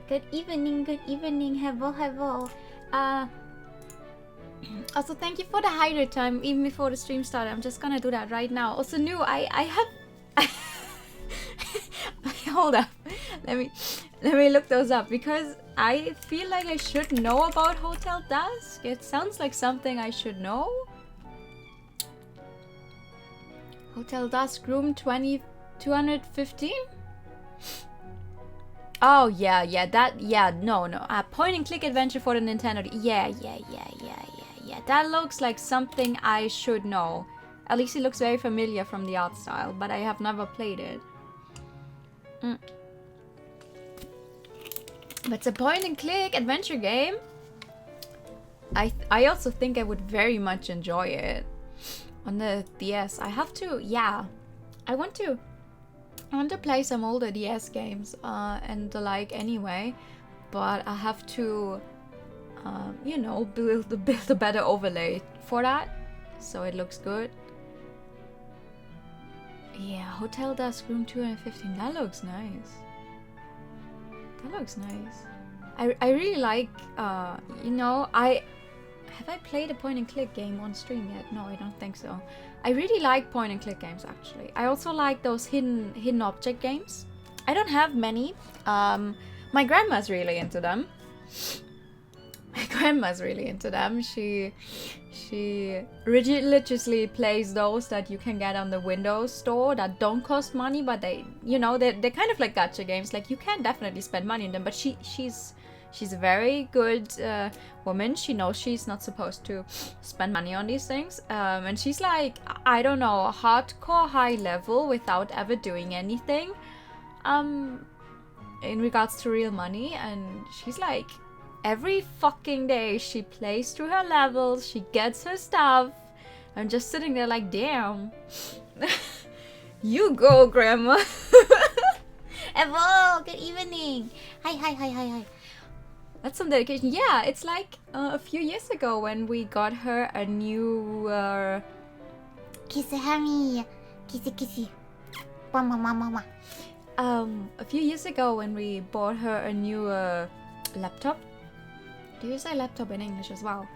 Good evening, hello. Also thank you for the hydrate time even before the stream started. I'm just gonna do that right now. Also new, I have hold up. Let me look those up because I feel like I should know about Hotel Dusk. It sounds like something I should know. Hotel Dusk room 215? Oh yeah, no. Point and click adventure for the Nintendo. Yeah. That looks like something I should know. At least it looks very familiar from the art style, but I have never played it. But it's a point and click adventure game. I also think I would very much enjoy it on the DS. I have to, yeah. I want to play some older DS games and the like anyway, but I have to, you know, build a better overlay for that, so it looks good. Yeah, Hotel Dusk room 215. That looks nice. I really like, you know, have I played a point and click game on stream yet? No, I don't think so. I really like point and click games actually. I also like those hidden object games. I don't have many. My grandma's really into them. She religiously plays those that you can get on the Windows Store that don't cost money, but they, you know, they're kind of like gacha games. Like you can definitely spend money on them, but she's a very good woman. She knows she's not supposed to spend money on these things, and she's like, I don't know, hardcore high level without ever doing anything in regards to real money. And she's like, every fucking day she plays through her levels, she gets her stuff. I'm just sitting there like, damn. You go, grandma. Evo, good evening. Hi. That's some dedication. Yeah, it's like a few years ago when we got her a new Kissy Hammy. Kissy. Mama. A few years ago when we bought her a new laptop. Do you say laptop in English as well?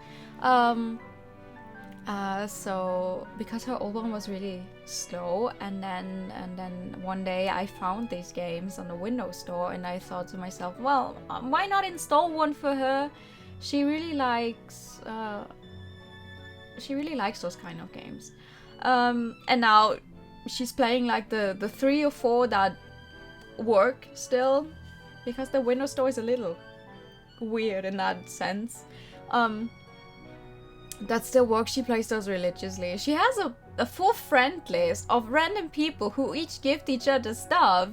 So because her old one was really slow, and then one day I found these games on the Windows Store, and I thought to myself, well, why not install one for her? She really likes those kind of games, and now she's playing like the 3 or 4 that work still, because the Windows Store is a little weird in that sense. That still works. She plays those religiously. She has a full friend list of random people who each gift each other stuff,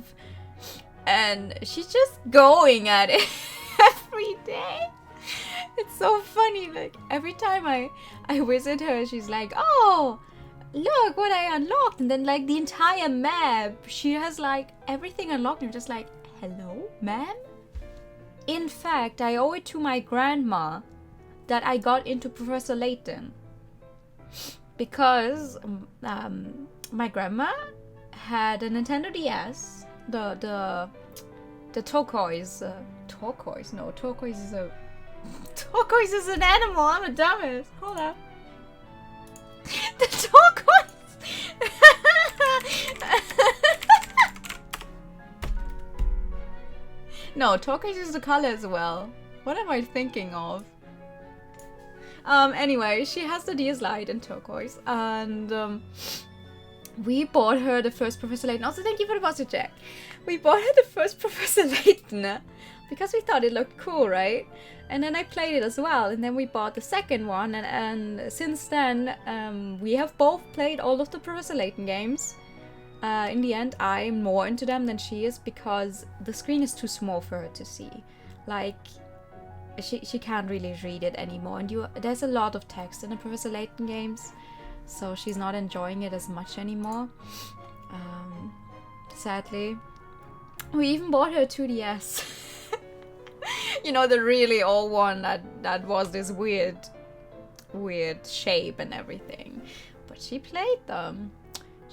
and she's just going at it every day. It's so funny. Like every time I visit her, she's like, oh, look what I unlocked, and then like the entire map, she has like everything unlocked, and I'm just like, hello, ma'am? In fact, I owe it to my grandma that I got into Professor Layton, because my grandma had a Nintendo DS, the turquoise. Turquoise? No, turquoise is a turquoise is an animal. I'm a dumbass. Hold up. The turquoise. No, turquoise is the color as well. What am I thinking of? Anyway, she has the DS Lite in turquoise, and we bought her the first Professor Layton. Also, thank you for the positive check. We bought her the first Professor Layton because we thought it looked cool, right? And then I played it as well, and then we bought the second one, and since then, we have both played all of the Professor Layton games. In the end, I'm more into them than she is, because the screen is too small for her to see. Like, she can't really read it anymore, and there's a lot of text in the Professor Layton games, so she's not enjoying it as much anymore, sadly. We even bought her a 2DS. You know, the really old one that was this weird shape and everything, but she played them.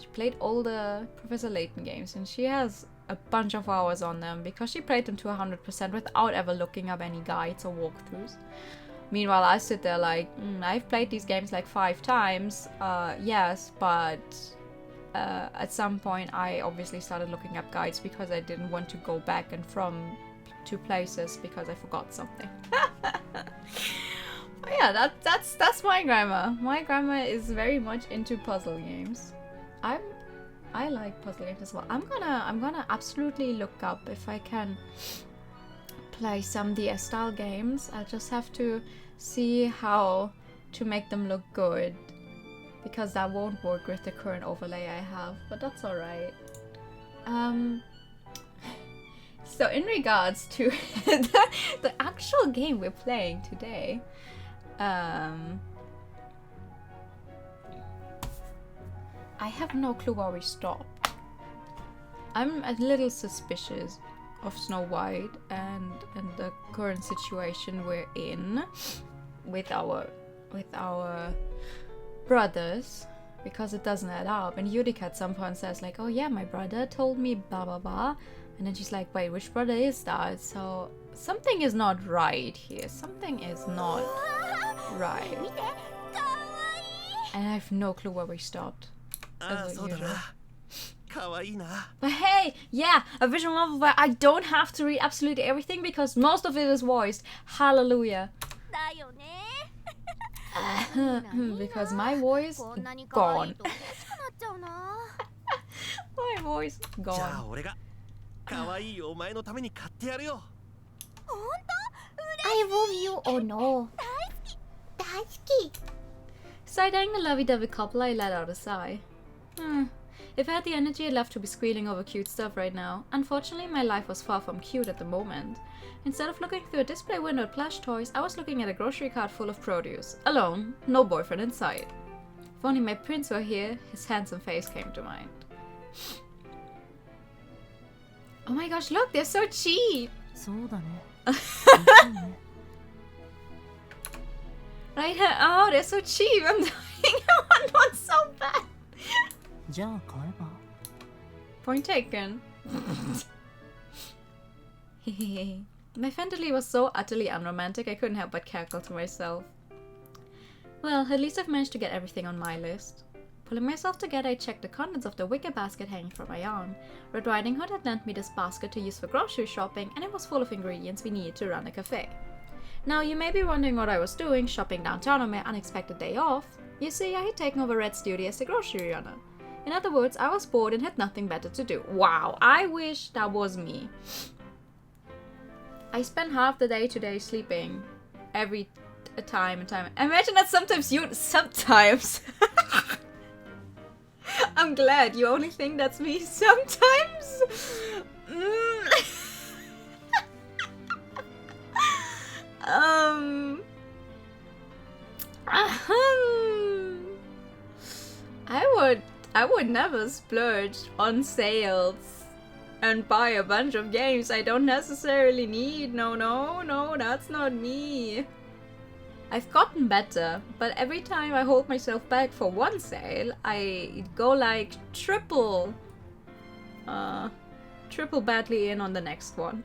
She played all the Professor Layton games, and she has a a bunch of hours on them because she played them to 100% without ever looking up any guides or walkthroughs. Meanwhile, I sit there like, I've played these games like 5 times, yes, but at some point I obviously started looking up guides because I didn't want to go back and from to places because I forgot something. But yeah, that's my grandma. My grandma is very much into puzzle games. I like puzzle games as well. I'm gonna absolutely look up if I can play some DS style games. I just have to see how to make them look good, because that won't work with the current overlay I have, but that's alright. So in regards to the actual game we're playing today, I have no clue where we stopped. I'm a little suspicious of Snow White and the current situation we're in with our brothers, because it doesn't add up. And Yudik at some point says like, oh yeah, my brother told me blah blah blah, and then she's like, wait, which brother is that? So something is not right here. Something is not right. And I have no clue where we stopped. As usual. But hey, yeah, a visual novel where I don't have to read absolutely everything because most of it is voiced. Hallelujah. Because my voice gone. My voice gone. I love you. Oh no. Daisuki. Side-eyeing the lovey-dovey couple, I let out a sigh. If I had the energy, I'd love to be squealing over cute stuff right now. Unfortunately, my life was far from cute at the moment. Instead of looking through a display window at plush toys, I was looking at a grocery cart full of produce. Alone, no boyfriend in sight. If only my prince were here, his handsome face came to mind. Oh my gosh, look, they're so cheap! Right here, oh, they're so cheap! I'm dying, I want one so bad! Point taken. My fantasy was so utterly unromantic I couldn't help but cackle to myself. Well, at least I've managed to get everything on my list. Pulling myself together, I checked the contents of the wicker basket hanging from my arm. Red Riding Hood had lent me this basket to use for grocery shopping, and it was full of ingredients we needed to run a cafe. Now, you may be wondering what I was doing shopping downtown on my unexpected day off. You see, I had taken over Red's duty as the grocery runner. In other words, I was bored and had nothing better to do. Wow, I wish that was me. I spend half the day today sleeping every time and time. Imagine that sometimes. I'm glad you only think that's me sometimes. I would never splurge on sales and buy a bunch of games I don't necessarily need. No, that's not me. I've gotten better, but every time I hold myself back for one sale, I go like triple badly in on the next one.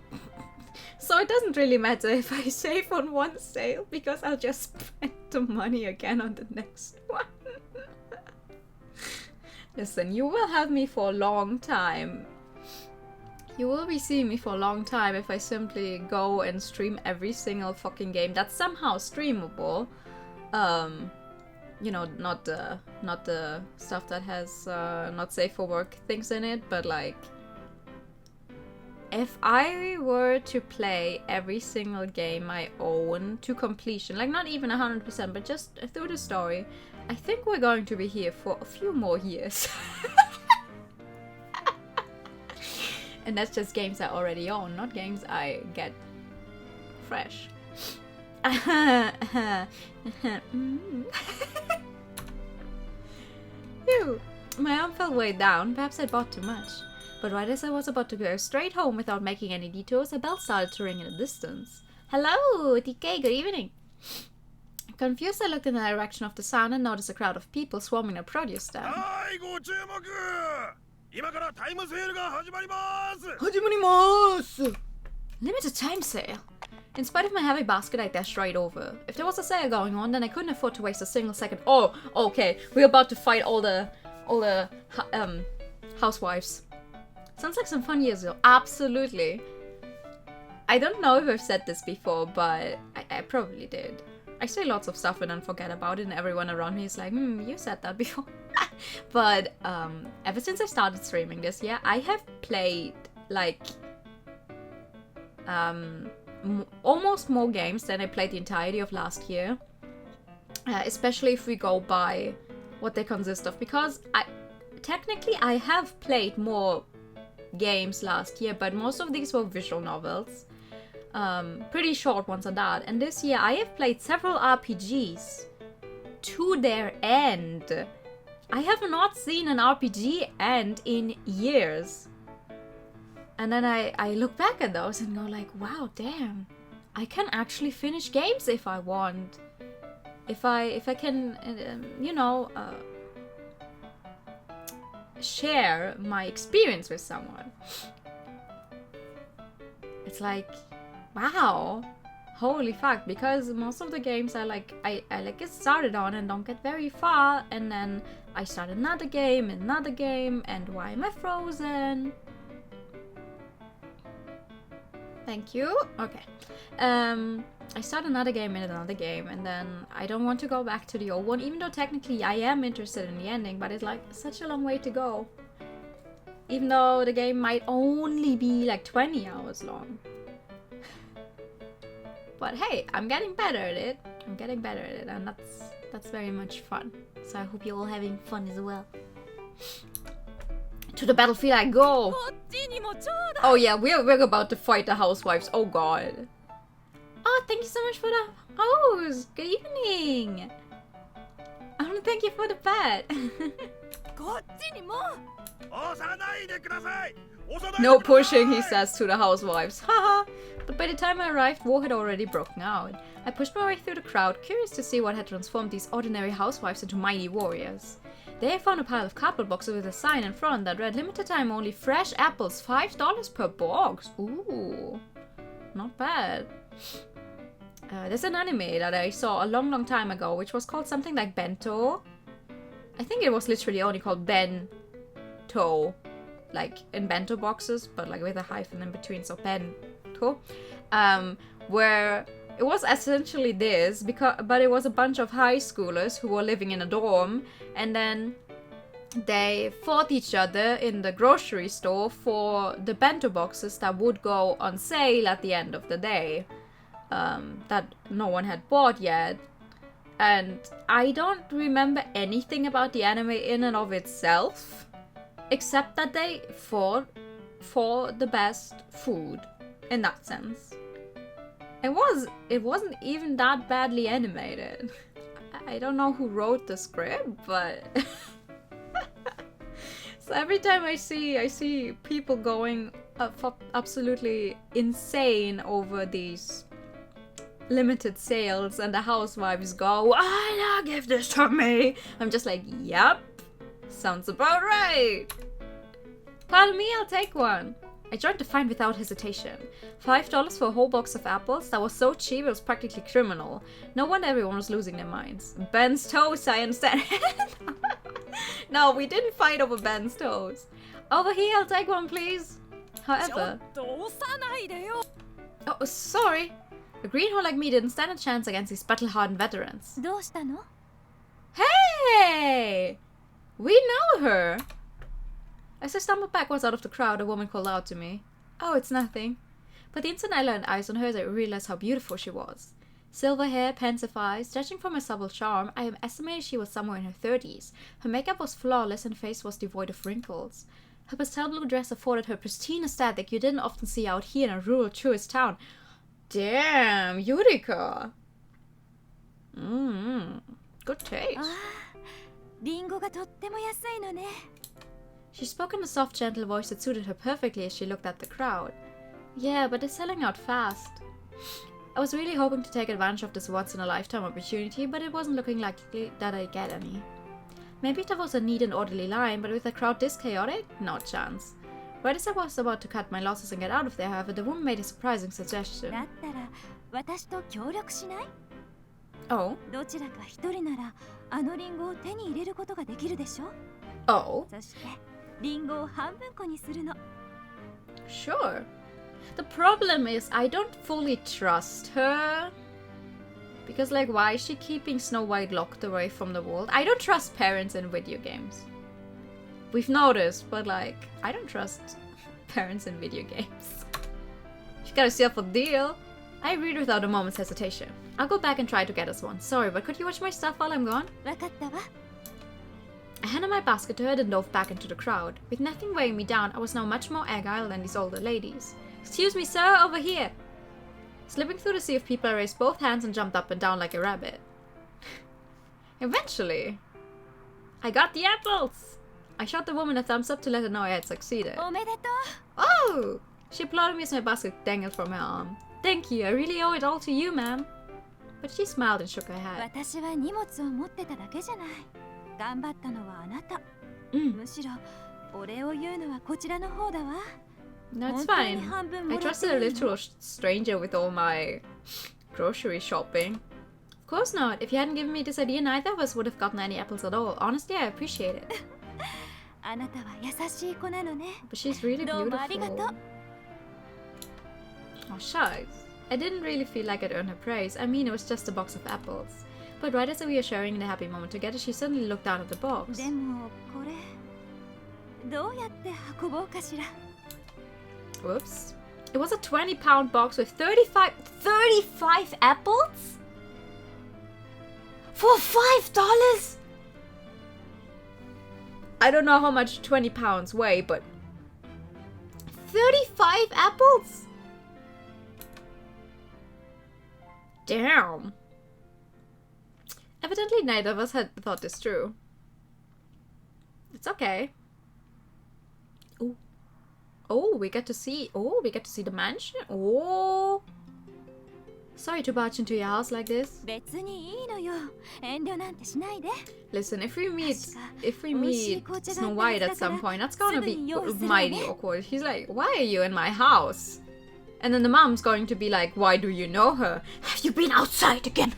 So it doesn't really matter if I save on one sale, because I'll just spend the money again on the next one. Listen, you will have me for a long time. You will be seeing me for a long time if I simply go and stream every single fucking game that's somehow streamable. You know, not the stuff that has not safe for work things in it, but like, if I were to play every single game I own to completion, like not even 100%, but just through the story, I think we're going to be here for a few more years. And that's just games I already own, not games I get fresh. Phew. My arm felt way down, perhaps I bought too much. But right as I was about to go straight home without making any detours, a bell started to ring in the distance. Hello, TK, good evening. Confused, I looked in the direction of the sound and noticed a crowd of people swarming a produce stand. Limited time sale. In spite of my heavy basket, I dashed right over. If there was a sale going on, then I couldn't afford to waste a single second. Oh, okay. We're about to fight all the housewives. Sounds like some fun years ago. Absolutely. I don't know if I've said this before, but I probably did. I say lots of stuff and then forget about it, and everyone around me is like, you said that before. But ever since I started streaming this year, I have played like almost more games than I played the entirety of last year. Especially if we go by what they consist of, because technically I have played more games last year, but most of these were visual novels. Pretty short ones at that. And this year I have played several RPGs to their end. I have not seen an RPG end in years. And then I look back at those and go like, wow, damn. I can actually finish games if I want. If I can, share my experience with someone. It's like, wow, holy fuck, because most of the games I get started on and don't get very far, and then I start another game, and why am I frozen? Thank you. Okay. I start another game and another game, and then I don't want to go back to the old one, even though technically I am interested in the ending, but it's like such a long way to go. Even though the game might only be like 20 hours long. But hey, I'm getting better at it. And that's very much fun. So I hope you're all having fun as well. To the battlefield I go! Oh yeah, we're about to fight the housewives. Oh god. Oh, thank you so much for the host. Good evening. I want to thank you for the pet. No pushing, he says to the housewives. Haha. But by the time I arrived, war had already broken out. I pushed my way through the crowd, curious to see what had transformed these ordinary housewives into mighty warriors. There I found a pile of cardboard boxes with a sign in front that read limited time only, fresh apples, $5 per box. Ooh, not bad. There's an anime that I saw a long time ago, which was called something like Bento. I think it was literally only called Bento, like in bento boxes, but like with a hyphen in between, so Bento. Where it was essentially this, but it was a bunch of high schoolers who were living in a dorm, and then they fought each other in the grocery store for the bento boxes that would go on sale at the end of the day, that no one had bought yet. And I don't remember anything about the anime in and of itself, except that they fought for the best food, in that sense. It wasn't even that badly animated. I don't know who wrote the script, but so every time I see people going absolutely insane over these limited sales, and the housewives go, "Why not give this to me?" I'm just like, yep, sounds about right. Pardon me, I'll take one. I joined the fight without hesitation. $5 for a whole box of apples? That was so cheap it was practically criminal. No wonder everyone was losing their minds. Ben's toast, I understand. No, we didn't fight over Ben's toast. Over here, I'll take one, please. However... Oh, sorry. A greenhorn like me didn't stand a chance against these battle-hardened veterans. Hey! We know her! As I stumbled backwards out of the crowd, a woman called out to me. Oh, it's nothing. But the instant I learned eyes on hers, I realized how beautiful she was. Silver hair, pensive eyes, judging from her subtle charm, I estimated she was somewhere in her 30s. Her makeup was flawless and her face was devoid of wrinkles. Her pastel blue dress afforded her pristine aesthetic you didn't often see out here in a rural tourist town. Damn, Yurika! Good taste. She spoke in a soft, gentle voice that suited her perfectly as she looked at the crowd. Yeah, but they're selling out fast. I was really hoping to take advantage of this once-in-a-lifetime opportunity, but it wasn't looking likely that I'd get any. Maybe there was a neat and orderly line, but with a crowd this chaotic? No chance. Right as I was about to cut my losses and get out of there, however, the woman made a surprising suggestion. だったら私と協力しない？ Oh? どちらか一人ならあのリンゴを手に入れることができるでしょ？ Oh? そしてリンゴを半分こにするの。 Sure. The problem is I don't fully trust her. Because, like, why is she keeping Snow White locked away from the world? I don't trust parents in video games. We've noticed, but, like, I don't trust parents in video games. She got herself a deal. I agreed without a moment's hesitation. I'll go back and try to get us one. Sorry, but could you watch my stuff while I'm gone? わかったわ。 I handed my basket to her and dove back into the crowd. With nothing weighing me down, I was now much more agile than these older ladies. Excuse me, sir, over here! Slipping through the sea of people, I raised both hands and jumped up and down like a rabbit. Eventually, I got the apples! I shot the woman a thumbs up to let her know I had succeeded. おめでとう。 Oh! She applauded me as my basket dangled from her arm. Thank you, I really owe it all to you, ma'am. But she smiled and shook her head. 私は荷物を持ってただけじゃない。頑張ったのはあなた。Mm. むしろお礼を言うのはこちらの方だわ。 No, it's fine. I trusted a literal stranger with all my grocery shopping. Of course not. If you hadn't given me this idea, neither of us would have gotten any apples at all. Honestly, I appreciate it. あなたは優しい子なのね。 But she's really どうもありがとう。 beautiful. Oh, shucks. I didn't really feel like I'd earned her praise. I mean, it was just a box of apples. But right as we were sharing in a happy moment together, she suddenly looked down at the box. でもこれどうやって運ぼうかしら。 Whoops. It was a 20-pound box with 35 apples? For $5? I don't know how much 20 pounds weigh, but 35 apples? Damn. Evidently neither of us had thought this through. It's okay. Ooh. Oh, we get to see the mansion. Oh. Sorry to barge into your house like this. 別にいいのよ。遠慮なんてしないで。 Listen, if we meet Snow White at some point, that's gonna be mighty awkward. He's like, why are you in my house? And then the mom's going to be like, why do you know her? Have you been outside again?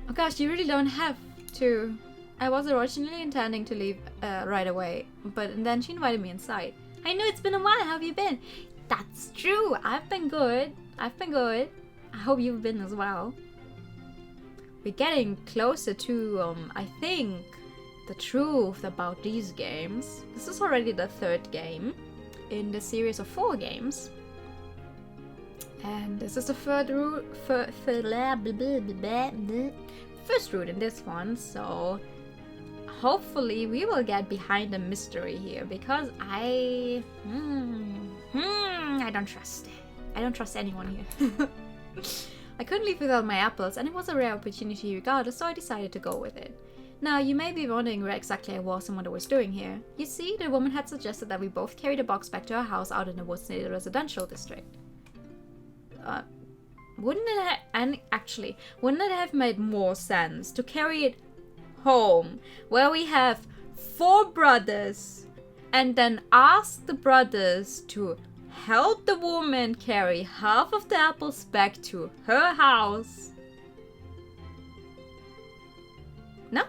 Oh gosh, you really don't have to. I was originally intending to leave right away, but then she invited me inside. I know it's been a while. How have you been? That's true. I've been good. I hope you've been as well. We're getting closer to, I think, the truth about these games. This is already the third game in the series of 4 games. And this is the first route in this one, so hopefully we will get behind the mystery here, because I don't trust it. I don't trust anyone here. I couldn't leave without my apples, and it was a rare opportunity regardless, so I decided to go with it. Now, you may be wondering where exactly I was and what I was doing here. You see, the woman had suggested that we both carry the box back to her house out in the woods near the residential district. Wouldn't it have made more sense to carry it home, where we have 4 brothers, and then ask the brothers to help the woman carry half of the apples back to her house? No?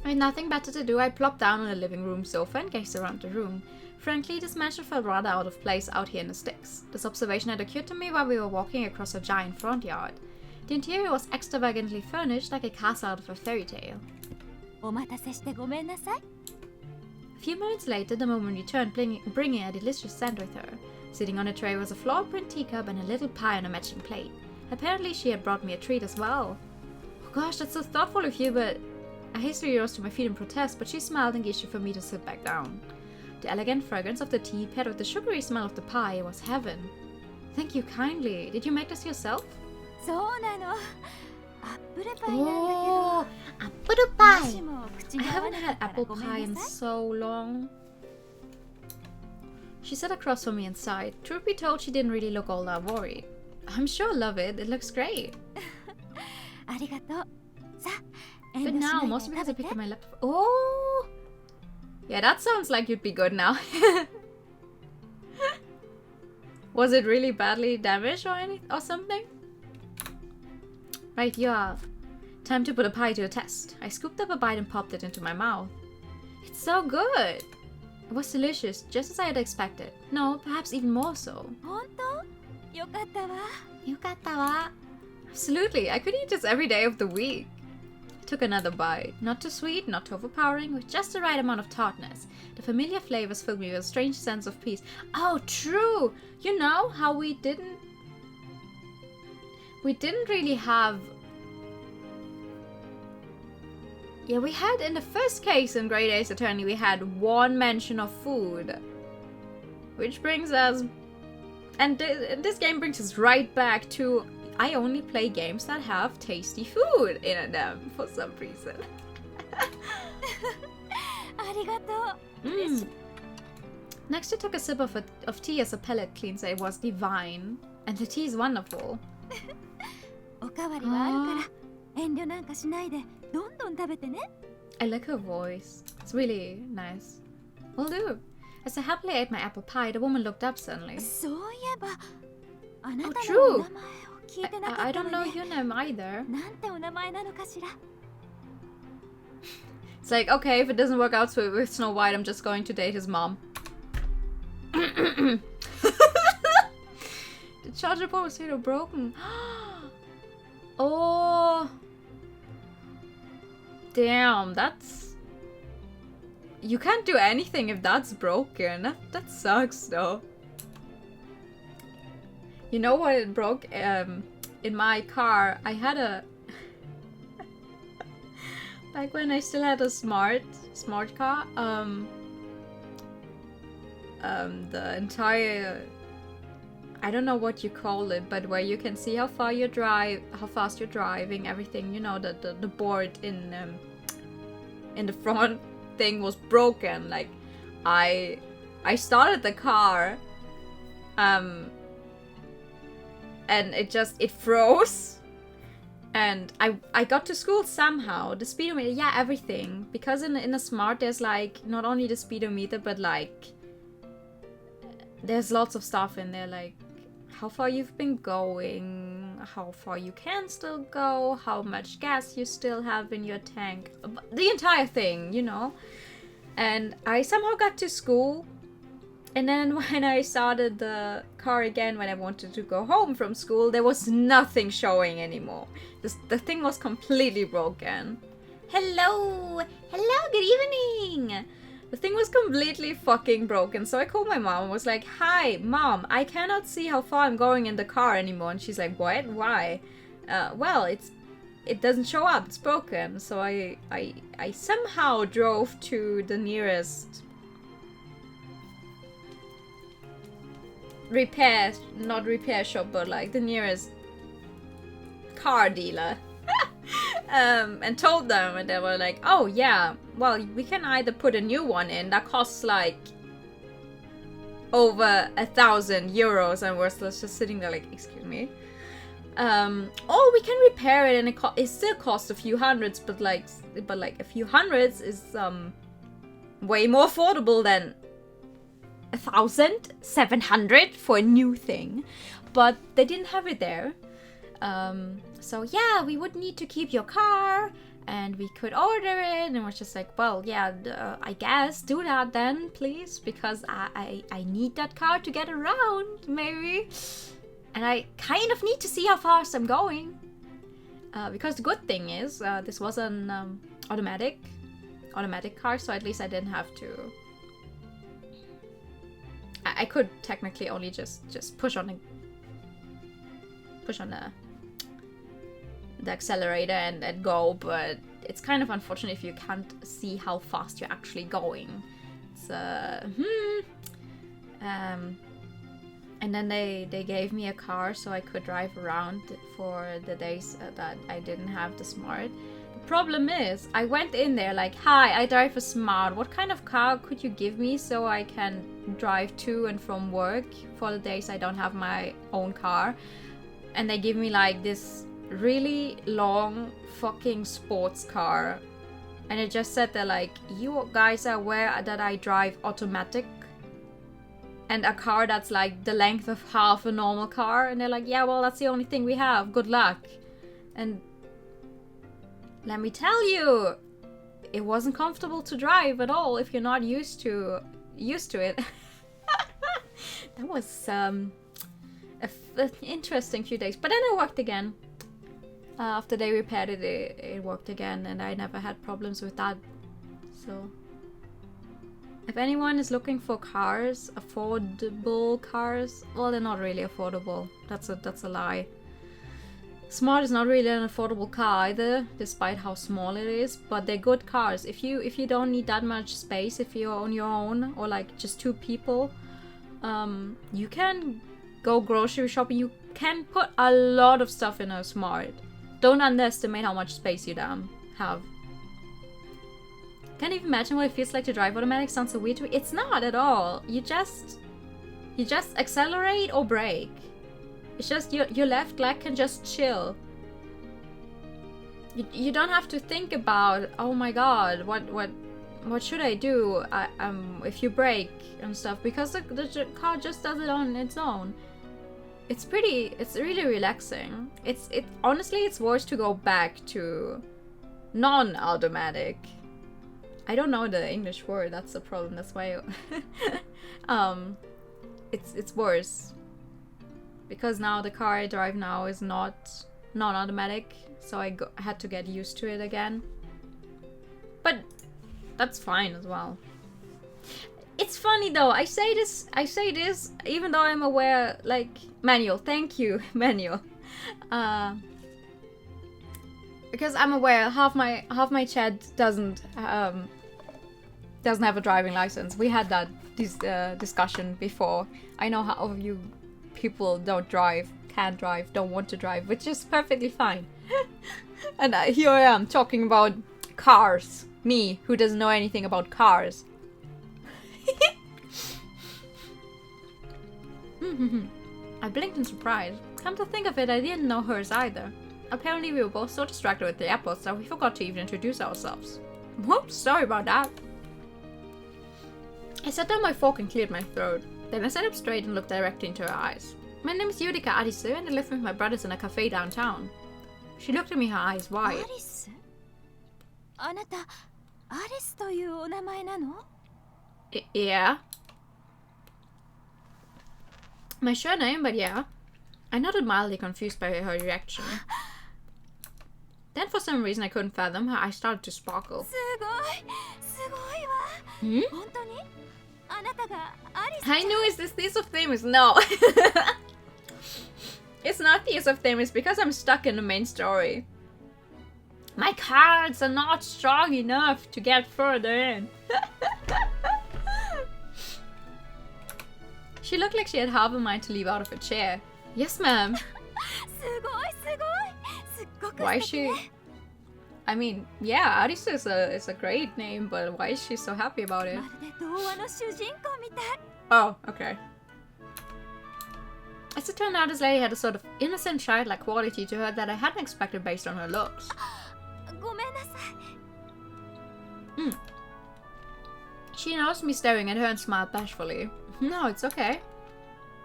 With nothing better to do, I plopped down on the living room sofa and gazed around the room. Frankly, this mansion felt rather out of place out here in the sticks. This observation had occurred to me while we were walking across a giant front yard. The interior was extravagantly furnished like a castle out of a fairy tale. お待たせしてごめんなさい。 A few moments later, the woman returned, bringing a delicious scent with her. Sitting on a tray was a floral print teacup and a little pie on a matching plate. Apparently, she had brought me a treat as well. Oh gosh, that's so thoughtful of you, but... I hastily rose to my feet in protest, but she smiled and gestured for me to sit back down. The elegant fragrance of the tea paired with the sugary smell of the pie was heaven. Thank you kindly. Did you make this yourself? そうなの。アップルパイなんだけど。Oh, apple pie. もしも口 I が合わ haven't なか had ったら apple ご pie め in んなさい。 so long. She sat across from me and sighed. Truth be told, she didn't really look all that worried. I'm sure I'll love it. It looks great. ありがとう。さあ、Good now, mostly because I picked up my laptop. Oh! Yeah, that sounds like you'd be good now. Was it really badly damaged or something? Right, yeah. Time to put a pie to a test. I scooped up a bite and popped it into my mouth. It's so good! It was delicious, just as I had expected. No, perhaps even more so. 本当？よかったわ。よかったわ. Absolutely, I could eat this every day of the week. I took another bite. Not too sweet, not too overpowering, with just the right amount of tartness. The familiar flavors filled me with a strange sense of peace. Oh, true! You know how we didn't really have... Yeah, we had in the first case in Great Ace Attorney, we had one mention of food. Which brings us... And this game brings us right back to... I only play games that have tasty food in them for some reason. ありがとう。Mm. Next, I took a sip of tea as a palate cleanser. It was divine. And the tea is wonderful. おかわりはあるから遠慮なんかしないでどんどん食べてね。I like her voice. It's really nice. Will do. As I happily ate my apple pie, the woman looked up suddenly. そういえばあなた true. のお名前を聞いてなか I った don't わ know ね。 your name either. なんてお名前なのかしら。 It's like, okay, if it doesn't work out with Snow White, I'm just going to date his mom. The charger port was hit broken. Oh. Damn, that's... You can't do anything if that's broken. That sucks, though. You know what it broke? In my car, I had a... Back when I still had a smart car, the entire... I don't know what you call it, but where you can see how fast you're driving, everything, you know, the board in the front thing was broken. Like, I started the car, and it froze, and I got to school somehow. The speedometer, yeah, everything, because in a smart there's like not only the speedometer, but like there's lots of stuff in there, like how far you've been going, how far you can still go, how much gas you still have in your tank, the entire thing, you know. And I somehow got to school, and then when I started the car again, when I wanted to go home from school, there was nothing showing anymore. The thing was completely broken. Hello! Hello, good evening! The thing was completely fucking broken, so I called my mom and was like, "Hi, Mom, I cannot see how far I'm going in the car anymore." And she's like, "What? Why?" Well, it doesn't show up, it's broken. So I somehow drove to the nearest not repair shop, but like the nearest car dealer. And told them, and they were like, "Oh yeah, well, we can either put a new one in that costs like over 1,000 euros," and we're still just sitting there like, "Excuse me," or we can repair it, and it still costs a few hundreds, but like a few hundreds is way more affordable than 1,700 for a new thing. But they didn't have it there. So yeah, we would need to keep your car, and we could order it, and we're just like, well, yeah, I guess do that then, please, because I need that car to get around, maybe, and I kind of need to see how fast I'm going, because the good thing is, this was an automatic car, so at least I didn't have to. I could technically only just push on the accelerator and go, but it's kind of unfortunate if you can't see how fast you're actually going. It's and then they gave me a car so I could drive around for the days that I didn't have the smart. The problem is, I went in there like, "Hi, I drive a smart. What kind of car could you give me so I can drive to and from work for the days I don't have my own car?" And they give me like this really long fucking sports car. And it just said that, like, you guys are aware that I drive automatic. And a car that's like the length of half a normal car. And they're like, yeah, well, that's the only thing we have. Good luck. And let me tell you, it wasn't comfortable to drive at all if you're not used to it. That was an interesting few days. But then it worked again. After they repaired it, it worked again, and I never had problems with that. So, if anyone is looking for cars, affordable cars, well, they're not really affordable. That's a lie. Smart is not really an affordable car either, despite how small it is. But they're good cars. If you don't need that much space, if you're on your own or like just two people, you can go grocery shopping. You can put a lot of stuff in a Smart. Don't underestimate how much space you have. Can't even imagine what it feels like to drive automatic. Sounds so weird to me. It's not at all. You just accelerate or brake. It's just your left leg can just chill. You don't have to think about, oh my god, what should I do if you brake and stuff, because the car just does it on its own. It's really relaxing. Honestly, it's worse to go back to non-automatic. I don't know the English word, that's the problem, that's why it's worse. Because now the car I drive now is not non-automatic, so I had to get used to it again. But that's fine as well. It's funny though, I say this even though I'm aware, like, manual, thank you, manual. Because I'm aware half my chat doesn't have a driving license. We had that discussion before. I know how of you people don't drive, can't drive, don't want to drive, which is perfectly fine. And here I am talking about cars. Me, who doesn't know anything about cars. I blinked in surprise. Come to think of it, I didn't know hers either. Apparently we were both so distracted with the apples that we forgot to even introduce ourselves. Whoops, sorry about that. I set down my fork and cleared my throat. Then I sat up straight and looked directly into her eyes. My name is Yurika Arisu and I live with my brothers in a cafe downtown. She looked at me, her eyes wide. Alice? あなた、アリスというお名前なの? Yeah. My surname, but yeah. I nodded mildly confused by her reaction. Then for some reason I couldn't fathom, her eyes started to sparkle. すごいわ。本当に? あなたがアリス? I knew it's this Thesis of Themis. No. It's not Thesis of Themis because I'm stuck in the main story. My cards are not strong enough to get further in. She looked like she had half a mind to leave out of her chair. Yes, ma'am. Why is she... I mean, yeah, Arisa is a great name, but why is she so happy about it? Oh, okay. As it turned out, this lady had a sort of innocent childlike quality to her that I hadn't expected based on her looks. She noticed me staring at her and smiled bashfully. No, it's okay.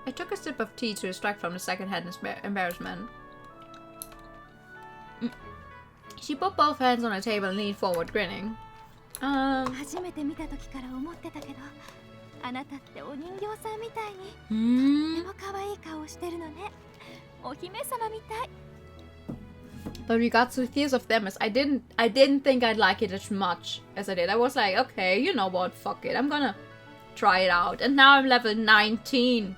I took a sip of tea to distract from the second-hand embarrassment. She put both hands on the table and leaned forward, grinning. 初めて見た時から思ってたけど、あなたってお人形さんみたいにとっても可愛い顔してるのね。お姫様みたい。But regards to Thesis of Themis, I didn't think I'd like it as much as I did. I was like, okay, you know what, fuck it, I'm gonna try it out. And now I'm level 19.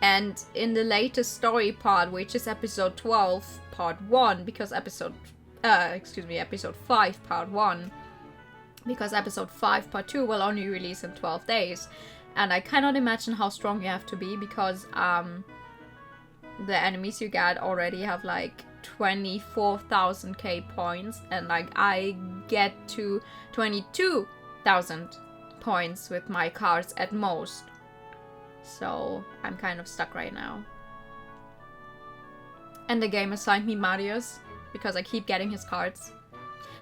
And in the latest story part, which is episode 12, part 1, because episode 5, part 1, because episode 5, part 2 will only release in 12 days. And I cannot imagine how strong you have to be, because the enemies you get already have like 24,000k points, and like I get to 22,000 points with my cards at most. So I'm kind of stuck right now. And the game assigned me Marius because I keep getting his cards.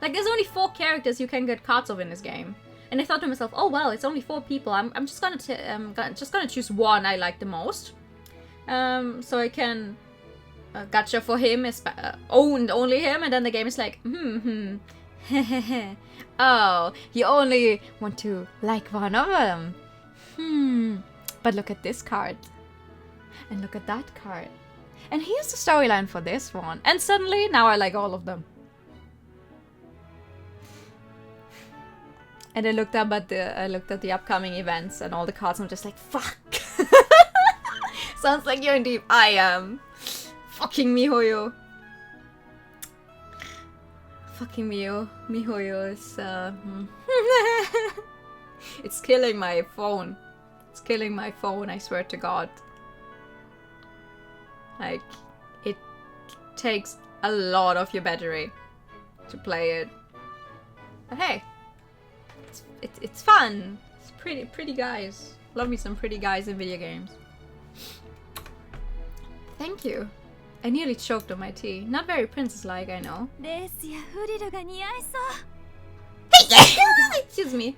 Like, there's only 4 characters you can get cards of in this game. And I thought to myself, oh well, it's only 4 people. I'm just gonna choose one I like the most. So I can gacha for him, owned only him, and then the game is like, oh, you only want to like one of them. But look at this card. And look at that card. And here's the storyline for this one. And suddenly, now I like all of them. And I looked at the upcoming events and all the cards, and I'm just like, fuck. Sounds like you're in deep. I am. Fucking miHoYo. Fucking miHoYo is it's killing my phone. It's killing my phone, I swear to God. Like, it takes a lot of your battery to play it. But hey, it's fun. It's pretty guys. Love me some pretty guys in video games. Thank you. I nearly choked on my tea. Not very princess-like, I know. Excuse me.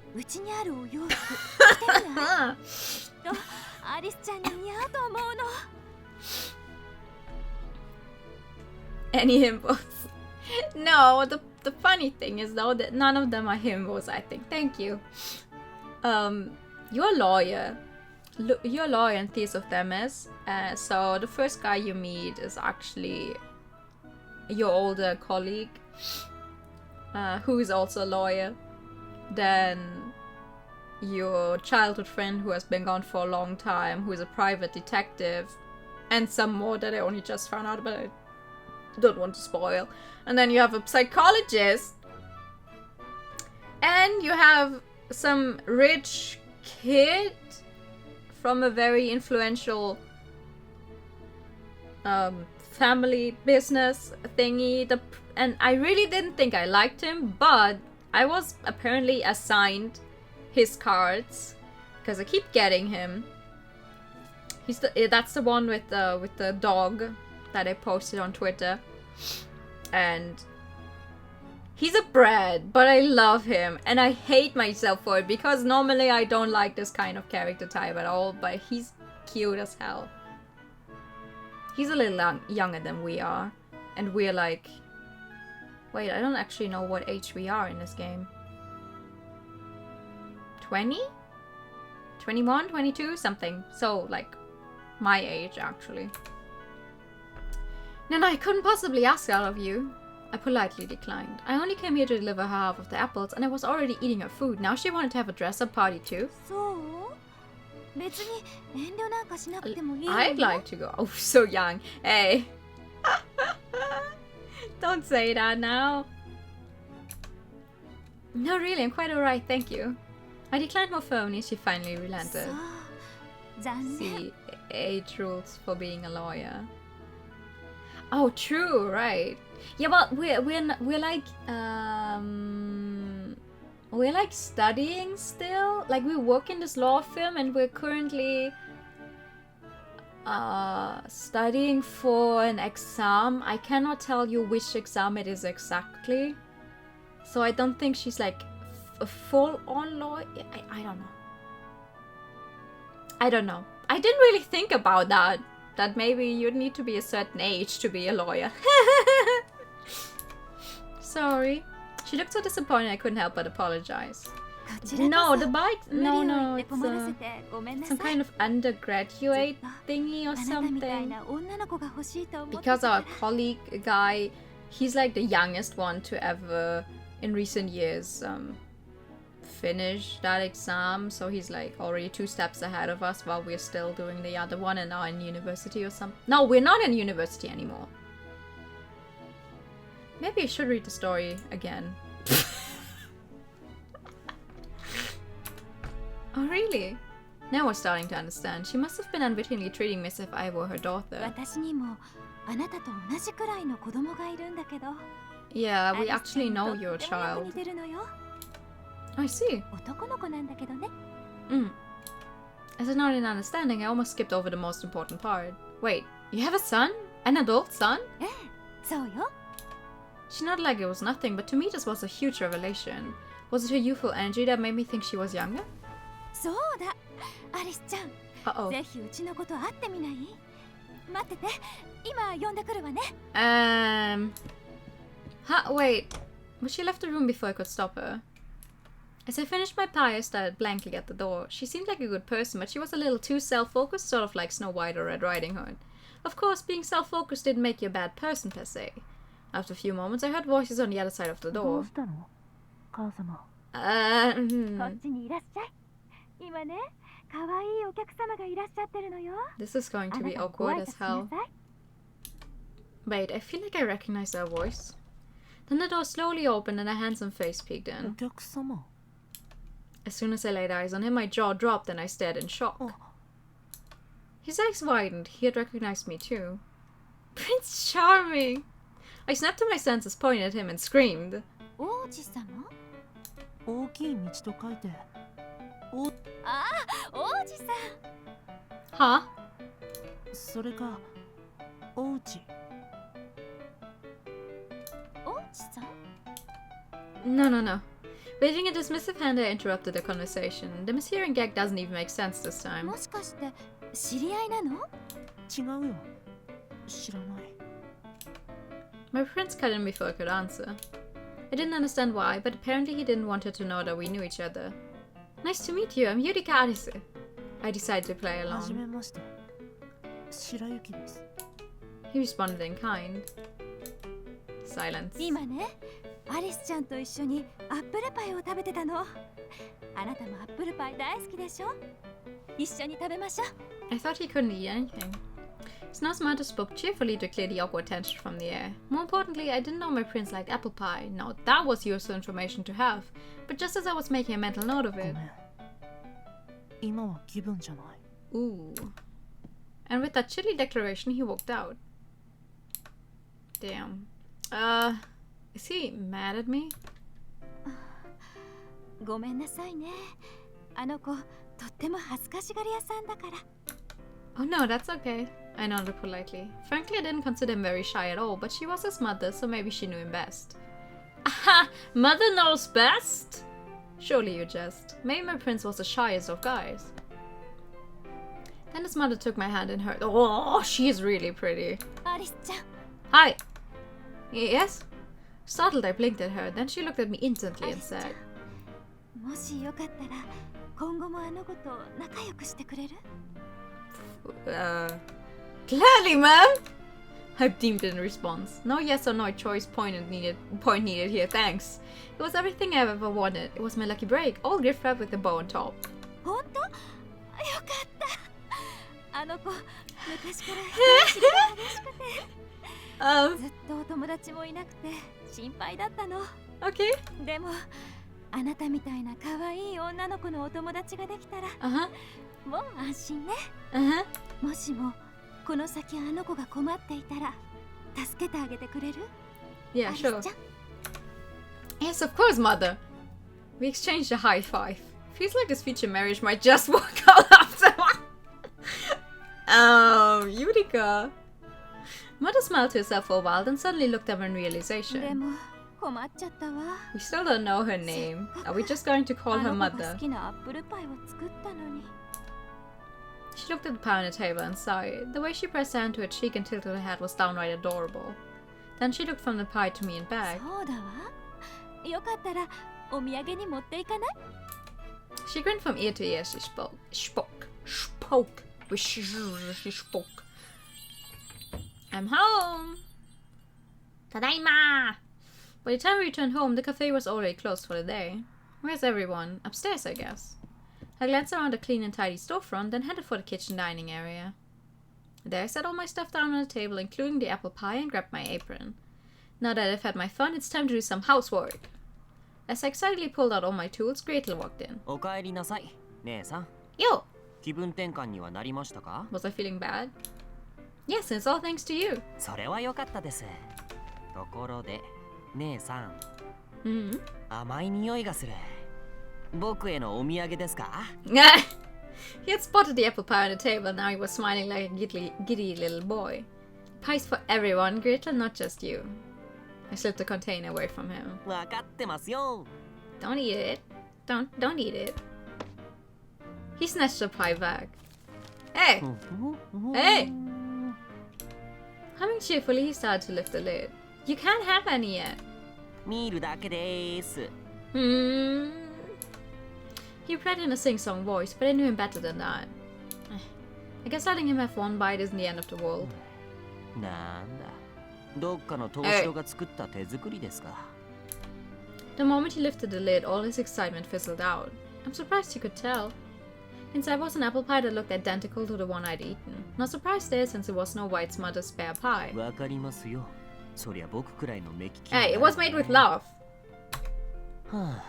Any himbos? No, the funny thing is though that none of them are himbos, I think. Thank you. You're a lawyer. You're a lawyer and Thieves of Themis. So the first guy you meet is actually your older colleague, who is also a lawyer. Then your childhood friend who has been gone for a long time, who is a private detective, and some more that I only just found out, but I don't want to spoil. And then you have a psychologist, and you have some rich kid from a very influential family business thingy. And I really didn't think I liked him, but I was apparently assigned his cards because I keep getting him. That's the one with the dog that I posted on Twitter, and he's a brat, but I love him, and I hate myself for it because normally I don't like this kind of character type at all, but he's cute as hell. He's a little younger than we are, and we're like... Wait, I don't actually know what age we are in this game. 20? 21? 22? Something. So, like, my age, actually. No, I couldn't possibly ask all of you. I politely declined. I only came here to deliver half of the apples, and I was already eating her food. Now she wanted to have a dress-up party too. I'd like to go. Oh, so young. Hey. Don't say that now. No, really, I'm quite alright, thank you. I declined more firmly. She finally relented. See, age rules for being a lawyer. Oh, true, right. Yeah, but we're like studying still. Like, we work in this law firm, and we're currently studying for an exam. I cannot tell you which exam it is exactly. So I don't think she's like a full-on lawyer. I don't know. I don't know. I didn't really think about that. That maybe you'd need to be a certain age to be a lawyer. Sorry. She looked so disappointed I couldn't help but apologize. No, the bike... No, it's some kind of undergraduate thingy or something. Because our colleague guy, he's like the youngest one to ever, in recent years, finish that exam. So he's like already 2 steps ahead of us while we're still doing the other one and now in university or something. No, we're not in university anymore. Maybe I should read the story again. Oh, really? Now we're starting to understand. She must have been unwittingly treating me as if I were her daughter. Yeah, we actually know you're a child. I see. As a not in understanding, I almost skipped over the most important part. Wait, you have a son? An adult son? ええ、そうよ。 She nodded like it was nothing, but to me this was a huge revelation. Was it her youthful energy that made me think she was younger? そうだ、アリスちゃん。 Uh-oh. ぜひうちのこと会ってみない？待ってて、今呼んでくるわね。Wait. But she left the room before I could stop her. As I finished my pie, I stared blankly at the door. She seemed like a good person, but she was a little too self-focused, sort of like Snow White or Red Riding Hood. Of course, being self-focused didn't make you a bad person per se. After a few moments, I heard voices on the other side of the ど door. うしたの母様。こっちにいらっしゃい。今ね、可愛いお客様がいらっしゃってるのよ。 This is going あ to な be たもご awkward 挨 as 拶しな hell. さい。 Wait, I feel like I recognize her voice. Then the door slowly opened and a handsome face peeked お in. 客様。 As soon as I laid eyes on him, my jaw dropped and I stared in shock. Oh. His eyes widened. He had recognized me too. Prince Charming! I snapped to my senses, pointed at him, and screamed. 王子様？大きい道と書いて。ああ、王子さん。 Huh? それか、おうち。王子さん？ No. Waving a dismissive hand, I interrupted the conversation. The mishearing gag doesn't even make sense this time. もしかして知り合いなの？違うよ。知らない。 My prince cut in before I could answer. I didn't understand why, but apparently he didn't want her to know that we knew each other. Nice to meet you, I'm Yurika Arisu. I decided to play はじめ along. まして。白雪です。 He responded in kind. Silence. 今ね、アリスちゃんと一緒にアップルパイを食べてたの。あなたもアップルパイ大好きでしょ？一緒に食べましょう。 I thought he couldn't eat anything. Snow's mother spoke cheerfully to clear the awkward tension from the air. More importantly, I didn't know my prince liked apple pie. Now that was useful information to have. But just as I was making a mental note of ご it. めん。今は気分じゃない。 Ooh. And with that chilly declaration, he walked out. Damn. Is he mad at me? ごめんなさいね。あの子、とっても恥ずかしがり屋さんだから。 Oh no, that's okay. I nodded politely. Frankly, I didn't consider him very shy at all, but she was his mother, so maybe she knew him best. Aha! Mother knows best? Surely you jest. Maybe my prince was the shyest of guys. Then his mother took my hand in hers. Oh, she is really pretty. アリスちゃん。 Hi. Yes? Startled, I blinked at her. Then she looked at me instantly and said, もしよかったら今後もあの子と仲良くしてくれる？ Gladly, ma'am! I beamed in response. No yes or no choice point needed here, thanks. It was everything I've ever wanted. It was my lucky break, all gift wrapped with a bow on top. 本当？よかった。あの子、昔から人見知りが激しくて、ずっとお友達もいなくて心配だったの。 Okay. でも、あなたみたいな可愛い女の子のお友達ができたら、 もう安心ね。もしもこの先あの子が困っていたら助けてあげてくれる？ Yeah, アリス sure. ちゃん。 Yes, of course, mother. We exchanged a high five. Feels like this future marriage might just work out after all. Yurika. Mother smiled to herself for a while, then suddenly looked up in で realization. も困っちゃったわ。 We still don't know her name. Are we just going to call あ her の子が mother? 好きなアップルパイを作ったのに。 She looked at the pie on the table and sighed. The way she pressed her hand to her cheek and tilted her head was downright adorable. Then she looked from the pie to me and back. そうだわ。よかったらお土産に持っていかない？ She grinned from ear to ear as she spoke. She spoke. I'm home! Tadaima! By the time we returned home, the cafe was already closed for the day. Where's everyone? Upstairs, I guess. I glanced around the clean and tidy storefront, then headed for the kitchen dining area. There I set all my stuff down on the table, including the apple pie, and grabbed my apron. Now that I've had my fun, it's time to do some housework. As I excitedly pulled out all my tools, Gretel walked in. おかえりなさい、姉さん。 Yo! 気分転換にはなりましたか？ Was I feeling bad? Yes, and it's all thanks to you. それは良かったです。ところで、姉さん、 Mm-hmm. 甘い匂いがする。僕へのお土産ですか？ He had spotted the apple pie on the table, and now he was smiling like a giddy little boy. Pies for everyone, Gretel, not just you. I slipped the container away from him. わかってますよ Don't eat it. Don't eat it. He snatched the pie back. Hey! Hey! Humming cheerfully, he started to lift the lid. You can't have any yet. 見るだけです Hmm. He replied in a sing-song voice, but I knew him better than that. I guess letting him have one bite isn't the end of the world. なんだどっかの投資が作った手作りですか The moment he lifted the lid, all his excitement fizzled out. I'm surprised he could tell. Inside was an apple pie that looked identical to the one I'd eaten. Not surprised there, since it was Snow White's mother's spare pie. わかりますよそりゃ僕くらいの目利き Hey, it was made with love. は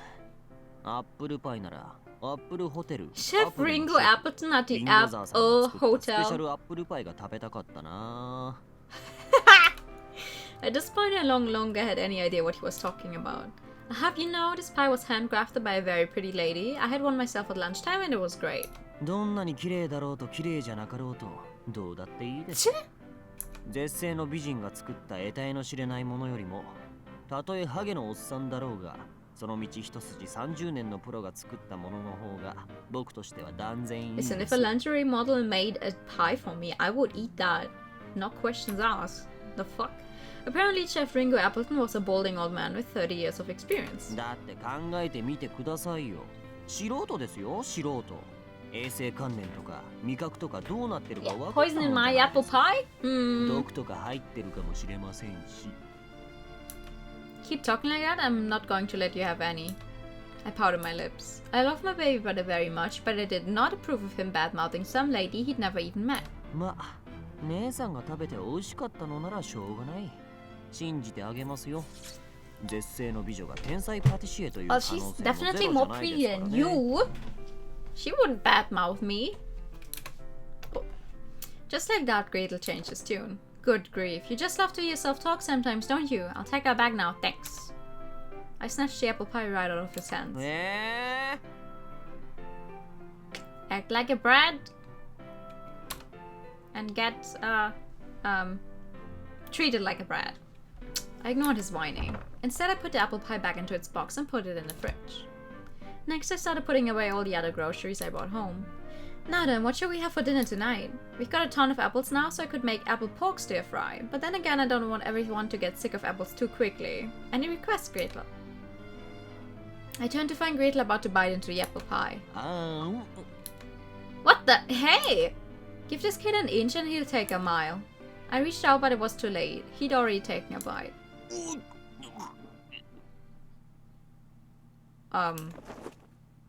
あアップルパイならアップルホテル Chef Ringo Appleton at the リンゴザーさんが Apple 作ったスペシャ Hotel. ルアップルパイが食べたかったな At this point, I no longer had any idea what he was talking about. Have you know, this pie was handcrafted by a very pretty lady. I had one myself at lunchtime and it was great. どんなに綺麗だろうと綺麗じゃなかろうとどうだっていいです絶世の美人が作った得体の知れないものよりもたとえハゲのおっさんだろうがその道一筋30年のプロが作ったものの方が僕としては断然いいんです Listen, if a lingerie model made a pie for me, I would eat that. No questions asked. The fuck? Apparently, Chef Ringo Appleton was a balding old man with 30 years of experience. だって考えてみてくださいよ素人ですよ素人衛生観念とか味覚とかどうなってるか Yeah, 分かった poison in my apple pie? Hmm. 毒とか入ってるかもしれませんし Keep talking like that, I'm not going to let you have any. I pouted my lips. I love my baby brother very much, but I did not approve of him bad-mouthing some lady he'd never even met. まあ姉さんが食べて美味しかったのならしょうがない信じてあげますよ絶世の美女が天才パティシエという可 Well, 能性 she's もゼ definitely ロじゃ more ない pretty ですから than ね you. She wouldn't badmouth me. Oh. Just like that, Gretel changed his tune. Good grief, you just love to hear yourself talk sometimes, don't you? I'll take that back now, thanks. I snatched the apple pie right out of his hands. Act like a brat. And get, treated like a brat. I ignored his whining. Instead, I put the apple pie back into its box and put it in the fridge. Next, I started putting away all the other groceries I brought home. Now then, what should we have for dinner tonight? We've got a ton of apples now, so I could make apple pork stir fry. But then again, I don't want everyone to get sick of apples too quickly. Any requests, Gretel? I turned to find Gretel about to bite into the apple pie. What the? Hey! Give this kid an inch and he'll take a mile. I reached out, but it was too late. He'd already taken a bite.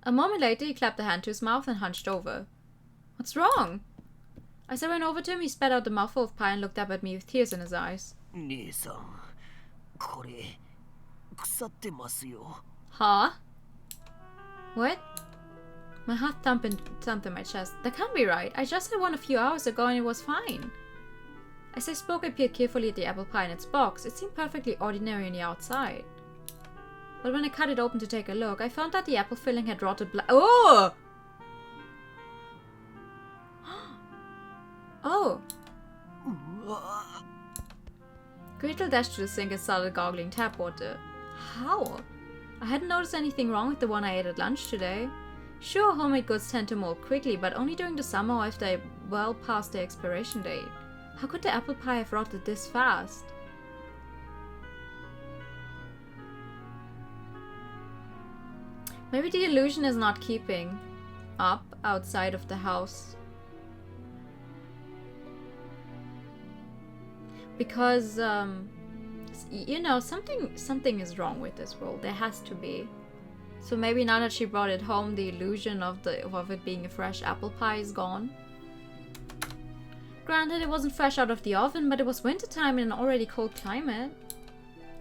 A moment later, he clapped a hand to his mouth and hunched over. What's wrong? As I ran over to him, he spat out the mouthful of pie and looked up at me with tears in his eyes. 姉さんこれ腐ってますよ Huh? What? My heart thumped in my chest. That can't be right. I just had one a few hours ago and it was fine. As I spoke, I peered carefully at the apple pie in its box. It seemed perfectly ordinary on the outside. But when I cut it open to take a look, I found that the apple filling had rotted black. Oh! Oh! Gretel dashed to the sink and started gargling tap water. How? I hadn't noticed anything wrong with the one I ate at lunch today. Sure, homemade goods tend to mold quickly, but only during the summer or if they're well past their expiration date. How could the apple pie have rotted this fast? Maybe the illusion is not keeping up outside of the house. Because, you know, something is wrong with this world. There has to be. So maybe now that she brought it home, the illusion of it being a fresh apple pie is gone. Granted, it wasn't fresh out of the oven, but it was wintertime in an already cold climate.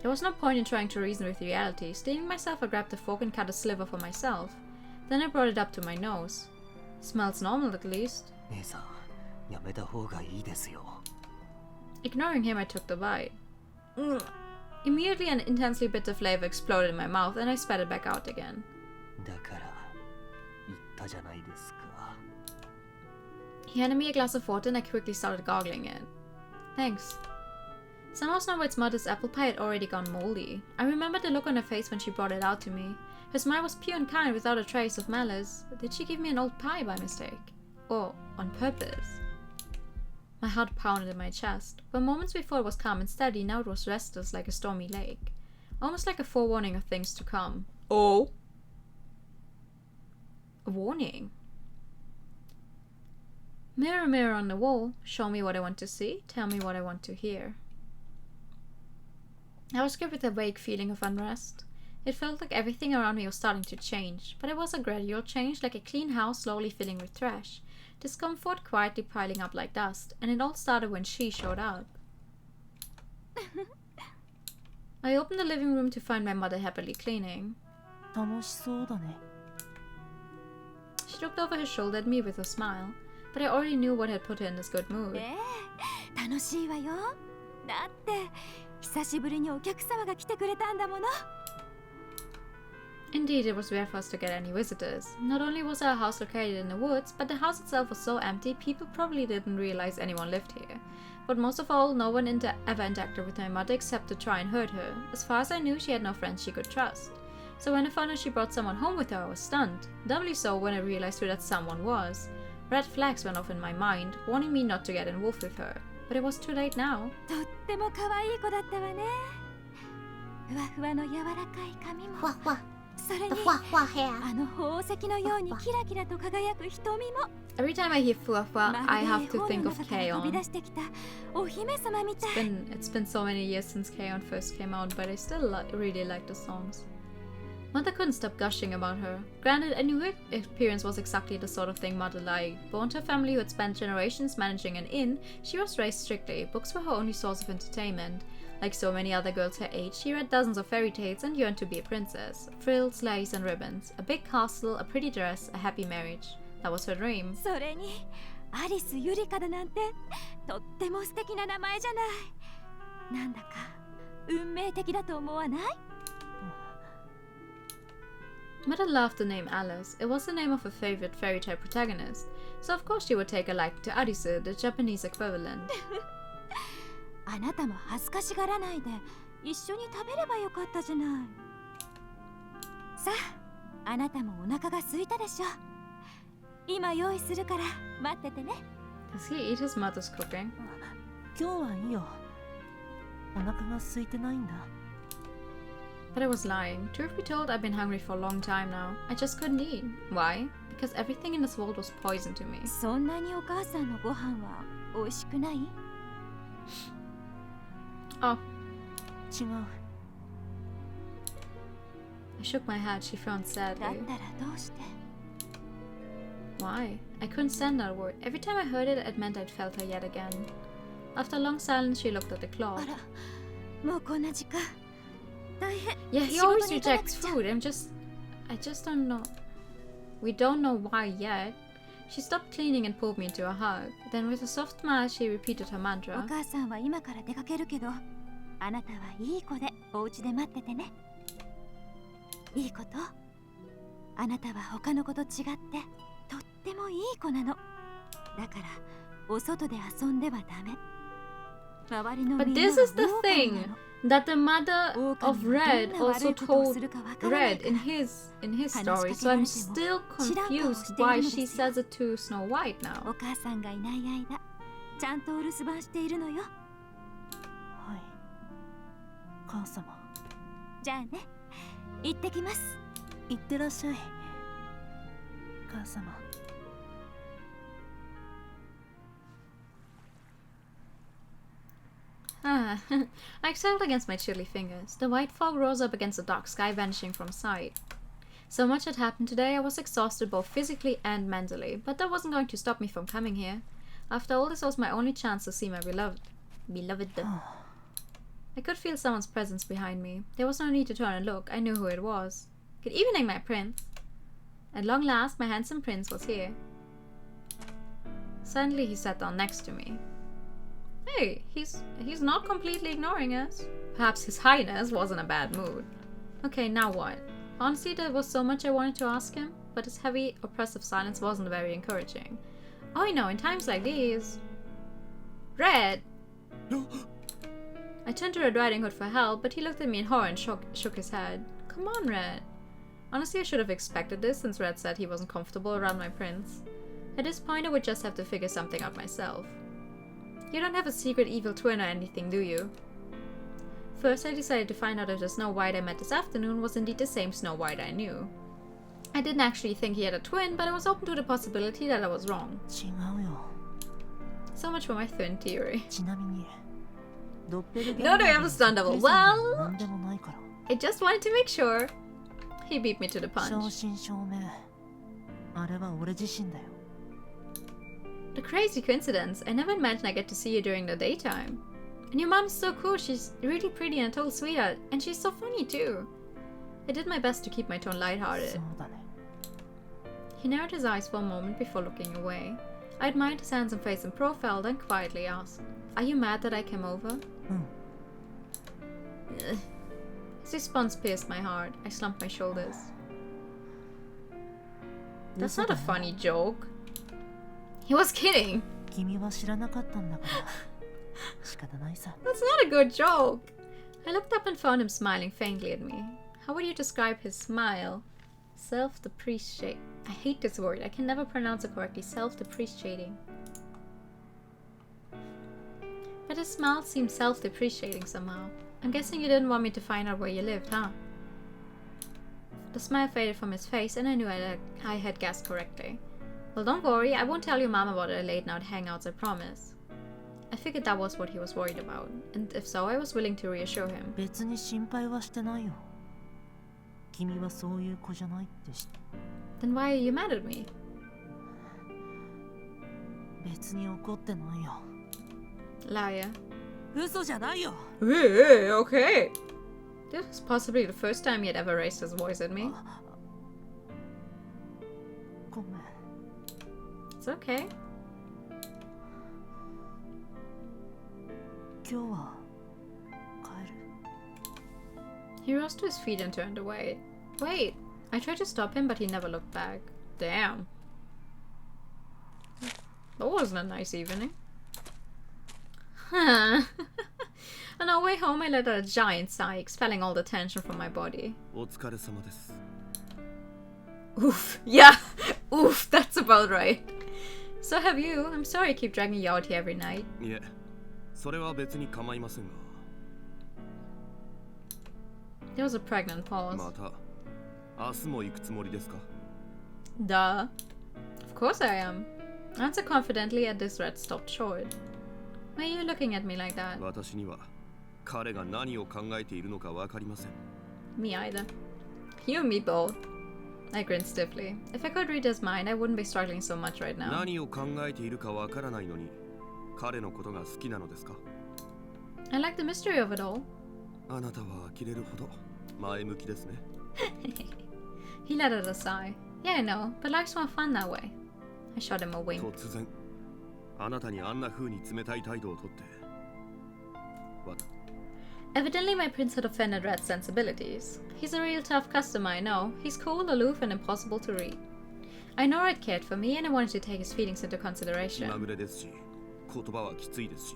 There was no point in trying to reason with reality. Stealing myself, I grabbed a fork and cut a sliver for myself. Then I brought it up to my nose. Smells normal, at least. 姉さんやめた方がいいですよ Ignoring him, I took the bite. Immediately, an intensely bitter flavor exploded in my mouth, and I spat it back out again. だから言ったじゃないですか He handed me a glass of water, and I quickly started gargling it. Thanks. Somehow Snow White's mother's apple pie had already gone moldy. I remember the look on her face when she brought it out to me. Her smile was pure and kind without a trace of malice. Did she give me an old pie by mistake? Or on purpose? My heart pounded in my chest. Where moments before it was calm and steady, now it was restless like a stormy lake. Almost like a forewarning of things to come. Oh! A warning. Mirror, mirror on the wall, show me what I want to see, tell me what I want to hear. I was gripped with a vague feeling of unrest. It felt like everything around me was starting to change, but it was a gradual change, like a clean house slowly filling with trash. Discomfort quietly piling up like dust, and it all started when she showed up. I opened the living room to find my mother happily cleaning. 楽しそうだね。 She looked over her shoulder at me with a smile, but I already knew what had put her in this good mood. 楽しいわよ。だって久しぶりにお客様が来てくれたんだもの。 Indeed, it was rare for us to get any visitors. Not only was our house located in the woods, but the house itself was so empty people probably didn't realize anyone lived here. But most of all, no one ever interacted with my mother except to try and hurt her. As far as I knew, she had no friends she could trust. So when I found out she brought someone home with her, I was stunned. Doubly so when I realized who that someone was. Red flags went off in my mind, warning me not to get involved with her. But it was too late now. とっても可愛い子だったわね。ふわふわの柔らかい髪も。 それにあの宝石のようにキラキラと輝く瞳も。 Every time I hear Fua Fua, I have to think of K-On! 飛び出してきたお姫様みたい。 It's been so many years since K-On! First came out, but I still really like the songs. Mother couldn't stop gushing about her. Granted, I knew her experience was exactly the sort of thing Mother liked. Born to a family who had spent generations managing an inn, she was raised strictly. Books were her only source of entertainment. Like so many other girls her age, she read dozens of fairy tales and yearned to be a princess. Frills, lace and ribbons, a big castle, a pretty dress, a happy marriage. That was her dream. それにアリス・ユリカだなんてとっても素敵な名前じゃない。なんだか運命的だと思わない？ Mother loved the name Alice. It was the name of her favorite fairy tale protagonist. So of course she would take a liking to Arisu, the Japanese equivalent. あなたも恥ずかしがらないで一緒に食べればよかったじゃない。さあ、あなたもお腹が空いたでしょ。今用意するから待っててね。 Does he eat his mother's cooking? 今日はいいよ。お腹が空いてないんだ。 But I was lying. Truth be told, I've been hungry for a long time now. I just couldn't eat. Why? Because everything in this world was poison to me. そんなにお母さんのご飯は美味しくない？ Oh. 違う。 I shook my head. She frowned だっ sadly. たらどうして？ Why? I couldn't stand that word. Every time I heard it, it meant I'd felt her yet again. After a long silence, she looked at the clock. あら、もうこんな時間。大変。 Yeah, he 仕事 always に行かなく rejects ちゃ。 food. I just don't know. We don't know why yet. She stopped cleaning and pulled me into a hug. Then with a soft smile, she repeated her お mantra. 母さんは今から出かけるけど、あなたはいい子でお家で待っててね。いいこと？あなたは他の子と違ってとってもいい子なの。だからお外で遊んではダメ。周りのみ But んな this は is the 狼 thing なの。 that the mother of Red also told Red in か his story. So I'm still confused why she says it to Snow White お now. 母さんがいない間、ちゃんとお留守番しているのよ。はい。母様。じゃあね、行ってきます。いってらっしゃい。母様。 Ah, I exhaled against my chilly fingers. The white fog rose up against the dark sky, vanishing from sight. So much had happened today, I was exhausted both physically and mentally, but that wasn't going to stop me from coming here. After all, this was my only chance to see my beloved. I could feel someone's presence behind me. There was no need to turn and look, I knew who it was. Good evening, my prince. At long last, my handsome prince was here. Suddenly, he sat down next to me. Hey, he's not completely ignoring us. Perhaps His Highness was in a bad mood. Okay, now what? Honestly, there was so much I wanted to ask him, but his heavy, oppressive silence wasn't very encouraging. Oh, I know, in times like these... Red! I turned to Red Riding Hood for help, but he looked at me in horror and shook his head. Come on, Red. Honestly, I should have expected this since Red said he wasn't comfortable around my prince. At this point, I would just have to figure something out myself. You don't have a secret evil twin or anything, do you? First, I decided to find out if the Snow White I met this afternoon was indeed the same Snow White I knew. I didn't actually think he had a twin, but I was open to the possibility that I was wrong. 違うよ。 So much for my twin theory. ちなみにドッペルゲン No, ガ no, ー understandable. のそっくりさんでも Well, なんでもないから。 I just wanted to make sure. He beat me to the 正 punch. 真正銘あれは俺自身だよ。 The crazy coincidence. I never imagined I get to see you during the daytime. And your mom's so cool. She's really pretty and a total sweetheart. And she's so funny too. I did my best to keep my tone lighthearted. そうだね。 He narrowed his eyes for a moment before looking away. I admired his handsome face in profile, then quietly asked, Are you mad that I came over? うん。 Ugh. His response pierced my heart. I slumped my shoulders. That's not a funny joke. He was kidding. 君は知らなかったんだから仕方ないさ。 That's not a good joke. I looked up and found him smiling faintly at me. How would you describe his smile? Self-depreciate. I hate this word. I can never pronounce it correctly. Self-depreciating. But his smile seemed self-depreciating somehow. I'm guessing you didn't want me to find out where you lived, huh? The smile faded from his face and I knew I had guessed correctly. Well, don't worry. I won't tell your mom about our late night hangouts, I promise. I figured that was what he was worried about. And if so, I was willing to reassure him. 別に心配はしてないよ。君はそういう子じゃないって知って。 Then why are you mad at me? 別に怒ってないよ。 Liar. 嘘じゃないよ。 Hey, okay. This was possibly the first time he had ever raised his voice at me. ごめん。 It's okay. 今日は帰る。 He rose to his feet and turned away. Wait, I tried to stop him, but he never looked back. Damn. That wasn't a nice evening. Huh. On our way home, I let out a giant sigh, expelling all the tension from my body. お疲れ様です。 Oof. Yeah. Oof, that's about right. So have you. I'm sorry I keep dragging you out here every night. いえ、それは別に構いませんが。 There was a pregnant pause. また、明日も行くつもりですか？ Duh. Of course I am. I answered confidently at this Red stopped short. Why are you looking at me like that? 私には彼が何を考えているのかわかりません。 Me either. You and me both. I grinned stiffly. If I could read his mind, I wouldn't be struggling so much right now. 何を考えているかわからないのに、彼のことが好きなのですか？ I like the mystery of it all. あなたは呆れるほど前向きですね。He let out a sigh. Yeah, I know, but life's more fun that way. I shot him a wink. 突然、あなたにあんな風に冷たい態度をとって。Evidently, my prince had offended Red's sensibilities. He's a real tough customer, I know. He's cold, aloof, and impossible to read. I know Red cared for me, and I wanted to take his feelings into 気 consideration. まぐれですし、言葉はきついですし、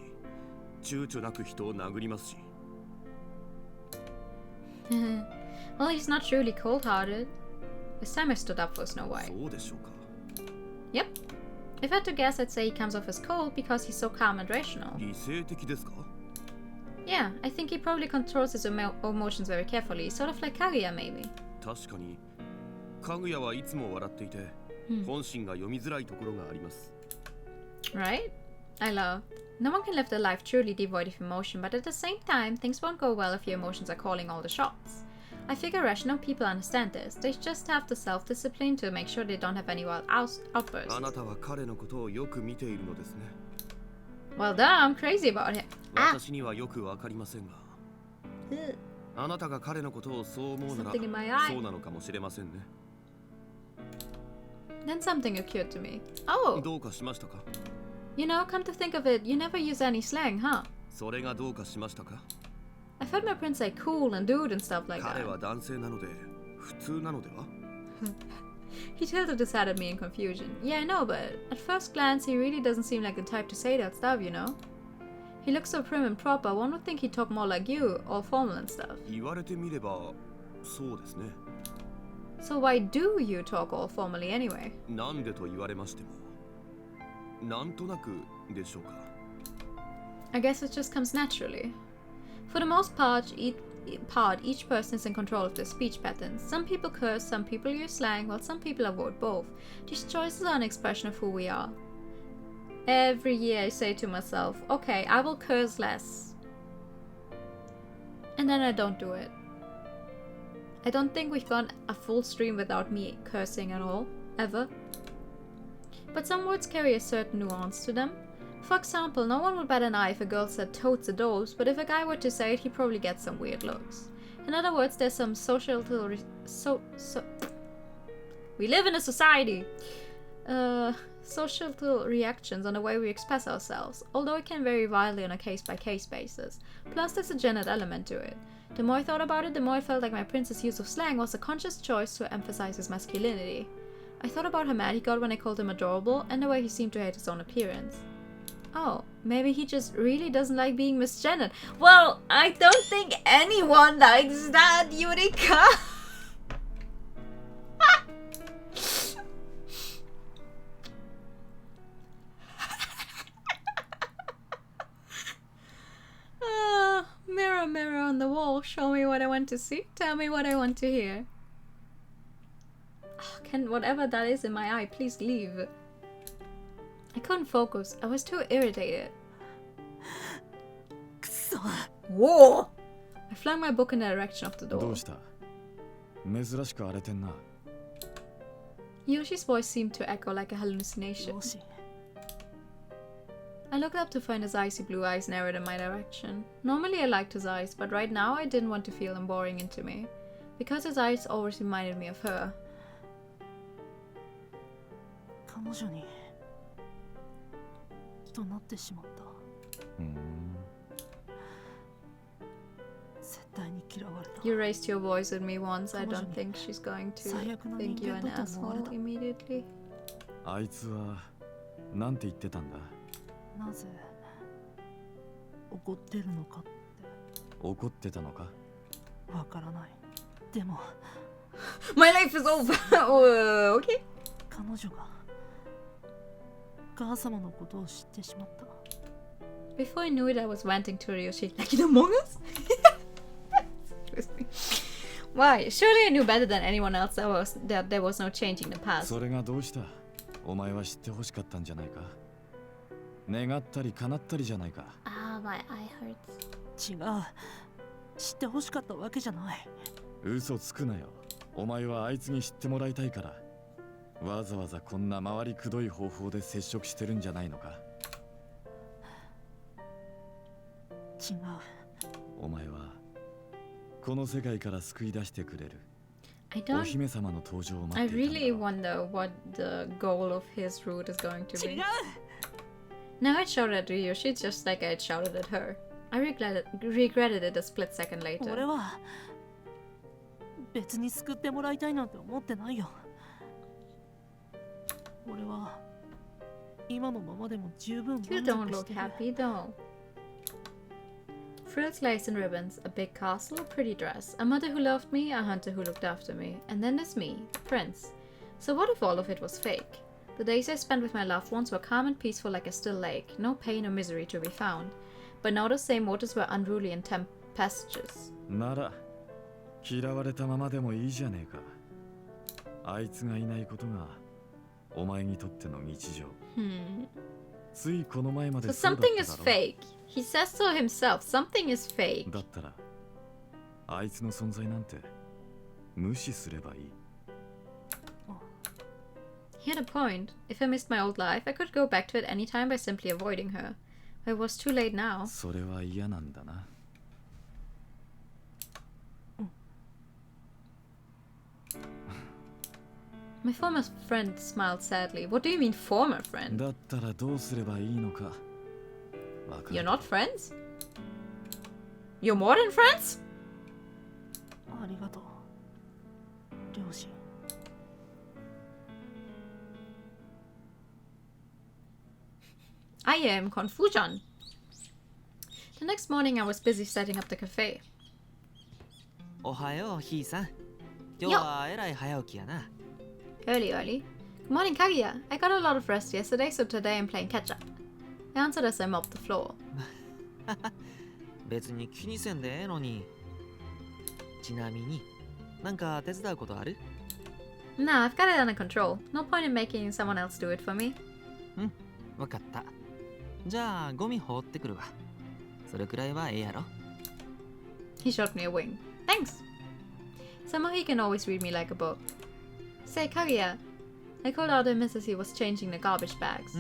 躊躇なく人を殴りますし。 Well, he's not truly cold-hearted. This time I stood up for Snow White. そうでしょうか。 Yep. If I had to guess, I'd say he comes off as cold because he's so calm and rational. 理性的ですか？ Yeah, I think he probably controls his emotions very carefully, sort of like Kaguya, maybe. 確かに、かぐやはいつも笑っていて、本心が読みづらいところがあります。 Right? I love. No one can live their life truly devoid of emotion, but at the same time, things won't go well if your emotions are calling all the shots. I figure rational people understand this. They just have the self-discipline to make sure they don't have any wild outbursts. あなたは彼のことをよく見ているのですね。 Well, duh, I'm crazy about him. 私にはよくわかりませんが。あなたが彼のことをそう思うなら、 Something in my eye. そうなのかもしれませんね。 Then something occurred to me. Oh, どうかしましたか？ you know, come to think of it, you never use any slang, huh? それがどうかしましたか？ I've heard my prince say cool and dude and stuff like 彼 that. は男性なので普通なのでは？ He tilted his head at me in confusion. Yeah, I know, but at first glance, he really doesn't seem like the type to say that stuff, you know? He looks so prim and proper. One would think he'd talk more like you, all formal and stuff. 言われてみればそうですね。 So why do you talk all formally anyway? なんでと言われましても、なんとなくでしょうか。 I guess it just comes naturally. For the most part, each person is in control of their speech patterns. Some people curse, some people use slang, while some people avoid both. These choices are an expression of who we are. Every year I say to myself, okay, I will curse less. And then I don't do it. I don't think we've gone a full stream without me cursing at all, ever. But some words carry a certain nuance to them. For example, no one would bat an eye if a girl said totes a dose, but if a guy were to say it, he'd probably get some weird looks. In other words, there's some we live in a society! Societal reactions on the way we express ourselves, although it can vary wildly on a case-by-case basis. Plus, there's a gendered element to it. The more I thought about it, the more I felt like my prince's use of slang was a conscious choice to emphasize his masculinity. I thought about how mad he got when I called him adorable, and the way he seemed to hate his own appearance. Oh, maybe he just really doesn't like being misgendered. Well, I don't think anyone likes that, Yurika! Mirror, mirror on the wall, show me what I want to see, tell me what I want to hear. Oh, can whatever that is in my eye please leave? I couldn't focus, I was too irritated. Whoa! I flung my book in the direction of the door. Yoshi's voice seemed to echo like a hallucination. I looked up to find his icy blue eyes narrowed in my direction. Normally I liked his eyes, but right now I didn't want to feel them boring into me. Because his eyes always reminded me of her. You raised your voice at me once. I don't think she's going to think you're an asshole immediately. あいつはなんて言ってたんだ。なぜ怒ってるのかって。怒ってたのか。わからない。でも My life is over. Okay. 彼女が母様のことを知ってしまった。 Before I knew it, I was ranting to Ryoshi like in Among Us. Why? Surely I knew better than anyone else that there was no changing the past. それがどうした？お前は知ってほしかったんじゃないか。願ったり叶ったりじゃないか。Ah, my eye hurts. 違う。知ってほしかったわけじゃない。嘘つくなよ。お前はあいつに知ってもらいたいから。わざわざこんな回りくどい方法で接触してるんじゃないのか。違う。お前はこの世界から救い出してくれる。I お姫様の登場を待 I っていたんだ。 really wonder what the goal of his route is going to be. 違う。 Now I shouted at Ryoshi just like I had shouted at her. I regretted it a split second 俺 later. は別に救ってもらいたいなんて思ってないよ。俺は今のままでも十分 You 満 don't 足し look てる。 happy though. Frills, lace and ribbons, a big castle, a pretty dress, a mother who loved me, a hunter who looked after me, and then there's me, the prince. So what if all of it was fake? The days I spent with my loved ones were calm and peaceful like a still lake, no pain or misery to be found. But now the same waters were unruly and tempestuous. なら嫌われたままでもいいじゃねえか。あいつがいないことがお前にとっての日常。ついこの前まで So そうだった something だ is ろ。 fake. He says so himself. Something is fake. だったらあいつの存在なんて無視すればいい。He had a point. If I missed my old life, I could go back to it any time by simply avoiding her. But it was too late now. それは嫌なんだな。My former friend smiled sadly. What do you mean, former friend? だったらどうすればいいのか。わかる You're not friends? You're more than friends? ありがとう。両親。I am Confucian. The next morning I was busy setting up the cafe. おはよう、ひいさん。今日はえらい早起きやな。Early. Good morning, Kaguya. I got a lot of rest yesterday, so today I'm playing catch up. I answered as I mopped the floor. 別に気にせんでええのに。ちなみに、なんか手伝うことある？ Nah, I've got it under control. No point in making someone else do it for me. わかった。じゃあ、ゴミ放ってくるわ。それくらいはええやろ。He shot me a wink. Thanks. Somehow he can always read me like a book. Say, Kaguya. I called out him as he was changing the garbage bags.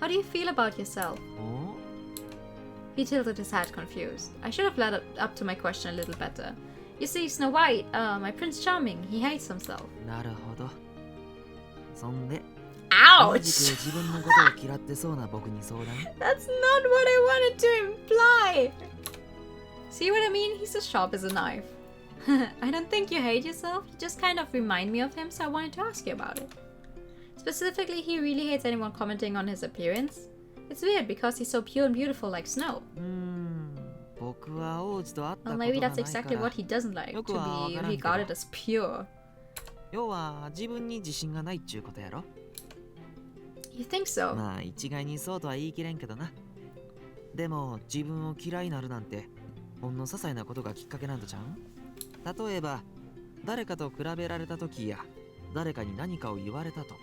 How do you feel about yourself? Oh? He tilted his head, confused. I should have led up to my question a little better. You see, Snow White, my Prince Charming, he hates himself. なるほど。そんで、 Ouch! 同じく自分のことを嫌ってそうな僕に相談。 That's not what I wanted to imply! See what I mean? He's as sharp as a knife. I don't think you hate yourself, you just kind of remind me of him, so I wanted to ask you about it. Specifically, he really hates anyone commenting on his appearance. It's weird because he's so pure and beautiful like snow. 僕は王子と会ったこ Well, とが maybe ない that's か exactly ら what he doesn't like, to be regarded as pure. 要は自分に自信がないっちゅうことやろ。 You think so? まあ一概にそうとは言い切れんけどな。でも自分を嫌いになるなんてほんの些細なことがきっかけなんとちゃうん？例えば誰かと比べられた時や誰かに何かを言われたとか。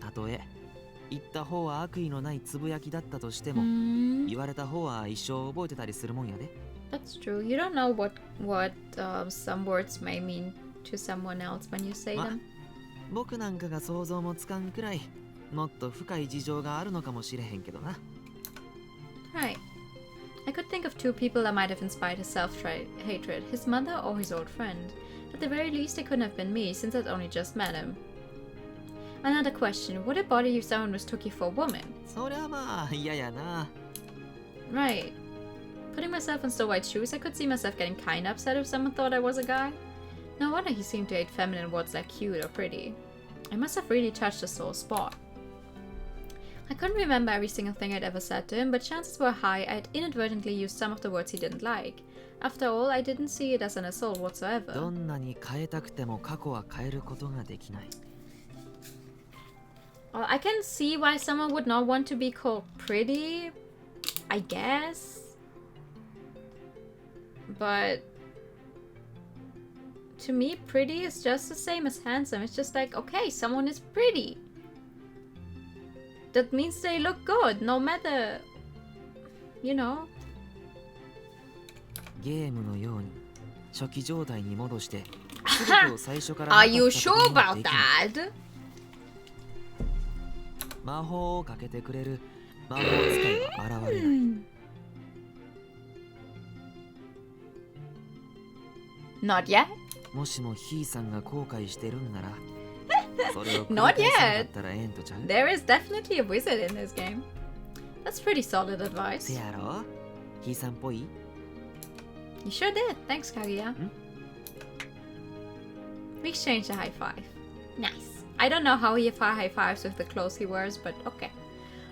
たとえ言った方は悪意のないつぶやきだったとしても、言われた方は一生覚えてたりするもんやで。 That's true. You don't know what some words may mean to someone else when you say them. 僕なんかが想像もつかんくらいもっと深い事情があるのかもしれへんけどな。 Right. I could think of two people that might have inspired his self-hatred, his mother or his old friend. At the very least, it couldn't have been me, since I'd only just met him. Another question, would it bother you if someone mistook you for a woman? そりゃまあ嫌やな。 Right. Putting myself in Snow White's shoes, I could see myself getting kinda upset if someone thought I was a guy. No wonder he seemed to hate feminine words like cute or pretty. I must have really touched a sore spot. I couldn't remember every single thing I'd ever said to him, but chances were high I'd inadvertently used some of the words he didn't like. After all, I didn't see it as an assault whatsoever. どんなに変えたくても過去は変えることができない。 Well, I can see why someone would not want to be called pretty, I guess. But to me, pretty is just the same as handsome. It's just like, okay, someone is pretty. That means they look good, no matter, you know. ゲームのように初期状態に戻して全てを最初から Are you sure about that? 魔法をかけてくれる魔法使いが現れない。 Not yet. もしもヒーさんが後悔してるんならそれを Not 繰り返さなか yet. ったらええんとちゃう？ There is definitely a wizard in this game. That's pretty solid せ advice. やろ？ヒーさんっぽい？ You sure did. Thanks, Kaguya. We exchanged a high five. Nice. I don't know how he high fives with the clothes he wears, but okay.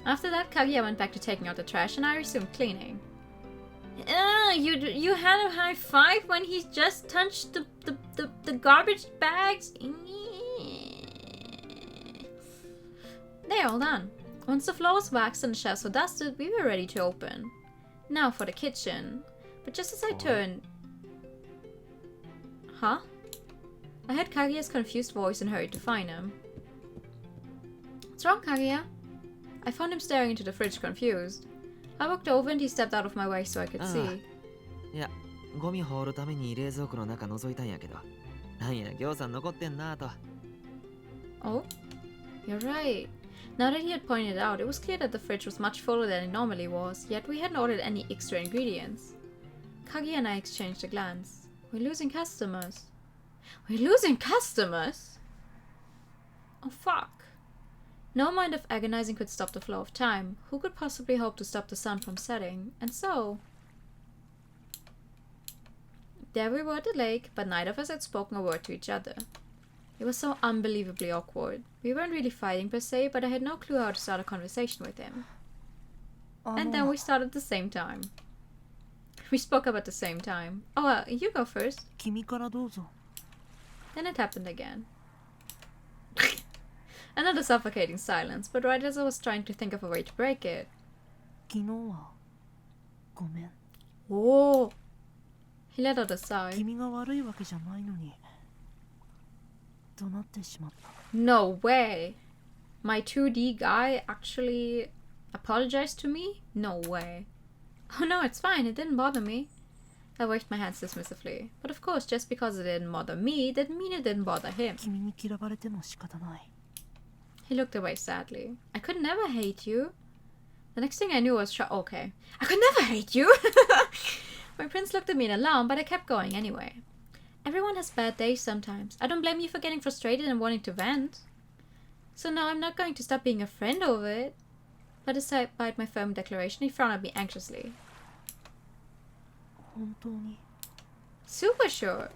After that, Kaguya went back to taking out the trash, and I resumed cleaning. You had a high five when he just touched the garbage bags. They're all done. Once the floor was waxed and the shelves were dusted, we were ready to open. Now for the kitchen. But just as I turned... Huh? I heard Kaguya's confused voice and hurried to find him. What's wrong, Kaguya? I found him staring into the fridge, confused. I walked over and he stepped out of my way so I could see. いや、ゴミ放るために冷蔵庫の中覗いたんやけど、なんや、ぎょうさん残ってんなと。 Oh? You're right. Now that he had pointed it out, it was clear that the fridge was much fuller than it normally was, yet we hadn't ordered any extra ingredients. Kaguya and I exchanged a glance. We're losing customers. We're losing customers? Oh fuck. No amount of agonizing could stop the flow of time. Who could possibly hope to stop the sun from setting? And so... There we were at the lake, but neither of us had spoken a word to each other. It was so unbelievably awkward. We weren't really fighting per se, but I had no clue how to start a conversation with him. And then we started at the same time. We spoke up at the same time. Oh, well, you go first. 君からどうぞ。 Then it happened again. Another suffocating silence, but right as I was trying to think of a way to break it. 昨日はごめん。 Oh! He let out a sigh. 君が悪いわけじゃないのに怒鳴ってしまった。 No way! My 2D guy actually apologized to me? No way. Oh no, it's fine, it didn't bother me. I waved my hands dismissively. But of course, just because it didn't bother me, didn't mean it didn't bother him. 君に嫌われても仕方ない。 He looked away sadly. I could never hate you. The next thing I knew was okay. I could never hate you! My prince looked at me in alarm, but I kept going anyway. Everyone has bad days sometimes. I don't blame you for getting frustrated and wanting to vent. So no, I'm not going to stop being a friend over it. But despite my firm declaration, he frowned at me anxiously. 本当に Super sure.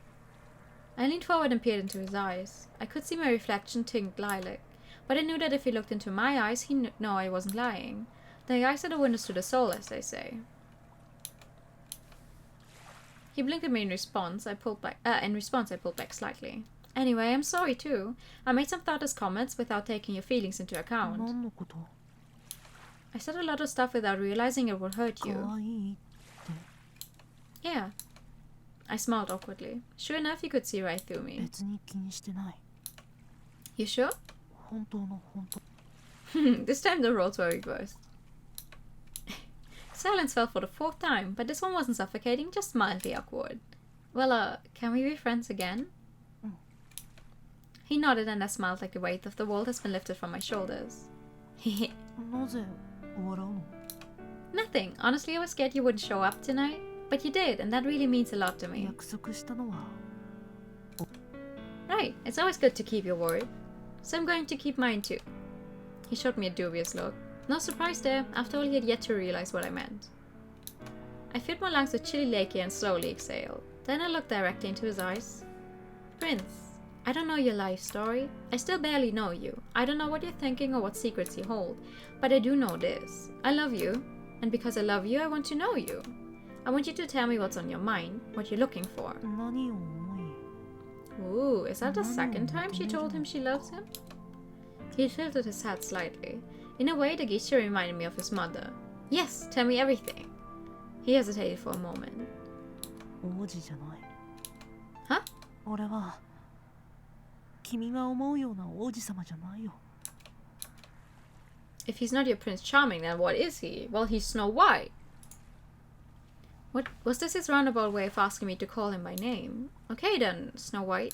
I leaned forward and peered into his eyes. I could see my reflection tinct lilac, but I knew that if he looked into my eyes, he'd know I wasn't lying. The eyes are the windows to the soul, as they say. He blinked at me in response. I pulled back slightly. Anyway, I'm sorry too. I made some thoughtless comments without taking your feelings into account. 何のこと？ I said a lot of stuff without realizing it would hurt 可 you. 愛いって Yeah. I smiled awkwardly. Sure enough, you could see right through me. 別に気にしてない。 You sure? 本当の本当。 This time the roles were reversed. Silence fell for the fourth time, but this one wasn't suffocating, just mildly awkward. Well, can we be friends again? He nodded and I smiled like the weight of the world has been lifted from my shoulders. なぜ笑うの？ Nothing. Honestly, I was scared you wouldn't show up tonight. But you did, and that really means a lot to me. 約束したのは Right, it's always good to keep your word. So I'm going to keep mine too. He showed me a dubious look. No surprise there, after all he had yet to realize what I meant. I filled my lungs with chili leche and slowly exhaled. Then I looked directly into his eyes. Prince, I don't know your life story. I still barely know you. I don't know what you're thinking or what secrets you hold. But I do know this. I love you. And because I love you, I want to know you. I want you to tell me what's on your mind, what you're looking for. 何を思い Ooh, is that the second time she told him she loves him? He tilted his head slightly. In a way, the geisha reminded me of his mother. Yes, tell me everything. He hesitated for a moment. 王子じゃない。 Huh? 俺は君が思うような王子様じゃないよ。 If he's not your Prince Charming, then what is he? Well, he's Snow White. What was this his roundabout way of asking me to call him by name? Okay then, Snow White.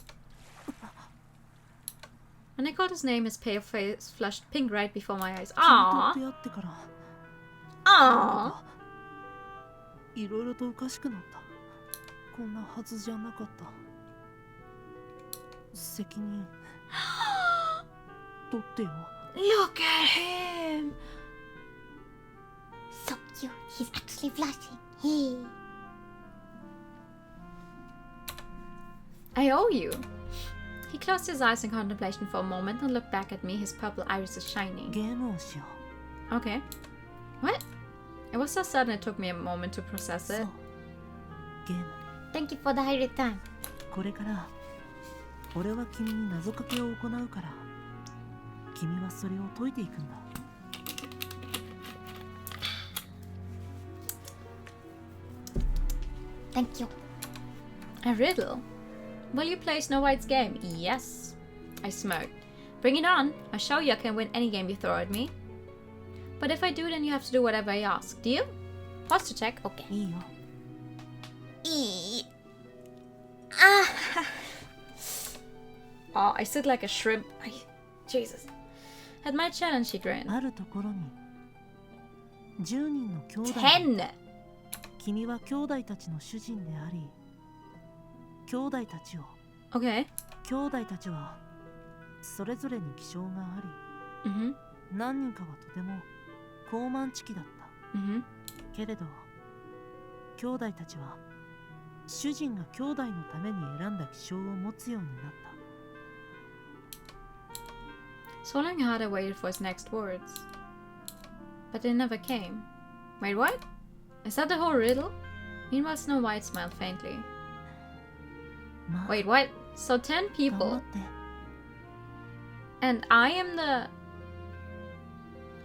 When I called his name, his pale face flushed pink right before my eyes. 君と出 Aww. 会ってから Aww. いろいろとおかしくなった。こんなはずじゃなかった。責任取ってよ。 Look at him. So cute. He's actually blushing. Hey. I owe you. He closed his eyes in contemplation for a moment and looked back at me, his purple irises shining. ゲームをしよ Okay. What? It was so sudden it took me a moment to process う。そ it. う。ゲーム。 Thank you for the high return. これから俺は君に謎かけを行うから、君はそれを解いていくんだ。 Thank you. A riddle? Will you play Snow White's game? Yes. I smirked. Bring it on. I'll show you I can win any game you throw at me. But if I do, then you have to do whatever I ask. Deal? Pause to check. Okay. いいよ。 Oh, I sit like a shrimp. Jesus. At my challenge, he grinned. あるところに10人の兄弟。 10! 君は兄弟たちの主人であり、兄弟たちを Okay. 兄弟たちはそれぞれに気性があり、 Mm-hmm. 何人かはとても高慢ちきだった。 Mm-hmm. けれど兄弟たちは主人が兄弟のために選んだ気性を持つようになった。 Swallowing hard, I waited for his next words. But they never came. Wait, what? Is that the whole riddle? Meanwhile, Snow White smiled faintly. Wait, what? So 10 people. And I am the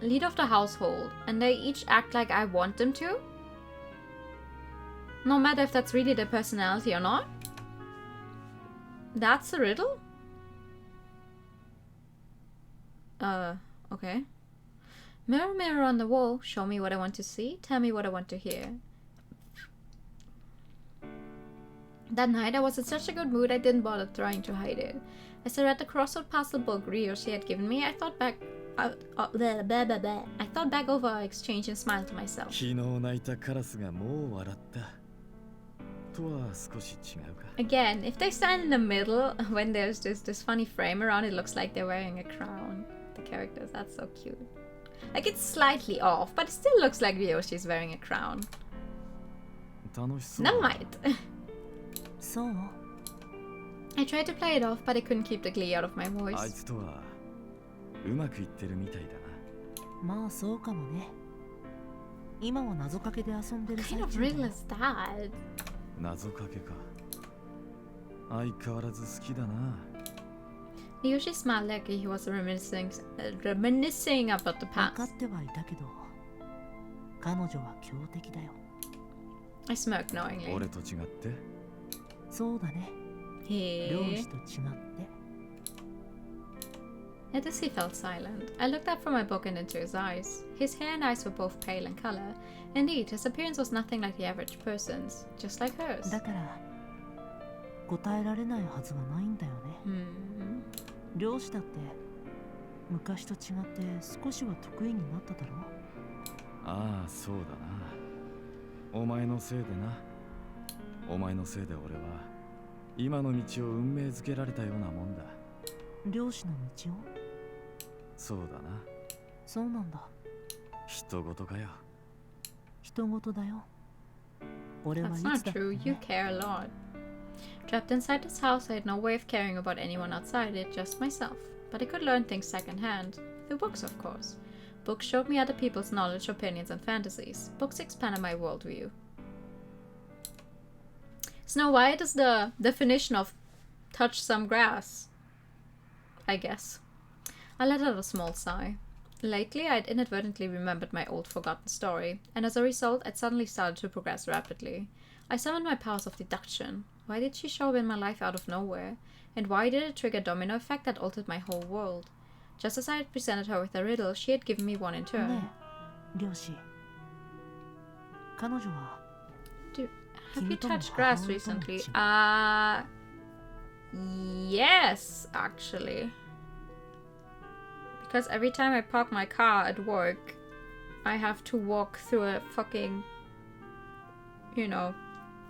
lead of the household, and they each act like I want them to? No matter if that's really their personality or not? That's a riddle? Okay. Mirror, mirror on the wall, show me what I want to see, tell me what I want to hear. That night I was in such a good mood I didn't bother trying to hide it. As I read the crossword puzzle book Rio she had given me, I thought back over our exchange and smiled to myself. Again, if they stand in the middle when there's this funny frame around, it looks like they're wearing a crown. The characters, that's so cute. Like, it's slightly off, but it still looks like Ryoshi's wearing a crown. Never mind. So? I tried to play it off, but I couldn't keep the glee out of my voice. What kind of riddle is that? Ryoshi smiled like he was reminiscing about the past. I smirked knowingly. Hey. At this he felt silent. I looked up from my book and into his eyes. His hair and eyes were both pale in color. Indeed, his appearance was nothing like the average person's, just like hers. That's not true, you care a lot. Trapped inside this house, I had no way of caring about anyone outside it, just myself. But I could learn things secondhand. Through books, of course. Books showed me other people's knowledge, opinions, and fantasies. Books expanded my worldview. Snow White is the definition of touch some grass, I guess. I let out a small sigh. Lately, I'd inadvertently remembered my old forgotten story, and as a result, I'd suddenly started to progress rapidly. I summoned my powers of deduction. Why did she show up in my life out of nowhere? And why did it trigger a domino effect that altered my whole world? Just as I had presented her with a riddle, she had given me one in turn. Have you touched grass recently? Yes, actually. Because every time I park my car at work, I have to walk through a fucking,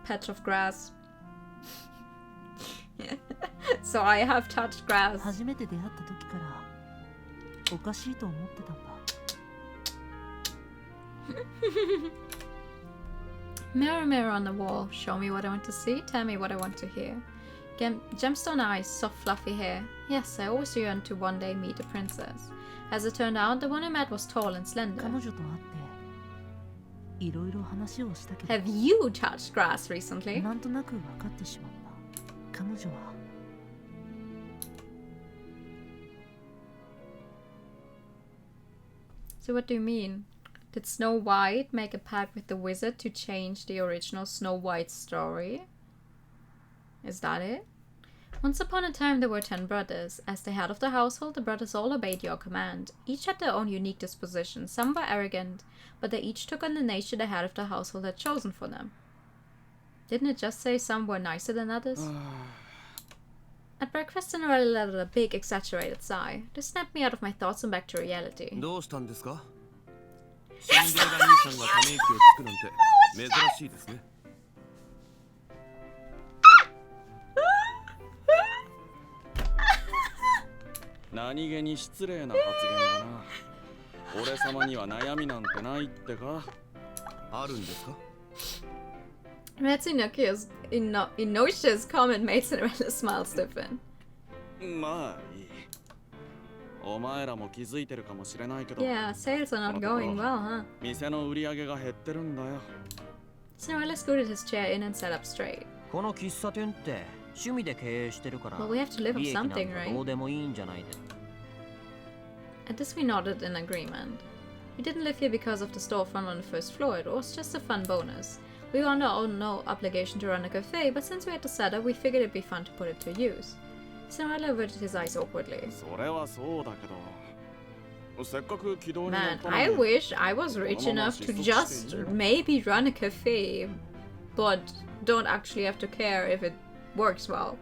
patch of grass. So I have touched grass. Mirror, mirror on the wall, show me what I want to see, tell me what I want to hear. Gemstone eyes, soft fluffy hair. Yes, I always yearned to one day meet a princess. As it turned out, the one I met was tall and slender. Have you touched grass recently? So what do you mean? Did Snow White make a pact with the wizard to change the original Snow White story? Is that it? Once upon a time there were 10 brothers. As the head of the household, the brothers all obeyed your command. Each had their own unique disposition. Some were arrogant, but they each took on the nature the head of the household had chosen for them. Didn't it just say some were nicer than others? At breakfast, Cinderella let out a big, exaggerated sigh. This snapped me out of my thoughts and back to reality. Matsunokio's innocuous comment made Cinderella smile stiffen. お前らも気づいてるかもしれないけど、 Yeah, sales are not going well, huh? 店の売り上げが減ってるんだよ。 Cinderella scooted his chair in and sat up straight. この喫茶店って趣味で経営してるから、 Well, we have to live off 利益なんか something, right? どうでもいいんじゃないで。 At this, we nodded in agreement. We didn't live here because of the storefront on the first floor. It was just a fun bonus. We were under no obligation to run a cafe, but since we had the setup, we figured it'd be fun to put it to use. Cinderella averted his eyes awkwardly. それはそうだけど、せっかく軌道に乗っ Man, たの I に wish I was rich enough to just maybe run a cafe, but don't actually have to care if it works well.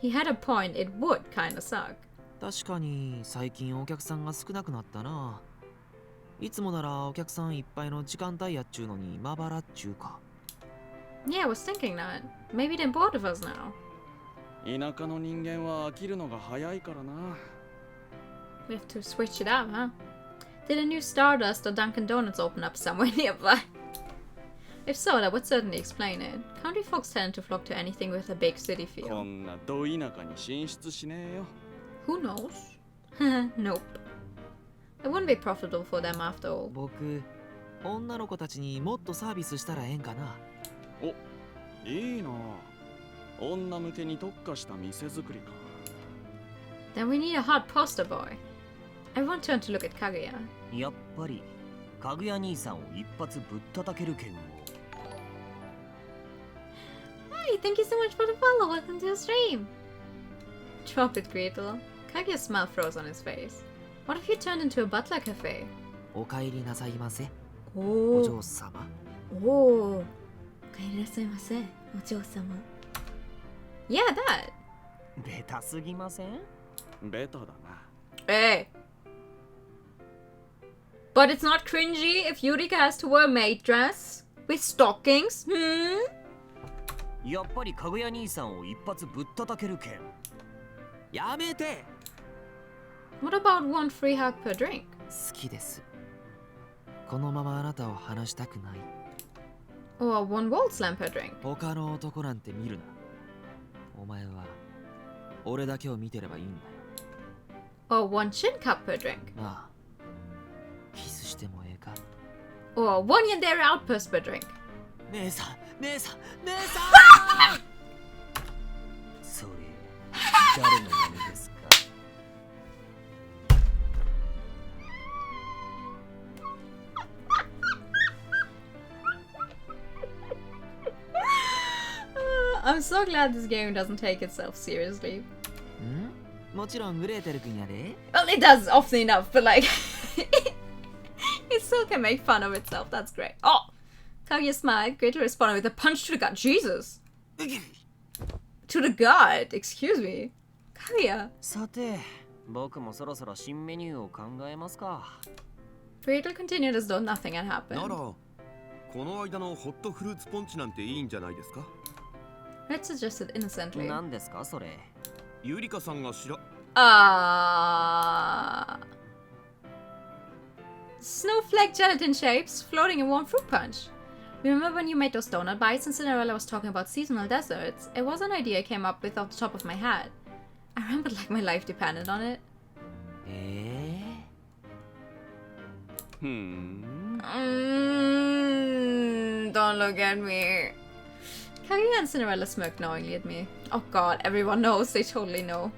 He had a point, it would kinda suck. 確かに最近お客さんが少なくなったな。いつもならお客さんいっぱいの時間帯やっちゅうのにまばらっちゅうか。 Yeah, I was thinking that. Maybe they're bored of us now. 田舎の人間は飽きるのが早いからな。 We have to switch it up, huh? Did a new Stardust or Dunkin' Donuts open up somewhere nearby? If so, that would certainly explain it. Country folks tend to flock to anything with a big city こ feel. んなど田舎に進出しねえよ。 Who knows? Nope. It wouldn't be profitable for them after all. 僕、女の子たちにもっとサービスしたらええんかな。お、いいな。女向けに特化した店作りか。 Then we need a hot poster boy. Everyone turned to look at Kaguya. やっぱりかぐや兄さんを一発ぶったたける剣を。 Hi, thank you so much for the follow. Welcome to the stream. Drop it, Gretel. Kaguya's smile froze on his face. What if you turned into a butler cafe? お帰りなさいませ。お Oh. 嬢様。 Oh. Yeah, that. ベタすぎません？ベタだな。 Hey. But it's not cringy if Yurika has to wear a maid dress with stockings? Hmm? やっぱりかぐや兄さんを一発ぶったたける剣。やめて。 What about one free hug per drink? 好きです。このままあなたを離したくない。 Or one wall slam per drink? 他の男なんて見るな。お前は俺だけを見てればいいんだよ。 Or one chin cup per drink? なあ、キスしてもええか。 Or one yandere outburst per drink? 姉さん、姉さん、姉さんそれ誰の真似ですか？ I'm so glad this game doesn't take itself seriously. ん？もちろんグレーテル君やで。 Well, it does often enough, but like, it still can make fun of itself. That's great. Oh, Kaguya smiled. Gretel responded with a punch to the gut. Jesus. To the gut. Excuse me. Kaguya. さて、僕もそろそろ新メニューを考えますか。 Gretel continued as though nothing had なら happened. この間のホットフルーツポンチなんていいんじゃないですか？ Red suggested innocently. 何ですかそれ？ゆりかさんがSnowflake gelatin shapes floating in warm fruit punch. Remember when you made those donut bites and Cinderella was talking about seasonal desserts? It was an idea I came up with off the top of my head. I remembered like my life depended on it. Don't look at me. Kaguya and Cinderella smirked knowingly at me. Oh god, everyone knows. They totally know.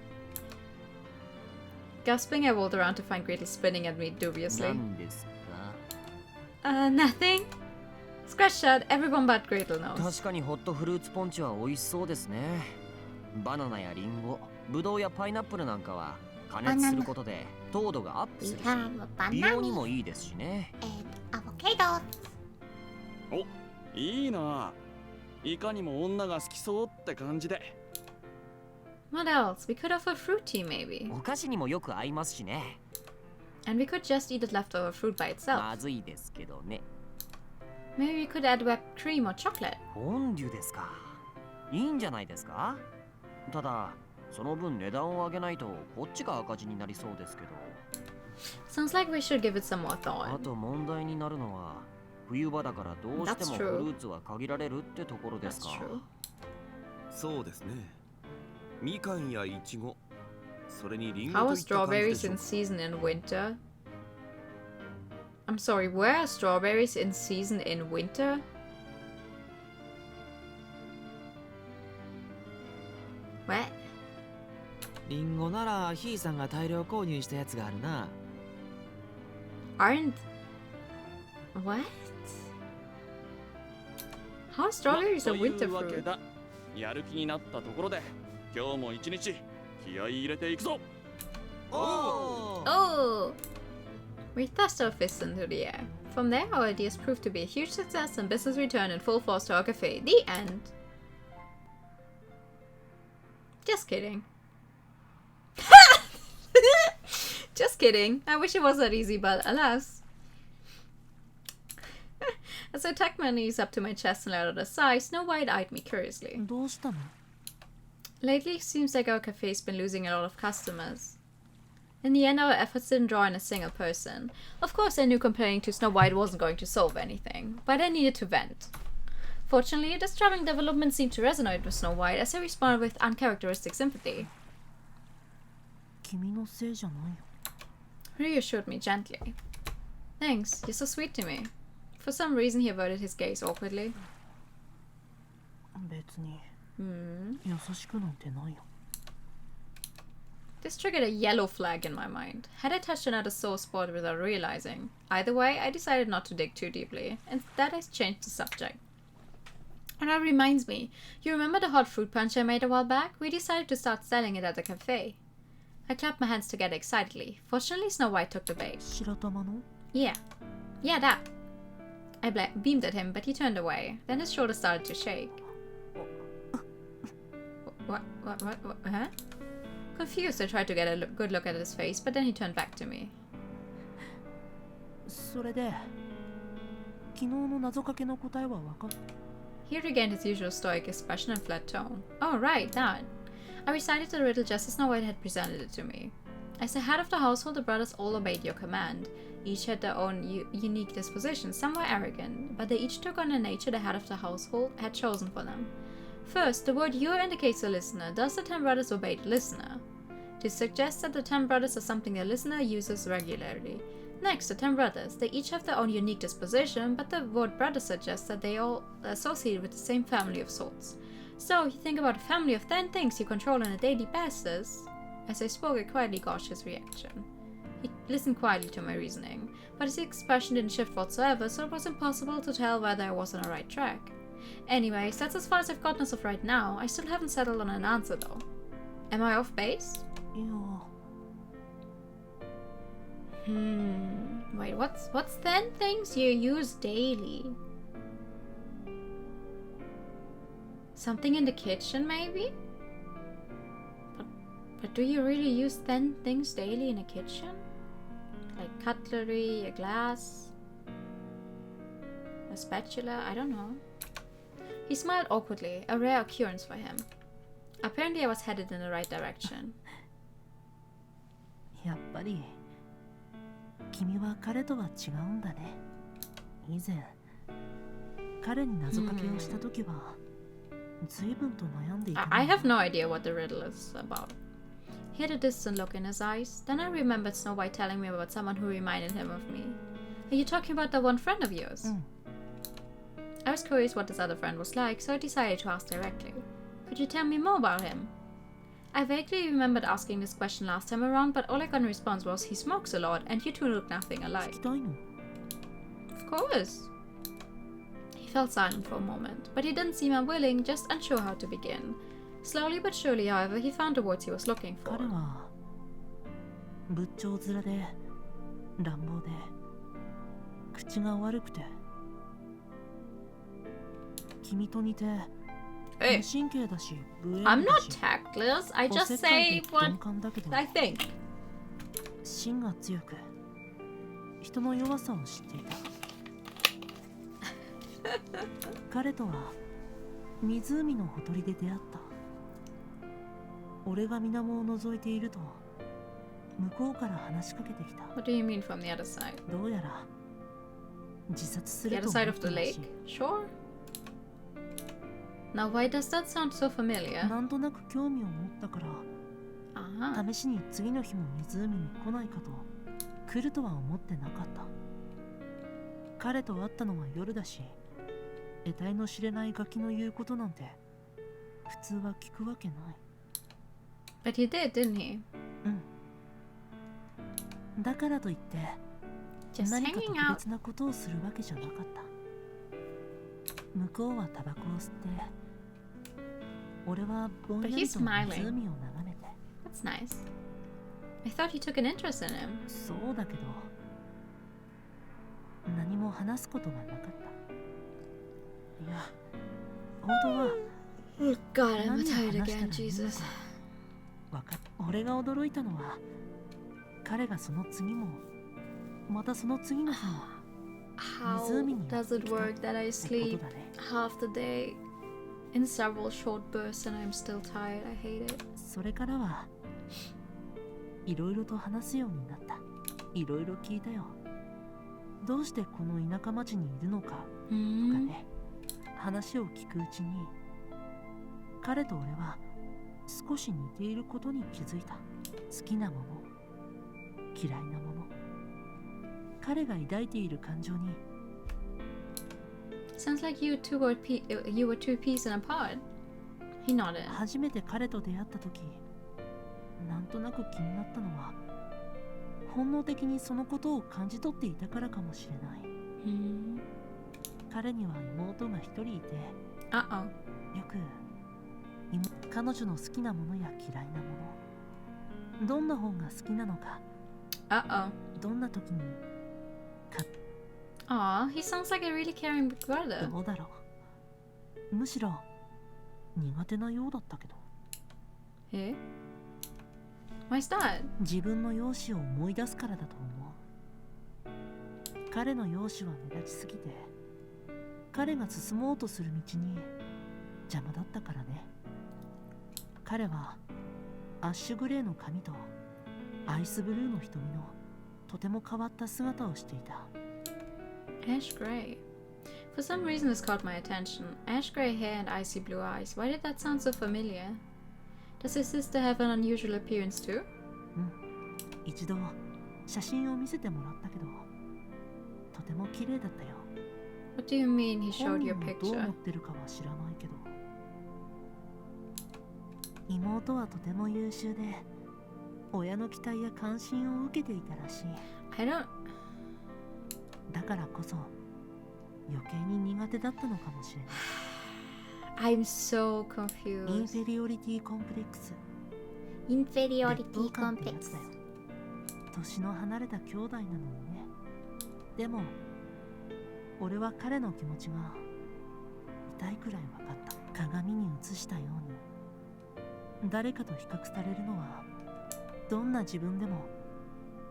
Gasping, I rolled around to find Gretel spinning at me dubiously. 何ですか？ Nothing. Scratch that. Everyone but Gretel knows. 確かにホットフルーツポンチは美味しそうですね。バナナやリンゴ、ブドウやパイナップルなんかは加熱することで糖度がアップするし、美容にもいいですしね。お、いいな。いかにも女が好きそうって感じで。 What else? We could offer fruit tea maybe. お菓子にもよく合いますしね。 And we could just eat the leftover fruit by itself. まずいですけどね。 Maybe we could add whipped cream or chocolate. フォンデュですか。いいんじゃないですか。ただ、その分値段を上げないとこっちが赤字になりそうですけど。 Sounds like we should give it some more あ thought. と問題になるのは冬場だからどうしても That's フ true. ルーツは限られるってところです That's か。 true. そうですね。みかんやいちご、それにリン How ゴ are といった感じで strawberries しょ in うか。 season in winter? I'm sorry, where are strawberries in season in winter? What? リンゴならひいさんが大量購入したやつがあるな。Aren't... What? How are strawberries a とい winter うわけ fruit? だ。やる気になったところで、今日も一日気合い入れていくぞ。Oh! We thrust our fists into the air. From there, our ideas proved to be a huge success and business returned in full force to our cafe. The end. Just kidding. Just kidding. I wish it was that easy, but alas. As I tucked my knees up to my chest and let out a sigh, Snow White eyed me curiously. どうしたの？ Lately, it seems like our cafe's been losing a lot of customers. In the end, our efforts didn't draw in a single person. Of course, I knew complaining to Snow White wasn't going to solve anything, but I needed to vent. Fortunately, this troubling development seemed to resonate with Snow White as I responded with uncharacteristic sympathy. 君のせいじゃないよ。 Reassured me gently. Thanks, you're so sweet to me. For some reason, he averted his gaze awkwardly. 別に Hmm. 優しくなんてないよ。 This triggered a yellow flag in my mind. Had I touched another sore spot without realizing? Either way, I decided not to dig too deeply. Instead, I changed the subject. And that reminds me, you remember the hot fruit punch I made a while back? We decided to start selling it at the cafe. I clapped my hands together excitedly. Fortunately, Snow White took the bait. 白玉の？ Yeah. Yeah, that. I beamed at him, but he turned away. Then his shoulders started to shake. What? Huh? Confused, I tried to get a good look at his face, but then he turned back to me. それで昨日の謎かけの答えは分かった？ He regained his usual stoic expression and flat tone. Oh, right, that. I recited the riddle just as Snow White had presented it to me. As the head of the household, the brothers all obeyed your command. Each had their own unique disposition, some were arrogant, but they each took on the nature the head of the household had chosen for them. First, the word "your" indicates the listener, thus the 10 brothers obeyed the listener. This suggests that the 10 brothers are something the listener uses regularly. Next, the 10 brothers. They each have their own unique disposition, but the word brother suggests that they all are associated with the same family of sorts. So, you think about a family of 10 things you control on a daily basis. As I spoke, I quietly gauged his reaction. He listened quietly to my reasoning, but his expression didn't shift whatsoever, so it was impossible to tell whether I was on the right track. Anyways, that's as far as I've gotten as of right now. I still haven't settled on an answer though. Am I off base? いや Wait, what's 10 things you use daily? Something in the kitchen, maybe? But do you really use 10 things daily in a kitchen? Like cutlery, a glass, a spatula, I don't know. He smiled awkwardly, a rare occurrence for him. Apparently I was headed in the right direction. やっぱり君は彼とは違うんだね。以前彼に謎かけをした時は随分と悩んでいた。I have no idea what the riddle is about. He had a distant look in his eyes. Then I remembered Snow White telling me about someone who reminded him of me. Are you talking about that one friend of yours? I was curious what this other friend was like, so I decided to ask directly. Could you tell me more about him? I vaguely remembered asking this question last time around, but all I got in response was, he smokes a lot, and you two look nothing alike. 聞きたいの？ Of course. He felt silent for a moment, but he didn't seem unwilling, just unsure how to begin. Slowly but surely, however, he found the words he was looking for. 彼は仏頂面で乱暴で口が悪くて君と似て Hey, 無神経だし無縁 I'm だ not し tactless. I お just せっかい say で what 鈍感だけど I think. 芯が強く人の弱さを知っていた。彼とは湖のほとりで出会った。俺が水面を覗いていると向こうから話しかけてきた。 What do you mean from the other side? どうやら自殺す The る other と side 思 of っ the たらし lake? い。 Sure. Now, why does that sound so familiar? なんとなく興味を持ったから試しに次の日も湖に来ないかと来るとは思ってなかった。彼と会ったのは夜だし、得体の知れないガキの言うことなんて普通は聞くわけない。 But he did, didn't he? うん。だからといって何か特別なことをするわけじゃなかった。向こうはタバコを吸って、俺はぼんやりと湖を眺めて。 That's nice. I thought he took an interest in him. そうだけど何も話すことがなかった。いや、本当は Oh God, I'm tired again, Jesus. 俺が驚いたのは、彼がその次もまたその次の日も How does it work that I sleep half the day in several short bursts and I'm still tired? I hate it. それからはいろいろと話すようになった。いろいろ聞いたよ。どうしてこの田舎町にいるのかとかね。話を聞くうちに彼と俺は少し似ていることに気づいた。好きなもの、嫌いなもの、彼が抱いている感情に。 Sounds like you were two pieces apart. He nodded. 初めて彼と出会った時、なんとなく気になったのは、本能的にそのことを感じ取っていたからかもしれない。彼には妹が一人いて、よく彼女の好きなものや嫌いなもの、どんな本が好きなのか、どんな時に。He sounds like a really caring big brother. どうだろう。むしろ苦手なようだったけど。Why's that? 自分の容姿を思い出すからだと思う。彼の容姿は目立ちすぎて、彼が進もうとする道に邪魔だったからね。彼はアッシュグレーの髪とアイスブルーの瞳のとても変わった姿をしていた。Ash gray. For some reason this caught my attention. Ash gray hair and icy blue eyes. Why did that sound so familiar? Does his sister have an unusual appearance too? 一度写真を見せてもらったけど、とても綺麗だったよ。What do you mean he showed you a どう picture? 思ってるかは知らないけど、妹はとても優秀で、親の期待や関心を受けていたらしい。I don't... だからこそ余計に苦手だったのかもしれない。I'm so confused. インフェリオリティコンプレックス。 Inferiority 劣等感ってや complex. つだよ。年の離れた兄弟なのにね。でも俺は彼の気持ちが痛いくらい分かった。鏡に映したように、誰かと比較されるのはどんな自分でも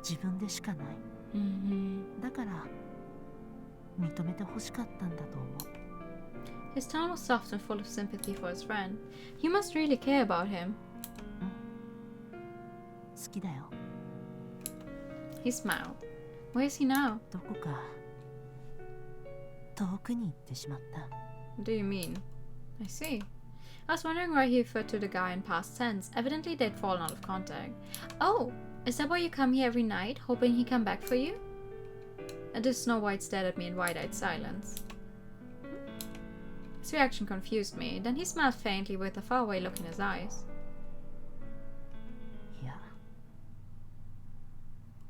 自分でしかない。だから認めてほしかったんだと思う。 His tone was soft and full of sympathy for his friend. You must really care about him. 好きだよ。 He smiled. Where is he now? どこか遠くに行ってしまった。 What do you mean? I see. I was wondering why he referred to the guy in past tense. Evidently they'd fallen out of contact. Oh, is that why you come here every night, hoping he'd come back for you? The Snow White stared at me in wide-eyed silence. His reaction confused me. Then he smiled faintly with a faraway look in his eyes. いや、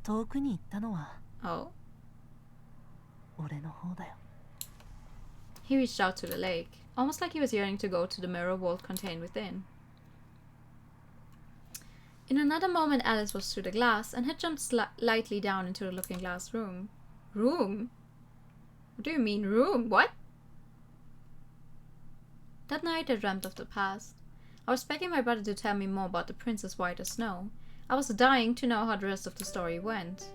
遠くに行ったのは Oh? 俺の方だよ。 He reached out to the lake, almost like he was yearning to go to the mirror world contained within. In another moment, Alice was through the glass and had jumped lightly down into the looking-glass room. Room? What do you mean, room? What? That night, I dreamt of the past. I was begging my brother to tell me more about the Princess White as Snow. I was dying to know how the rest of the story went.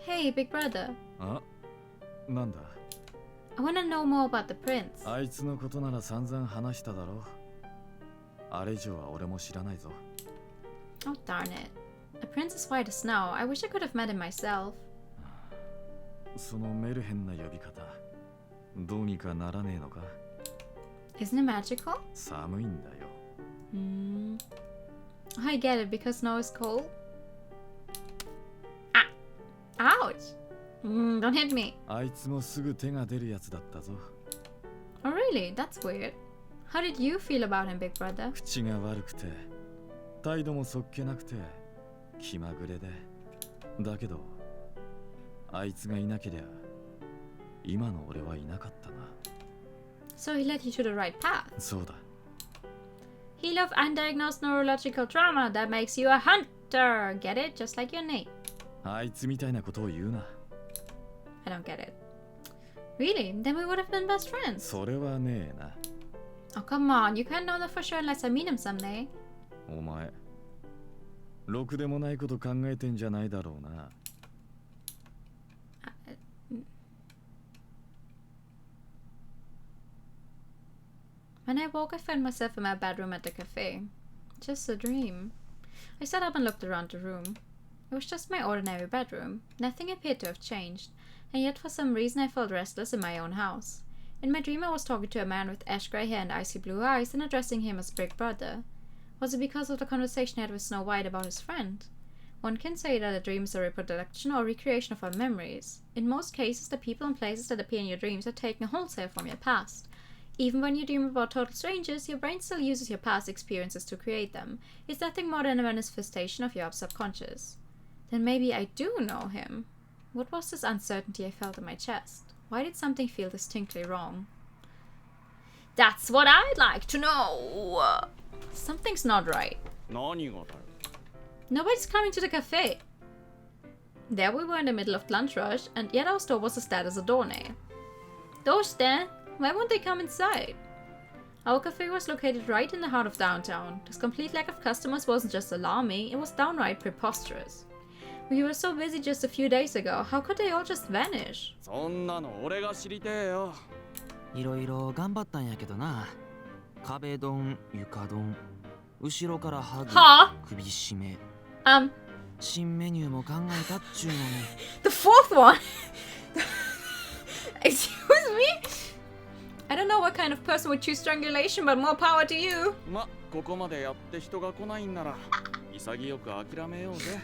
Hey, big brother. なんだ。 I want to know more about the prince. あいつのことなら散々話しただろ。あれ以上は俺も知らないぞ。 Oh, darn it. A princess white as snow. I wish I could have met him myself. そのメルヘンな呼び方、どうにかならねえのか。 Isn't it magical? 寒いんだよ。I get it, because snow is cold. Ah! Ouch! Don't hit me. あいつもすぐ手が出るやつだったぞ。 Oh really? That's weird. How did you feel about him, big brother? 口が悪くて、態度もそっけなくて、気まぐれで。だけど、あいつがいなけりゃ、今の俺はいなかったな。 So he led you to the right path. そうだ。 Heal of undiagnosed neurological trauma that makes you a hunter. Get it? Just like your name. あいつみたいなことを言うな。 I don't get it. Really? Then we would have been best friends. それはねえな。 Oh, come on. You can't know that for sure unless I meet him someday. お前、ろくでもないこと考えてんじゃないだろうな。 When I woke, I found myself in my bedroom at the cafe. Just a dream. I sat up and looked around the room. It was just my ordinary bedroom. Nothing appeared to have changed, and yet for some reason I felt restless in my own house. In my dream I was talking to a man with ash grey hair and icy blue eyes and addressing him as Big Brother. Was it because of the conversation I had with Snow White about his friend? One can say that a dream is a reproduction or recreation of our memories. In most cases, the people and places that appear in your dreams are taken wholesale from your past. Even when you dream about total strangers, your brain still uses your past experiences to create them. It's nothing more than a manifestation of your subconscious. Then maybe I do know him. What was this uncertainty I felt in my chest? Why did something feel distinctly wrong? That's what I'd like to know! Something's not right. 何がだよ。 Nobody's coming to the cafe. There we were in the middle of lunch rush, and yet our store was as dead as a doornail. Doshite? Why won't they come inside? Our cafe was located right in the heart of downtown. This complete lack of customers wasn't just alarming, it was downright preposterous. We were so busy just a few days ago, how could they all just vanish? そんなの俺が知りてえよ。いろいろ頑張ったんやけどな。壁ドン、床ドン、後ろからハグ、首絞め。新メニューも考えたっちゅうのに。The fourth one? Excuse me? I don't know what kind of person would choose strangulation, but more power to you. ま、ここまでやって人が来ないんなら、潔く諦めようぜ。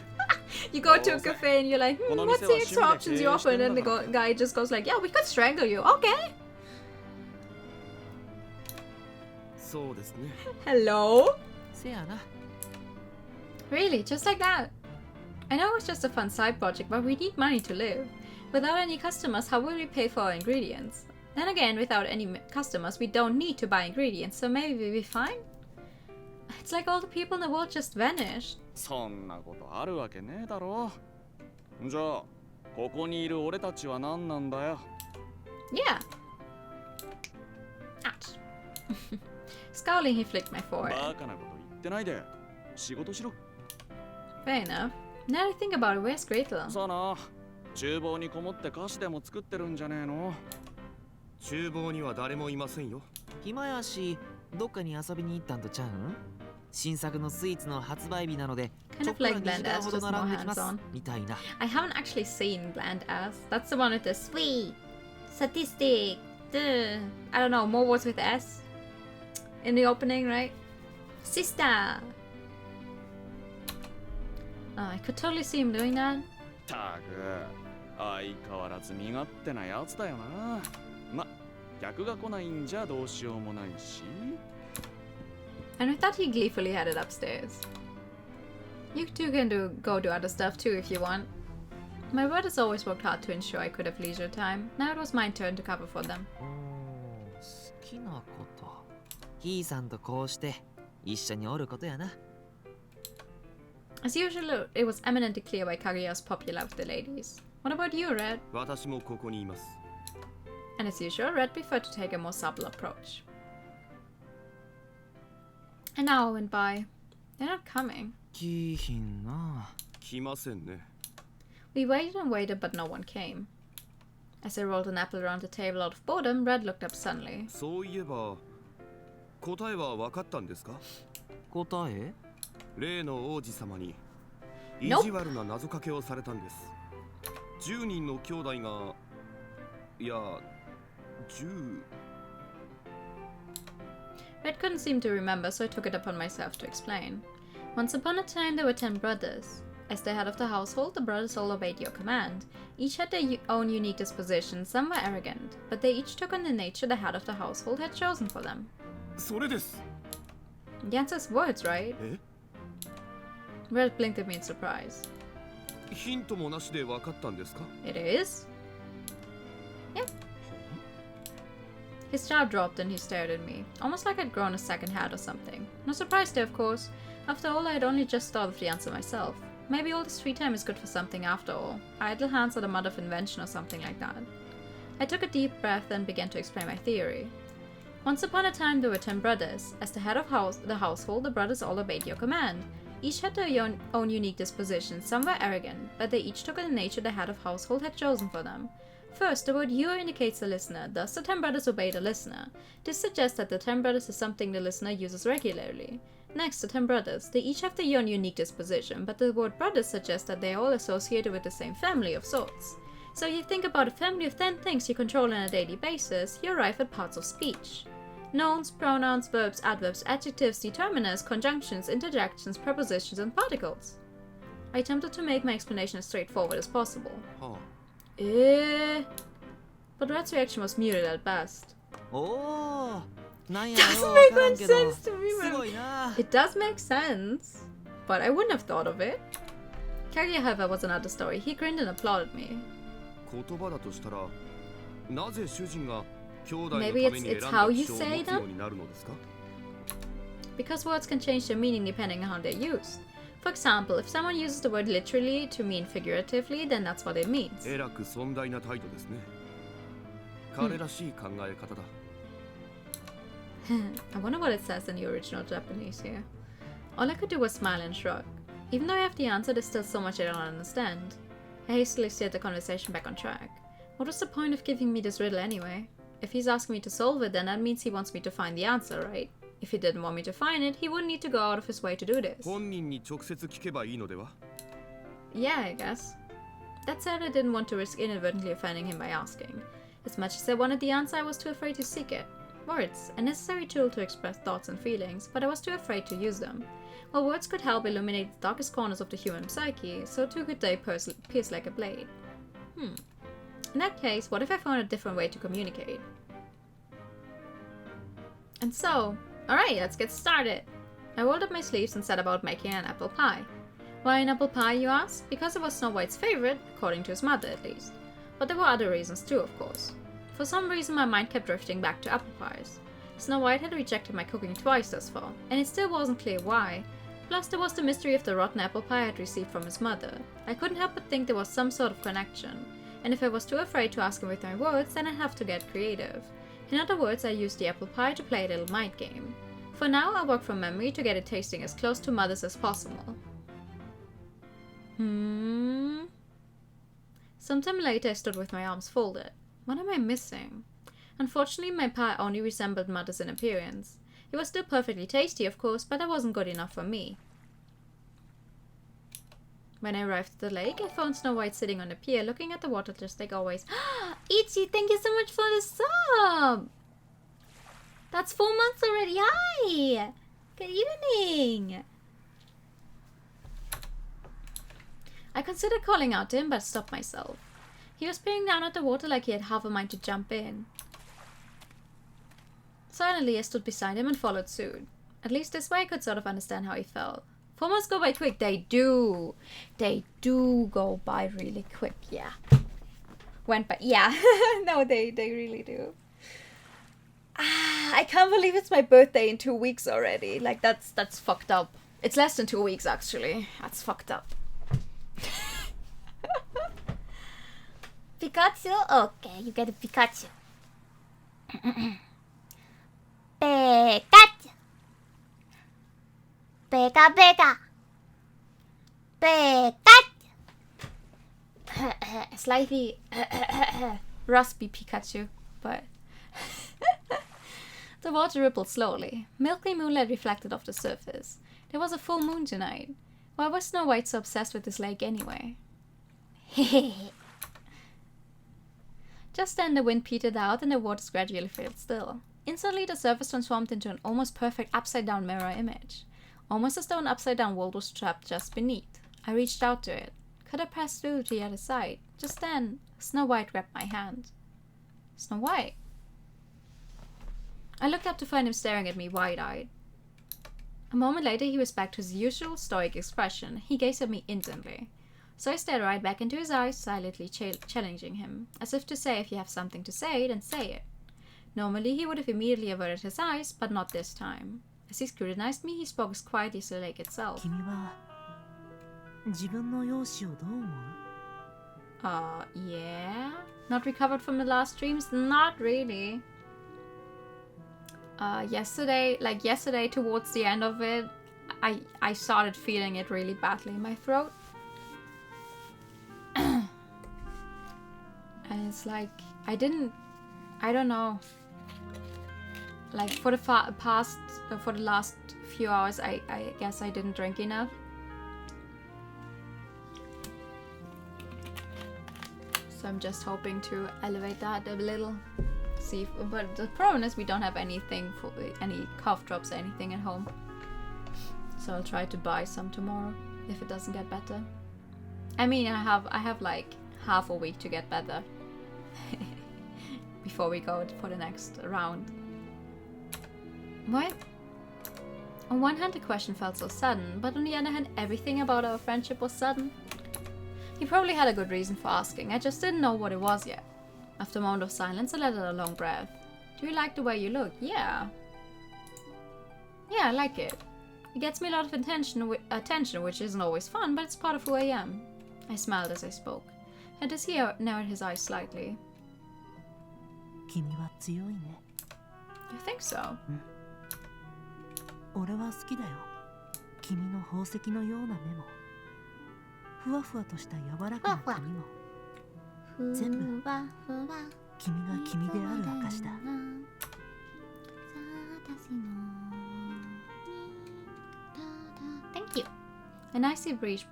You go to a cafe and you're like, what's the extra options you offer? And then the guy just goes like, yeah, we could strangle you. Okay. そうですね。 Hello? せやな。 Really, just like that? I know it's just a fun side project, but we need money to live. Without any customers, how will we pay for our ingredients? Then again, without any customers, we don't need to buy ingredients, so maybe we'll be fine? It's like all the people in the world just vanished. そんなことあるわけねえだろ。じゃあ、ここにいる俺たちは何なんだよ。Yeah. Ouch. Scowling, he flicked my forehead. バカなこと言ってないで。仕事しろ。Fair enough. Now I think about it, where's Gretel? さあな、厨房にこもって菓子でも作ってるんじゃねえの。厨房には誰もいませんよ。暇やし、どっかに遊びに行ったんとちゃうん？新作のスイーツの発売日なので、Kind of like Bland Ass, just more hands-on. みたいな。I haven't actually seen Bland Ass. That's the one with the sweet, sadistic, I don't know, more words with S in the opening, right? Sister! I could totally see him doing that. たく、相変わらず身勝手なやつだよな。ま、客が来ないんじゃどうしようもないし。And with that, he gleefully headed upstairs. You two can go do other stuff too if you want. My brothers always worked hard to ensure I could have leisure time. Now it was my turn to cover for them. 好きなこと。ひいさんとこうして一緒におることやな。As usual, it was eminently clear why Kaguya was popular with the ladies. What about you, Red? 私もここにいます。And as usual, Red preferred to take a more subtle approach. An hour went by. They're not coming. 来ひんな。来ませんね。We waited and waited, but no one came. As I rolled an apple around the table out of boredom, Red looked up suddenly. そういえば、答えは分かったんですか？答え？例の王子様に意地悪な謎かけをされたんです。10人の兄弟が、いや、10。Red couldn't seem to remember, so I took it upon myself to explain. Once upon a time there were 10 brothers. As the head of the household, the brothers all obeyed your command. Each had their own unique disposition, some were arrogant, but they each took on the nature the head of the household had chosen for them. それです。 The answer's words, right? え？ Red blinked at me in surprise. ヒントもなしで分かったんですか？ It is? Yeah. His jaw dropped and he stared at me, almost like I'd grown a second head or something. No surprise there, of course. After all, I had only just thought of the answer myself. Maybe all this free time is good for something after all. Idle hands are the mother of invention or something like that. I took a deep breath and began to explain my theory. Once upon a time there were 10 brothers. As the head of the household, the brothers all obeyed your command. Each had their own unique disposition, some were arrogant, but they each took on the nature the head of household had chosen for them. First, the word you indicates the listener, thus the 10 brothers obey the listener. This suggests that the 10 brothers is something the listener uses regularly. Next, the 10 brothers, they each have their own unique disposition, but the word brothers suggests that they are all associated with the same family of sorts. So if you think about a family of 10 things you control on a daily basis, you arrive at parts of speech. Nouns, pronouns, verbs, adverbs, adjectives, determiners, conjunctions, interjections, prepositions, and particles. I attempted to make my explanation as straightforward as possible. Huh. But Red's reaction was muted at best. Oh, Doesn't make much sense to me, man. It does make sense, but I wouldn't have thought of it. Kaguya, however, was another story. He grinned and applauded me. 言葉だとしたら、なぜ主人が兄弟のた Maybe め it's に選んだ how 気 you 象を say 持つよ them? うになるのですか？ Because words can change their meaning depending on how they're used. For example, if someone uses the word literally to mean figuratively, then that's what it means. えらく尊大な態度ですね。彼らしい考え方だ。I wonder what it says in the original Japanese here. All I could do was smile and shrug. Even though I have the answer, there's still so much I don't understand. I hastily steered the conversation back on track. What was the point of giving me this riddle anyway? If he's asking me to solve it, then that means he wants me to find the answer, right? If he didn't want me to find it, he wouldn't need to go out of his way to do this. 本人に直接聞けばいいのでは？ Yeah, I guess. That said, I didn't want to risk inadvertently offending him by asking. As much as I wanted the answer, I was too afraid to seek it. Words, a necessary tool to express thoughts and feelings, but I was too afraid to use them. While words could help illuminate the darkest corners of the human psyche, so too could they pierce like a blade. In that case, what if I found a different way to communicate? And so, alright, let's get started. I rolled up my sleeves and set about making an apple pie. Why an apple pie, you ask? Because it was Snow White's favorite, according to his mother at least. But there were other reasons too, of course. For some reason my mind kept drifting back to apple pies. Snow White had rejected my cooking twice thus far, and it still wasn't clear why. Plus there was the mystery of the rotten apple pie I had received from his mother. I couldn't help but think there was some sort of connection. And if I was too afraid to ask him with my words, then I'd have to get creative. In other words, I used the apple pie to play a little mind game. For now, I'll work from memory to get it tasting as close to mother's as possible. Sometime later, I stood with my arms folded. What am I missing? Unfortunately, my pie only resembled mother's in appearance. It was still perfectly tasty, of course, but that wasn't good enough for me. When I arrived at the lake, I found Snow White sitting on the pier, looking at the water just like always. Ichi, thank you so much for the sub! That's 4 months already. Hi! Good evening! I considered calling out to him, but stopped myself. He was peering down at the water like he had half a mind to jump in. Silently, I stood beside him and followed suit. At least this way I could sort of understand how he felt. 4 months go by quick. They do. They do go by really quick, yeah. Went by, yeah. No, they really do. I can't believe it's my birthday in 2 weeks already. Like, that's fucked up. It's less than 2 weeks, actually. That's fucked up. Pikachu? Okay, you get a Pikachu. Pikachu. Pika Pika. Pikachu. Slightly raspy Pikachu, but the water rippled slowly. Milky moonlight reflected off the surface. There was a full moon tonight. Why was Snow White so obsessed with this lake anyway? Just then the wind petered out and the waters gradually filled still. Instantly the surface transformed into an almost perfect upside-down mirror image. Almost a stone upside-down wall was trapped just beneath. I reached out to it. Could I pass through to the other side? Just then, Snow White grabbed my hand. Snow White? I looked up to find him staring at me wide-eyed. A moment later, he was back to his usual stoic expression. He gazed at me instantly. So I stared right back into his eyes, silently challenging him, as if to say if you have something to say, then say it. Normally, he would have immediately averted his eyes, but not this time. As he scrutinized me, he spoke as quietly as the lake itself. Yeah? Not recovered from the last dreams? Not really. Yesterday towards the end of it, I started feeling it really badly in my throat. And it's like, I don't know. Like for the last few hours, I guess I didn't drink enough. So I'm just hoping to elevate that a little. See, but the problem is we don't have anything for any cough drops or anything at home. So I'll try to buy some tomorrow if it doesn't get better. I mean, I have like half a week to get better before we go for the next round. What? On one hand, the question felt so sudden, but on the other hand, everything about our friendship was sudden. He probably had a good reason for asking. I just didn't know what it was yet. After a moment of silence, I let out a long breath. Do you like the way you look? Yeah. Yeah, I like it. It gets me a lot of attention, which isn't always fun, but it's part of who I am. I smiled as I spoke. And as he narrowed his eyes slightly. You think so? 俺は好きだよ。君の宝石のような目も、ふわふわとした柔らかな髪も、全部君が君である証だ。Thank you. An icy breeze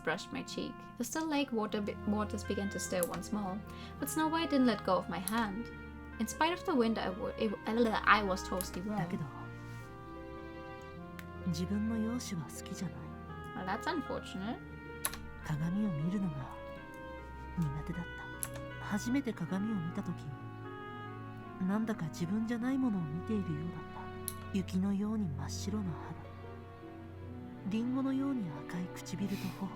brushed my cheek. The still lake waters began to stir once more, but Snow White didn't let go of my hand. In spite of the wind, I was toasty warm. だけど、自分の容姿は好きじゃない。Well, that's unfortunate. 鏡を見るのが苦手だった。初めて鏡を見たとき、なんだか自分じゃないものを見ているようだった。雪のように真っ白な肌、リンゴのように赤い唇と頬。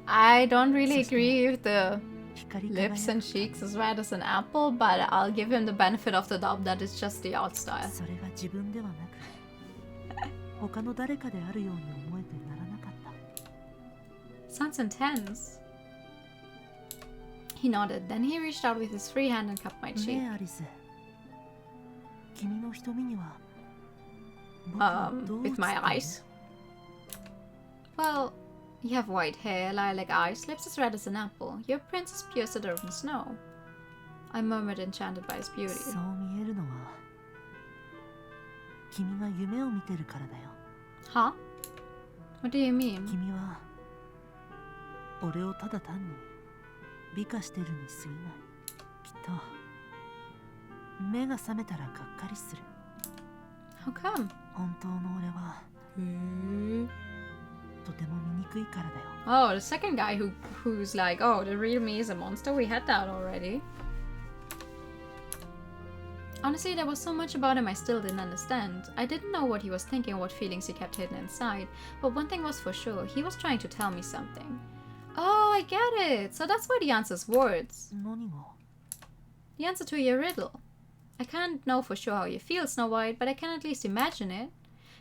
I don't really agree with the lips and cheeks as red as an apple, but I'll give him the benefit of the doubt that it's just the art style. それが自分ではなく、他の誰かであるように思えてならなかった。Sounds intense. He nodded, then he reached out with his free hand and cupped my cheek. ねえアリス、君の瞳には with my eyes? Well, you have white hair, lilac eyes, lips as red as an apple. Your prince is pure suburban snow. I murmured, enchanted by his beauty. そう見えるのは君が夢を見てるからだよ。Huh? What do you mean? 君は俺をただ単に美化してるに過ぎない。きっと目が覚めたらがっかりする。 How come? 本当の俺はとても醜いからだよ。 Oh, the second guy who's like, oh, the real me is a monster. We had that already. Honestly, there was so much about him I still didn't understand. I didn't know what he was thinking or what feelings he kept hidden inside, but one thing was for sure, he was trying to tell me something. Oh, I get it! So that's why the answer's words. 何が？ The answer to your riddle. I can't know for sure how you feel, Snow White, but I can at least imagine it.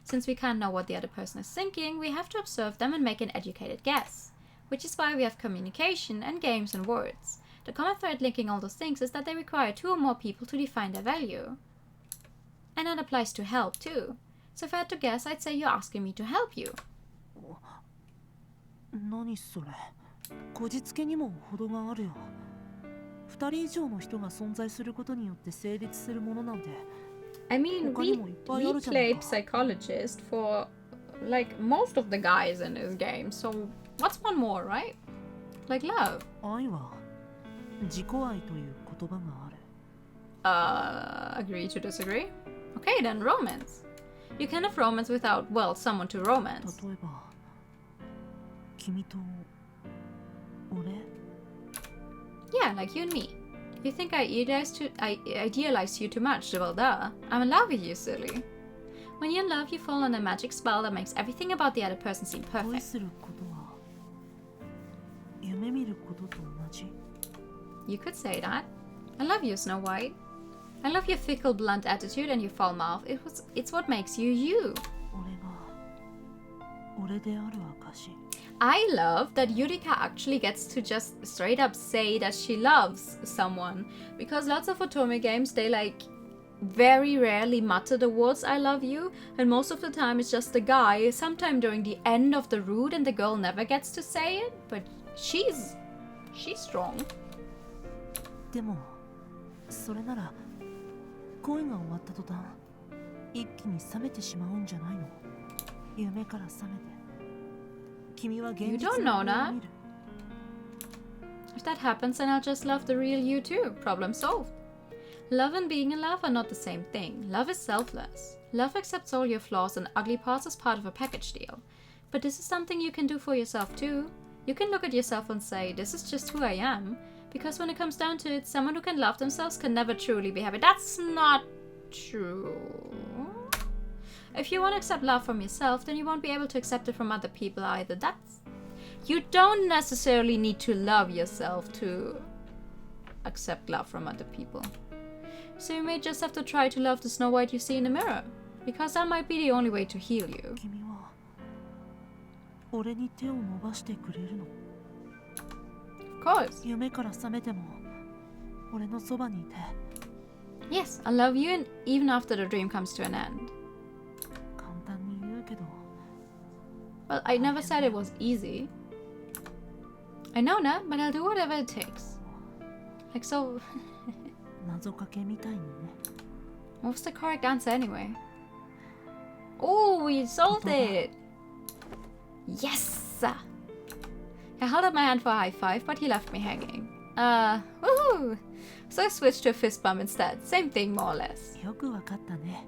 Since we can't know what the other person is thinking, we have to observe them and make an educated guess. Which is why we have communication and games and words. The common thread linking all those things is that they require 2 or more people to define their value. And that applies to help too. So if I had to guess, I'd say you're asking me to help you. 何それ？こじつけにも程があるよ。2人以上の人が存在することによって成立するものなんて。I mean, we played psychologist for like most of the guys in this game, so what's one more, right? Like love. 愛は自己愛という言葉がある。Agree to disagree? Okay, then romance. You can have romance without, well, someone to romance. 例えば君と俺 Yeah, like you and me. You think I idealize you too much? Well, duh. I'm in love with you, silly. When you're in love, you fall on a magic spell that makes everything about the other person seem 恋 perfect. することは夢見ることと同じ You could say that. I love you, Snow White. I love your fickle, blunt attitude and your foul mouth. It's what makes you you. 俺が俺である証 I love that Yurika actually gets to just straight up say that she loves someone. Because lots of Otome games, they like very rarely mutter the words I love you. And most of the time it's just the guy, sometime during the end of the route, and the girl never gets to say it. But she's strong. でもそれなら恋が終わった途端一気に冷めてしまうんじゃないの夢から覚めて君は現 You 実 don't の know 夢を that. 見る If that happens, then I'll just love the real you too. Problem solved. Love and being in love are not the same thing. Love is selfless. Love accepts all your flaws and ugly parts as part of a package deal. But this is something you can do for yourself too. You can look at yourself and say, this is just who I am. Because when it comes down to it, someone who can love themselves can never truly be happy. That's not true. If you want to accept love from yourself, then you won't be able to accept it from other people either. You don't necessarily need to love yourself to accept love from other people. So you may just have to try to love the Snow White you see in the mirror. Because that might be the only way to heal you. 君は俺に手を伸ばしてくれるの Of course. 夢から覚めても俺のそばにいて Yes, I love you and even after the dream comes to an end. 簡単に言うけど Well, I never said it was easy. I know that, but I'll do whatever it takes. Like so... 謎かけみたいにね What's the correct answer anyway? Oh, we solved it! Yes! I held up my hand for a high five, but he left me hanging. Woohoo! So I switched to a fist bump instead. Same thing, more or less. よくわかったね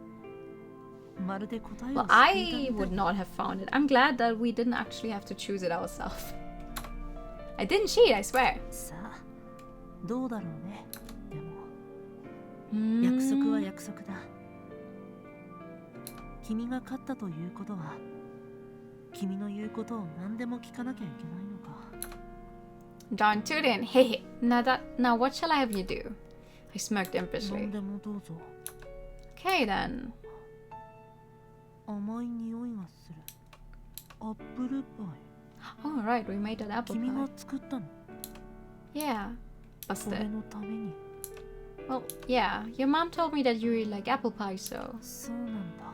まるで答えを Well, 知っていた I みた would い not have found it. I'm glad that we didn't actually have to choose it ourselves. I didn't cheat, I swear. さあどうだろうねでも約束は約束だ君が勝ったということは君の言うことを何でも聞かなきゃいけないのか Darn tootin'. Hey, now what shall I have you do? I smirked 何 impishly. でもどうぞ Okay then. 甘い匂いがするアップルパイ Alright, we made that apple 君が pie. 作ったの Yeah. 俺 Busted. のために Well, yeah. Your mom told me that you really like apple pie, so... そうなんだ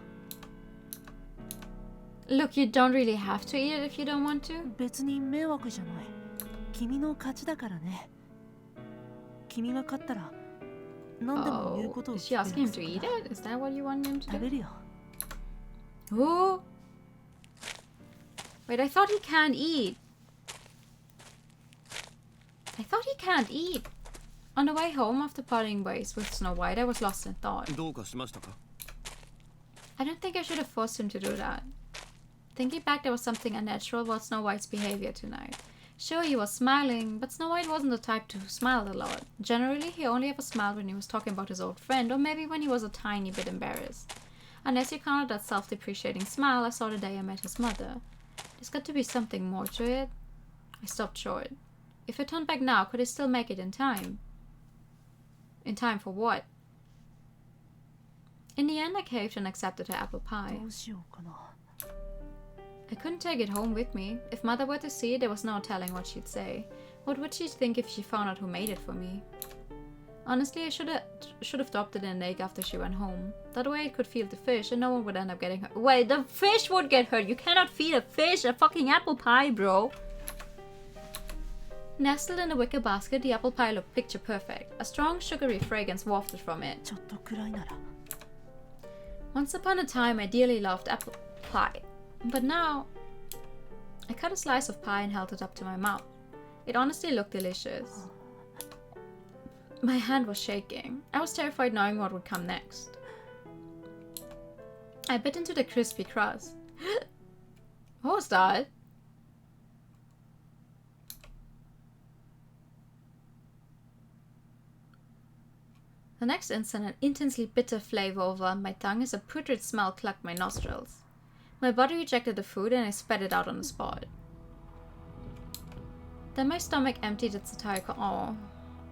Look, you don't really have to eat it if you don't want to. 別に迷惑じゃない君の勝ちだからね君が勝ったら何でも言うこ Oh, とを is she 聞く asking him to 約 eat 束だ it? Is that what you want him to 食べ do? るよ Oh! Wait, I thought he can't eat. I thought he can't eat. On the way home after parting ways with Snow White, I was lost in thought. どうかしましたか I don't think I should have forced him to do that. Thinking back, there was something unnatural about Snow White's behavior tonight. Sure, he was smiling, but Snow White wasn't the type to smile a lot. Generally, he only ever smiled when he was talking about his old friend, or maybe when he was a tiny bit embarrassed. Unless you counted that self-depreciating smile I saw the day I met his mother. There's got to be something more to it. I stopped short. If I turned back now, could I still make it in time? In time for what? In the end, I caved and accepted her apple pie. どうしようかな I couldn't take it home with me. If Mother were to see it, there was no telling what she'd say. What would she think if she found out who made it for me? Honestly, I should have dropped it in a lake after she went home. That way it could feed the fish and no one would end up getting hurt. Wait, the fish would get hurt. You cannot feed a fish a fucking apple pie, bro. Nestled in a wicker basket, the apple pie looked picture perfect. A strong, sugary fragrance wafted from it. ちょっとくらいなら Once upon a time, I dearly loved apple pie. But now, I cut a slice of pie and held it up to my mouth. It honestly looked delicious. My hand was shaking. I was terrified knowing what would come next. I bit into the crispy crust. What was that? The next instant, an intensely bitter flavor overwhelmed my tongue as a putrid smell clogged my nostrils. My body rejected the food and I spat it out on the spot. Then my stomach emptied its entire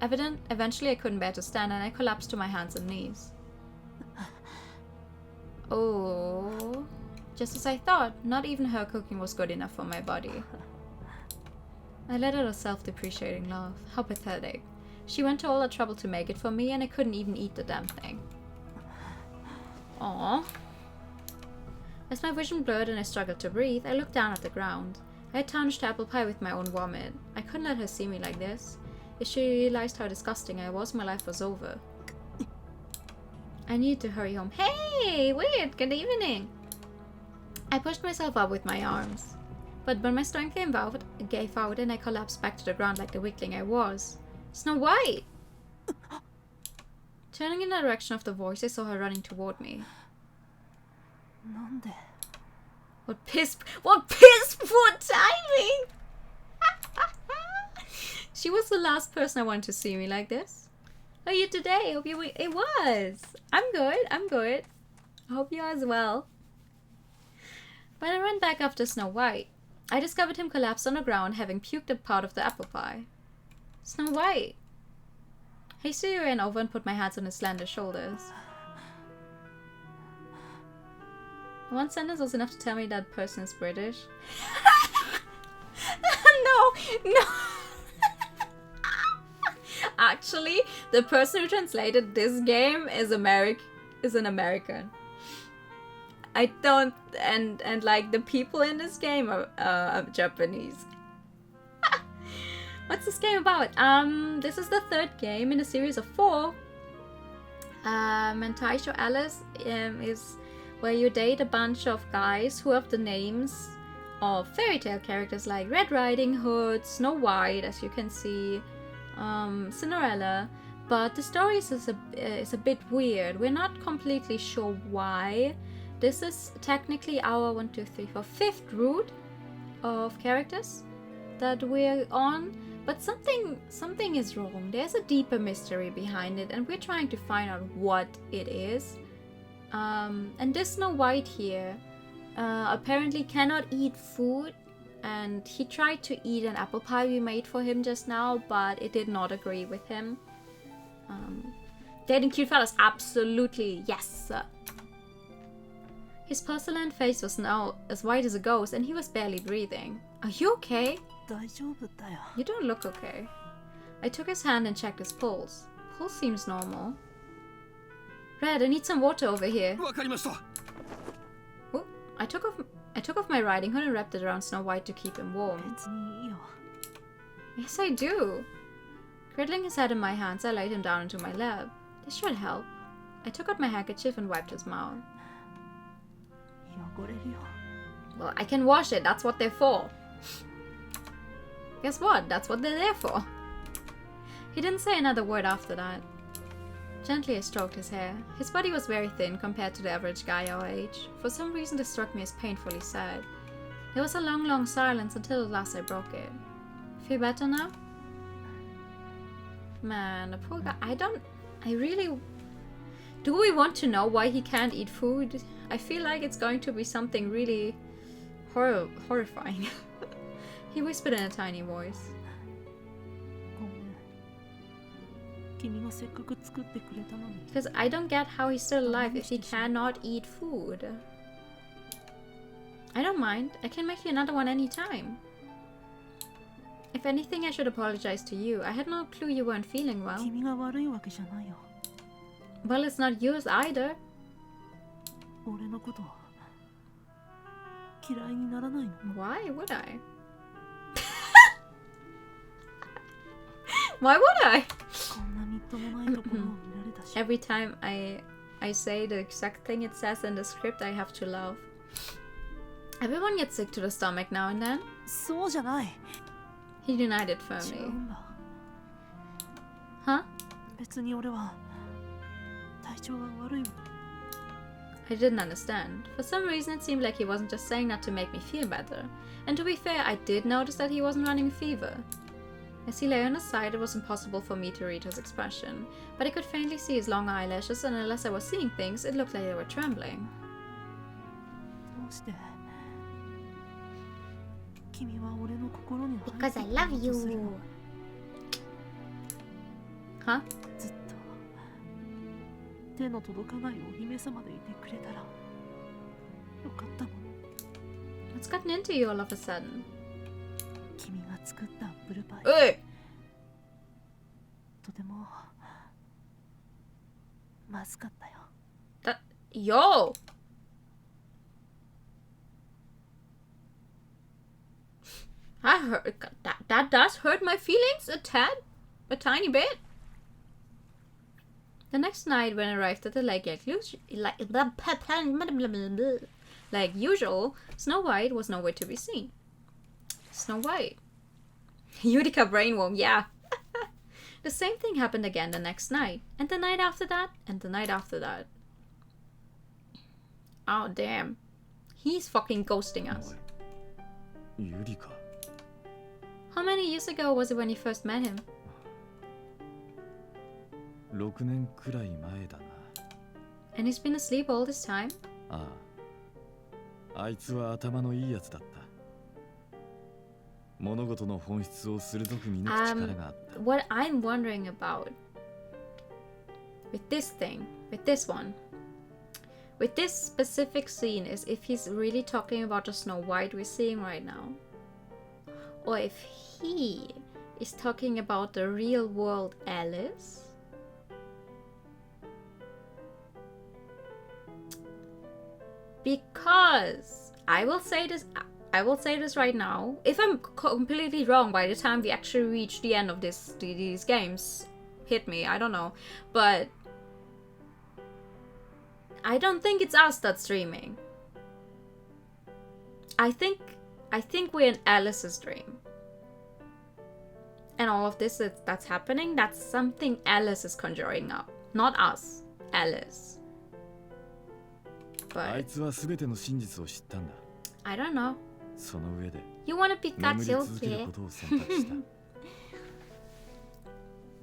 eventually I couldn't bear to stand and I collapsed to my hands and knees. Oh, just as I thought, not even her cooking was good enough for my body. I let out a self-depreciating laugh. How pathetic. She went to all the trouble to make it for me and I couldn't even eat the damn thing. Aww. As my vision blurred and I struggled to breathe, I looked down at the ground. I had tarnished apple pie with my own vomit. I couldn't let her see me like this. If she realized how disgusting I was, my life was over. I needed to hurry home. Hey, weird, good evening. I pushed myself up with my arms. But when my strength gave out and I collapsed back to the ground like the weakling I was. Snow White! Turning in the direction of the voice, I saw her running toward me. What piss poor timing! She was the last person I wanted to see me like this. How are you today? Hope you it was. I'm good. I hope you are as well. When I ran back after Snow White, I discovered him collapsed on the ground, having puked a part of the apple pie. Snow White! Hastily ran over and put my hands on his slender shoulders. One sentence was enough to tell me that person is British. No! Actually, the person who translated this game is an American. I don't, and like the people in this game are Japanese. What's this game about? This is the third game in a series of 4. And Taisho Alice is where you date a bunch of guys who have the names of fairy tale characters like Red Riding Hood, Snow White, as you can see, Cinderella. But the story is a bit weird. We're not completely sure why. This is technically our 5th route of characters that we're on. But something is wrong. There's a deeper mystery behind it and we're trying to find out what it is. And this Snow White here apparently cannot eat food, and he tried to eat an apple pie we made for him just now, but it did not agree with him. Dating cute fellas, absolutely, yes. His porcelain face was now as white as a ghost and he was barely breathing. Are you okay? You don't look okay. I took his hand and checked his pulse. Pulse seems normal. Red, I need some water over here. Oh, I took off my riding hood and wrapped it around Snow White to keep him warm. Yes, I do. Cradling his head in my hands, I laid him down into my lap. This should help. I took out my handkerchief and wiped his mouth. Well, I can wash it. That's what they're for. Guess what? That's what they're there for. He didn't say another word after that. Gently I stroked his hair. His body was very thin compared to the average guy our age. For some reason this struck me as painfully sad. There was a long silence until at last I broke it. Feel better now? Man, the poor guy. Do we want to know why he can't eat food? I feel like it's going to be something really horrifying. He whispered in a tiny voice. Because I don't get how he's still alive if he cannot eat food. I don't mind. I can make you another one anytime. If anything, I should apologize to you. I had no clue you weren't feeling well. Well, it's not yours either. Why would I? Why would I? Every time I say the exact thing it says in the script, I have to laugh. Everyone gets sick to the stomach now and then. He denied it firmly. Huh? I didn't understand. For some reason it seemed like he wasn't just saying that to make me feel better. And to be fair, I did notice that he wasn't running a fever. As he lay on his side, it was impossible for me to read his expression, but I could faintly see his long eyelashes, and unless I was seeing things, it looked like they were trembling. Because I love you. Huh? What's gotten into you all of a sudden? Hey! Yo! I heard that does hurt my feelings a tad, a tiny bit. The next night when I arrived at the lake, like usual, Snow White was nowhere to be seen. Snow White. Utica brainworm, yeah. The same thing happened again the next night, and the night after that, and the night after that. Oh damn. He's fucking ghosting us. Utica. How many years ago was it when you first met him? 6年くらい前だな。 And he's been asleep all this time? ああ。あいつは頭のいいやつだった。物事の本質を鋭く見抜く力があった。What I'm wondering about with this thing, with this one, with this specific scene is if he's really talking about the Snow White we're seeing right now. Or if he is talking about the real world Alice. Because I will say this right now. If I'm completely wrong by the time we actually reach the end of these games, hit me, I don't know. But I don't think it's us that's dreaming. I think we're in Alice's dream. And all of this that's happening, that's something Alice is conjuring up. Not us. Alice. But I don't know. You wanna Pikachu? Okay.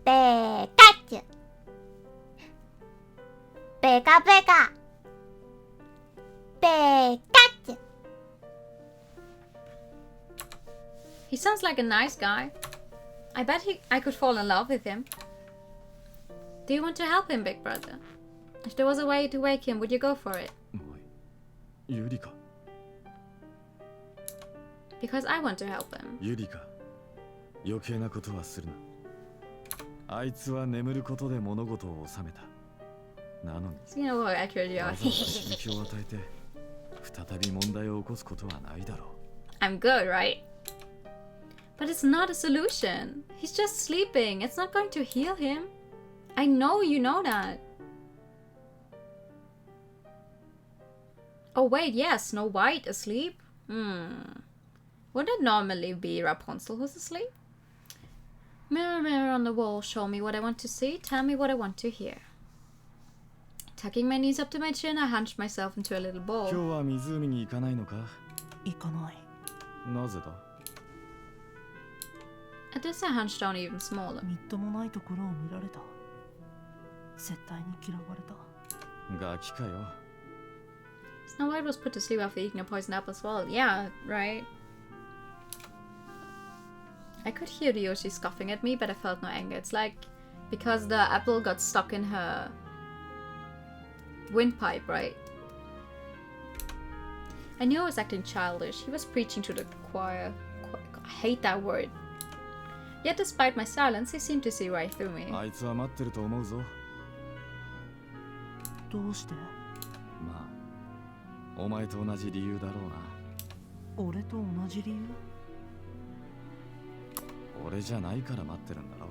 Pikachu. Pika Pika. Pikachu. He sounds like a nice guy. I bet I could fall in love with him. Do you want to help him, big brother? If there was a way to wake him, would you go for it? Yurika. Because I want to help him. Yurika. 余計なことはするな。あいつは眠ることで物事を収めた。なのに、you know what accurate you are. 刺激を与えて再び問題を起こすことはないだろう。I'm good, right? But it's not a solution. He's just sleeping. It's not going to heal him. I know you know that. Oh wait, yeah, Snow White asleep? Wouldn't it normally be Rapunzel who's asleep? Mirror, mirror on the wall, show me what I want to see, tell me what I want to hear. Tucking my knees up to my chin, I hunched myself into a little ball. 今日は湖に行かないのか？行かない。なぜだ？ At this I hunched down even smaller. みっともないところを見られた。絶対に嫌われた。ガキかよ。 Snow White was put to sleep after eating a poisoned apple as well. Yeah, right. I could hear Ryoshi scoffing at me, but I felt no anger. It's like because the apple got stuck in her windpipe, right? I knew I was acting childish. He was preaching to the choir. I hate that word. Yet despite my silence, he seemed to see right through me. あいつは待ってると思うぞ。どうして？まあ、お前と同じ理由だろうな。俺と同じ理由？俺じゃないから待ってるんだろう。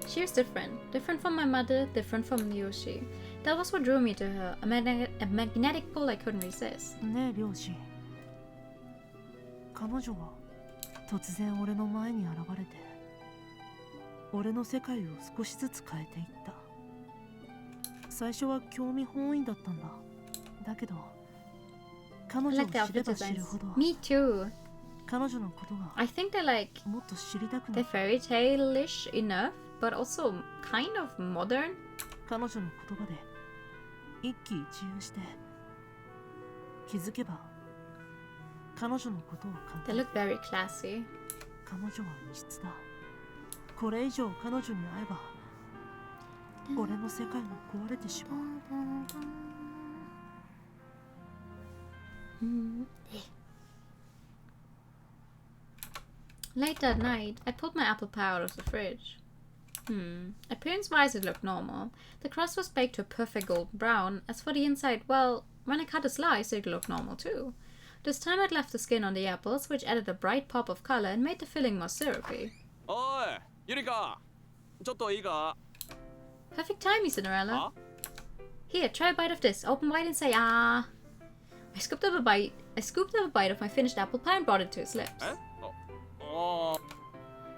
She was different. Different from my mother, different from Ryoshi. That was what drew me to her. A magnetic pull I couldn't resist. ねえ、漁師。彼女は突然俺の前に現れて、俺の世界を少しずつ変えていった。最初は興味本位だったんだ。だけど彼 I 女を like the 知れ outfit ば知る designs. ほど Me too. 彼女のことが I think they're like もっと知りたくな they're った。 fairy tale-ish enough, but also kind of modern. 彼女の言葉で一喜一憂して気づけば彼女のことを考 They え look very classy. 彼女は異質だ。これ以上彼女に会えば俺の世界が壊れてしまう。Late that night, I pulled my apple pie out of the fridge. Appearance-wise, it looked normal. The crust was baked to a perfect golden brown. As for the inside, well, when I cut a slice, it looked normal too. This time I'd left the skin on the apples, which added a bright pop of color and made the filling more syrupy. Oi, Yurika! ちょっといいか? Perfect timing, Cinderella. Here, try a bite of this. Open wide and say, ah. I scooped up a bite of my finished apple pie and brought it to his lips.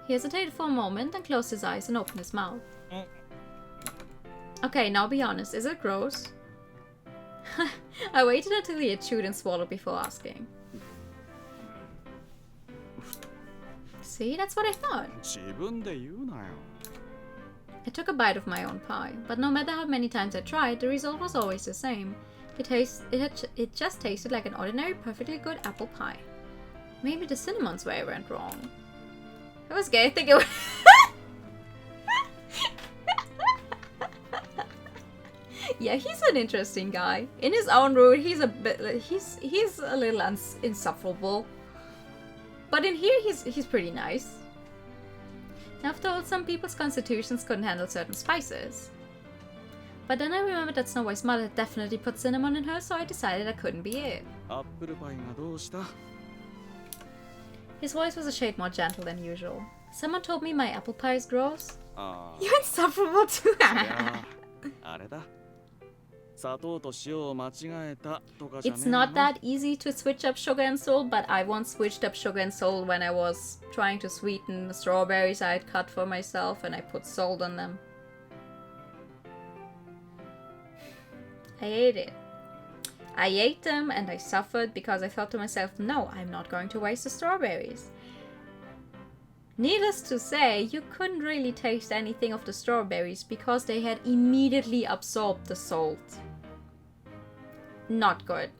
He hesitated for a moment, then closed his eyes and opened his mouth. Okay, now be honest, is it gross? I waited until he had chewed and swallowed before asking. See, that's what I thought. 自分で言うなよ。I took a bite of my own pie, but no matter how many times I tried, the result was always the same. It just tasted like an ordinary, perfectly good apple pie. Maybe the cinnamon's way went wrong. I was gay, I think it was... Yeah, he's an interesting guy. In his own route, he's a bit... He's a little insufferable. But in here, he's pretty nice. After all, some people's constitutions couldn't handle certain spices. But then I remembered that Snow White's mother definitely put cinnamon in her, so I decided that couldn't be it. アップルパイがどうした? His voice was a shade more gentle than usual. Someone told me my apple pie is gross. あ You're insufferable too. あれだ。砂糖と塩を間違えたとかじゃね It's えの? not that easy to switch up sugar and salt, but I once switched up sugar and salt when I was trying to sweeten the strawberries I had cut for myself, and I put salt on them. I ate it. I ate them and I suffered because I thought to myself, no, I'm not going to waste the strawberries. Needless to say, you couldn't really taste anything of the strawberries because they had immediately absorbed the salt. Not good.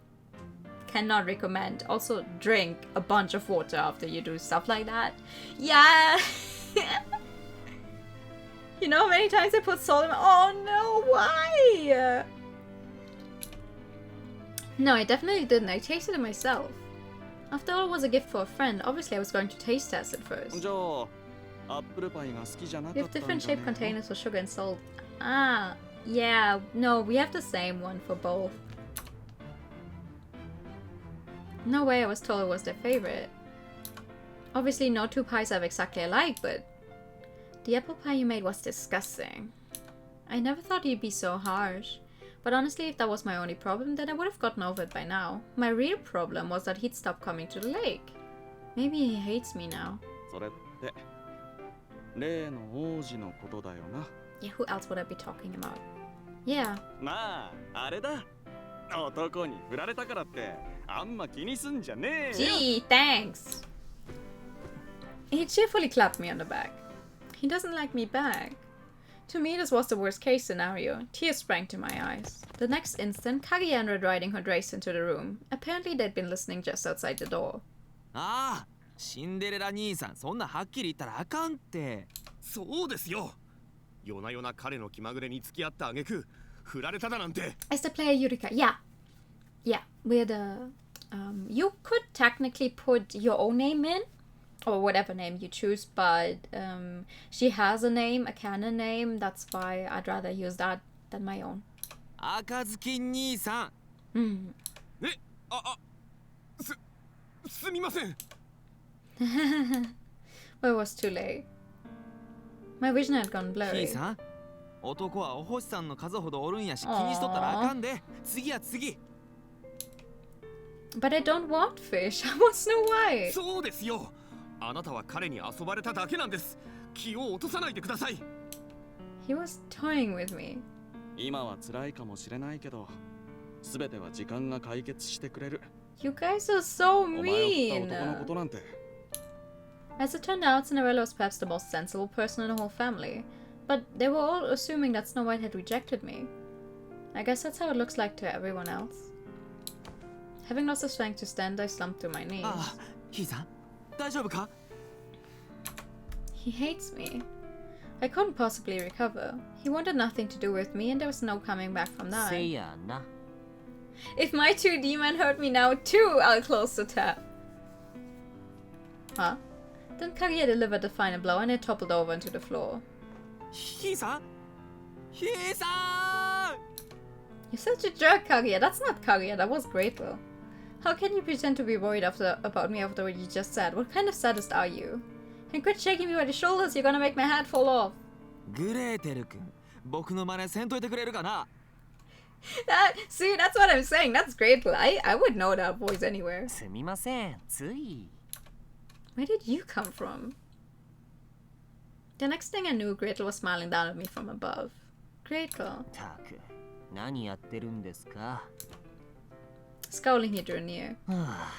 Cannot recommend. Also, drink a bunch of water after you do stuff like that. Yeah! You know how many times I put salt in my... Oh no, why? No, I definitely didn't. I tasted it myself. After all, it was a gift for a friend. Obviously, I was going to taste test it first. じゃあ、アップルパイが好きじゃな We か have ったん different じゃね shaped えの? containers for sugar and salt. Ah, yeah. No, we have the same one for both. No way I was told it was their favorite. Obviously, no two pies are exactly alike, but the apple pie you made was disgusting. I never thought you'd be so harsh. But honestly, if that was my only problem, then I would have gotten over it by now. My real problem was that he'd stopped coming to the lake. Maybe he hates me now. それって例の王子のことだよな。 Yeah, who else would I be talking about? Yeah. まあ、あれだ。男に振られたからってあんま気にすんじゃねえよ。 Gee, thanks. He cheerfully clapped me on the back. He doesn't like me back. To me, this was the worst case scenario. Tears sprang to my eyes. The next instant, Kaguya and Red Riding Hood raced into the room. Apparently, they'd been listening just outside the door. ああ、シンデレラ兄さん、そんなはっきり言ったらあかんって。そうですよ。夜な夜な彼の気まぐれに付き合った挙句、振られただなんて。As the player Yurika, yeah. Yeah, we're the... you could technically put your own name in, or whatever name you choose, but she has a name, a canon name, that's why I'd rather use that than my own. 赤ずきん兄さん。すみません。 But it was too late. My vision had gone 兄 blurry. さん、男はお星さんの数ほどおるんやし気にしとったらあかんで。次や次。But I don't want fish. I want Snow White. そうですよ。あなたは彼に遊ばれただけなんです。気を落とさないでください。 He was toying with me. 今は辛いかもしれないけど、すべては時間が解決してくれる。You guys are so お前を振った mean. 男のことなんて。As it turned out, Cinderella was perhaps the most sensible person in the whole family, but they were all assuming that Snow White had rejected me. I guess that's how it looks like to everyone else. Having lost the strength to stand, I slumped to my knees. ああ、ひいさん、大丈夫か？ He hates me. I couldn't possibly recover. He wanted nothing to do with me, and there was no coming back from that. せやな。 If my 2D man hurt me now too, I'll close the tab. Huh? Then Kaguya delivered the final blow and it toppled over into the floor. ひいさん、ひいさん。 You're such a jerk, Kaguya. That's not Kaguya, that was Grateful. How can you pretend to be worried about me after what you just said? What kind of sadist are you? And quit shaking me by the shoulders, you're gonna make my hat fall off. グレーテル君、僕の真似せんといてくれるかな？ See, that's what I'm saying. That's Grateful. I would know that voice anywhere. すみません、つい。 Where did you come from? The next thing I knew, Grateful was smiling down at me from above. Grateful. たく、何やってるんですか？ Scowling, he drew near. はあ、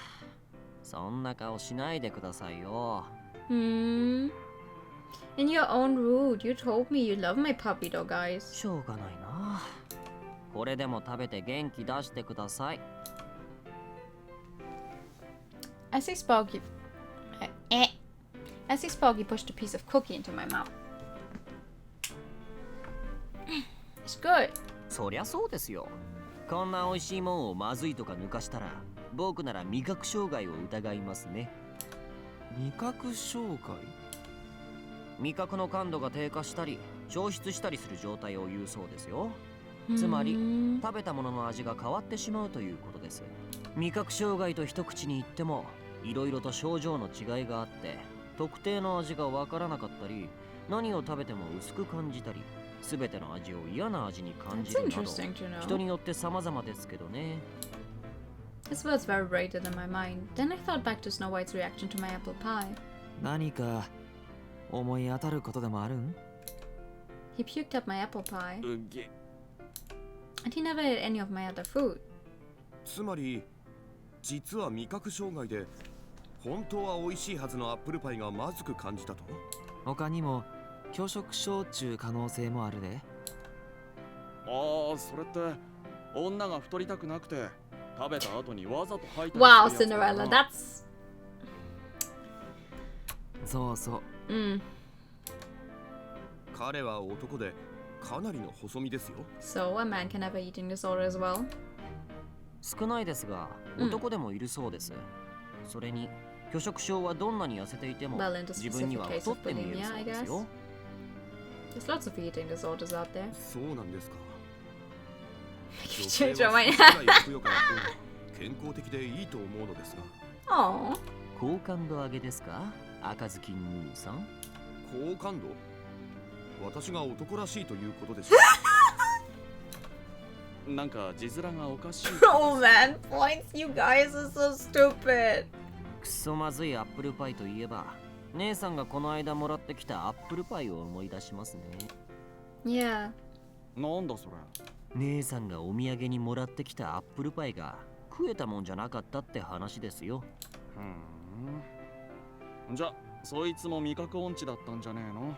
そんな顔しないでくださいよ。In your own rude, you told me you love my puppy though, guys. しょうがないな。これでも食べて元気出してください。As he spoke, he pushed a piece of cookie into my mouth. It's good. そりゃそうですよ。こんな美味しいもんをまずいとか抜かしたら、僕なら味覚障害を疑いますね。味覚障害？味覚の感度が低下したり消失したりする状態を言うそうですよ。つまり食べたものの味が変わってしまうということです。味覚障害と一口に言ってもいろいろと症状の違いがあって、特定の味がわからなかったり、何を食べても薄く感じたり、すべての味を嫌な味に感じるなど、人によって様々ですけどね。This was very braided in my mind. Then I thought back to Snow White's reaction to my apple pie. 何か思い当たることでもあるん？ He puked up my apple pie. うげ。 And he never ate any of my other food. つまり実は味覚障害で本当は美味しいはずのアップルパイがまずく感じたと？他にも拒食症中可能性もあるで。ああ、それって女が太りたくなくて食べた後にわざと吐いた。 Wow, Cinderella, that's... そうそう。彼は男でかなりの細身ですよ。 So, a man can have an eating disorder as well? 少ないですが、男でもいるそうです。それに、拒食症はどんなに痩せていても、 Well, in the 自分に specific は case 太っ of て見える bulimia, そ I うです guess. よ。 There's lots of eating disorders out there. そうなんですか。 You 女性 change your は mind. 少ないふくよかな方が健康的でいいと思うのですが。 Aww. 好感度上げですか？赤ずきん兄さん。好感度？私が男らしいということでしょう。なんか字面がおかしい。Oh man, points, you guys are so stupid. くそまずいアップルパイといえば、姉さんがこの間もらってきたアップルパイを思い出しますね。Yeah. なんだそれ。姉さんがお土産にもらってきたアップルパイが食えたもんじゃなかったって話ですよ。じゃ、そいつも味覚音痴だったんじゃねえの？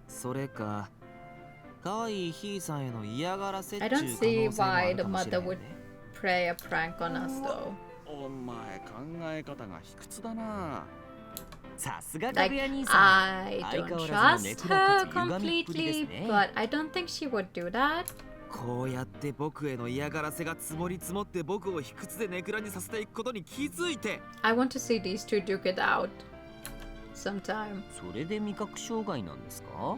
それか、可愛いひいさんへの嫌がらせっちゅう I 可 don't 能 see 性もあ why る the かもしれ mother ん would ね。 play a prank on us though. お前考え方が卑屈だな。さすがか Like, ぐや兄さん。 I 相 don't 変わ trust らずの猫 her の歪みっぷりです completely, ね。 but I don't think she would do that. こうやって僕への嫌がらせが積もり積もって僕を卑屈でネクラにさせていくことに気づいて。 I want to see these two duke it out sometime. それで味覚障害なんですか？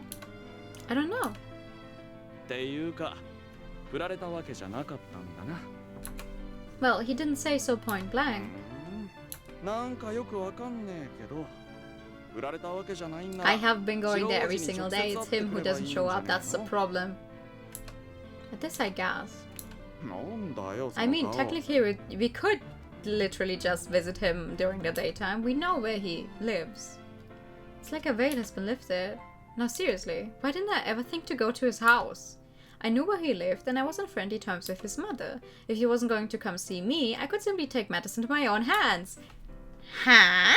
I don't know. っていうか、振られたわけじゃなかったんだな。Well, he didn't say so point blank. なんかよくわかんねえけど、振られたわけじゃないんだ。 I have been going there every single day. It's him who doesn't show up. That's the problem. But this, I guess. なんだよ。 I mean, technically, we could literally just visit him during the daytime. We know where he lives. It's like a veil has been lifted. No, seriously, why didn't I ever think to go to his house? I knew where he lived, and I was on friendly terms with his mother. If he wasn't going to come see me, I could simply take matters into my own hands. Huh?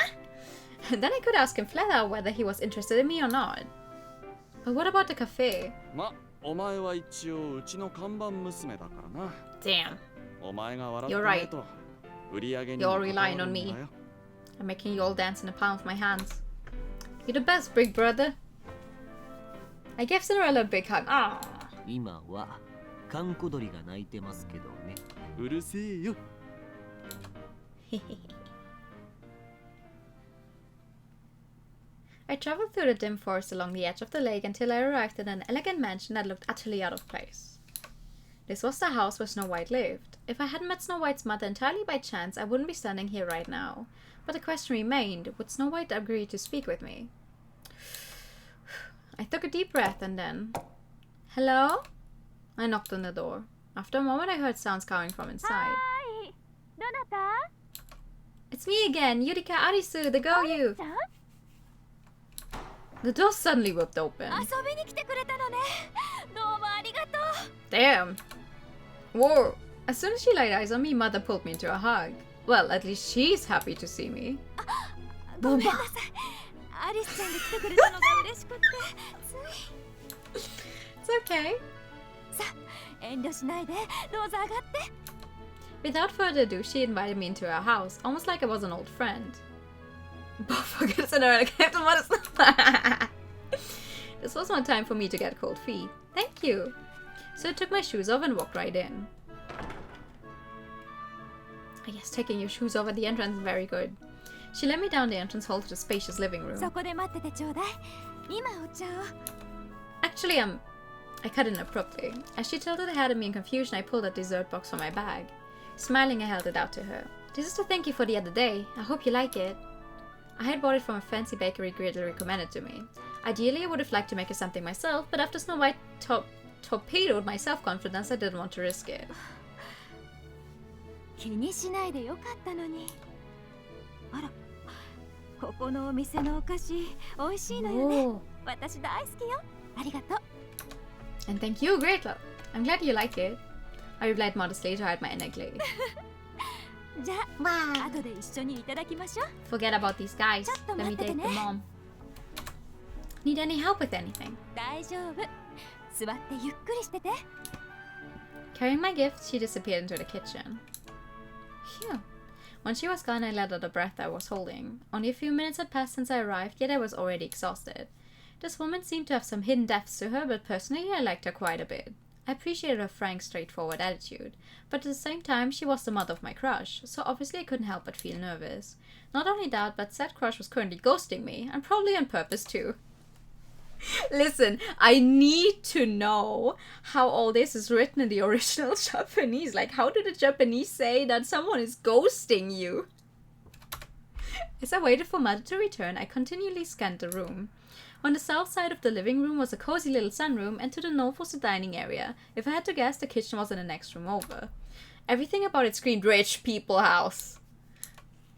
And then I could ask him flat out whether he was interested in me or not. But what about the cafe? Damn. You're right. You're relying on me. I'm making you all dance in the palm of my hands. You're the best, big brother. I gave Cinderella a big hug. Ah. 今は閑古鳥が鳴いてますけどね。うるせえよ。I traveled through the dim forest along the edge of the lake until I arrived at an elegant mansion that looked utterly out of place. This was the house where Snow White lived. If I hadn't met Snow White's mother entirely by chance, I wouldn't be standing here right now. But the question remained, would Snow White agree to speak with me? I took a deep breath and then... Hello? I knocked on the door. After a moment, I heard sounds coming from inside. Hi! Donata? It's me again, Yurika Arisu, the Go-You! The door suddenly whipped open. Damn! Whoa! As soon as she laid eyes on me, Mother pulled me into a hug. Well, at least she's happy to see me. It's okay. Without further ado, she invited me into her house, almost like I was an old friend. This was one time for me to get cold feet. Thank you. So I took my shoes off and walked right in. I guess taking your shoes off at the entrance is very good. She led me down the entrance hall to the spacious living room. Actually, I cut in abruptly. As she tilted her head at me in confusion, I pulled a dessert box from my bag. Smiling, I held it out to her. This is to thank you for the other day. I hope you like it. I had bought it from a fancy bakery greatly recommended to me. Ideally, I would have liked to make her something myself, but after Snow White torpedoed my self-confidence, I didn't want to risk it. Oh. And thank you, great love. I'm glad you like it. I replied modestly to hide my inner glee. Forget about these guys. Let me date the mom. Need any help with anything? Carrying my gift, she disappeared into the kitchen. Phew. When she was gone, I let out the breath I was holding. Only a few minutes had passed since I arrived, yet I was already exhausted. This woman seemed to have some hidden depths to her, but personally I liked her quite a bit. I appreciated her frank, straightforward attitude, but at the same time she was the mother of my crush, so obviously I couldn't help but feel nervous. Not only that, but said crush was currently ghosting me, and probably on purpose too. Listen, I need to know how all this is written in the original Japanese. Like, how do the Japanese say that someone is ghosting you? As I waited for Mother to return, I continually scanned the room. On the south side of the living room was a cozy little sunroom, and to the north was the dining area. If I had to guess, the kitchen was in the next room over. Everything about it screamed rich people house.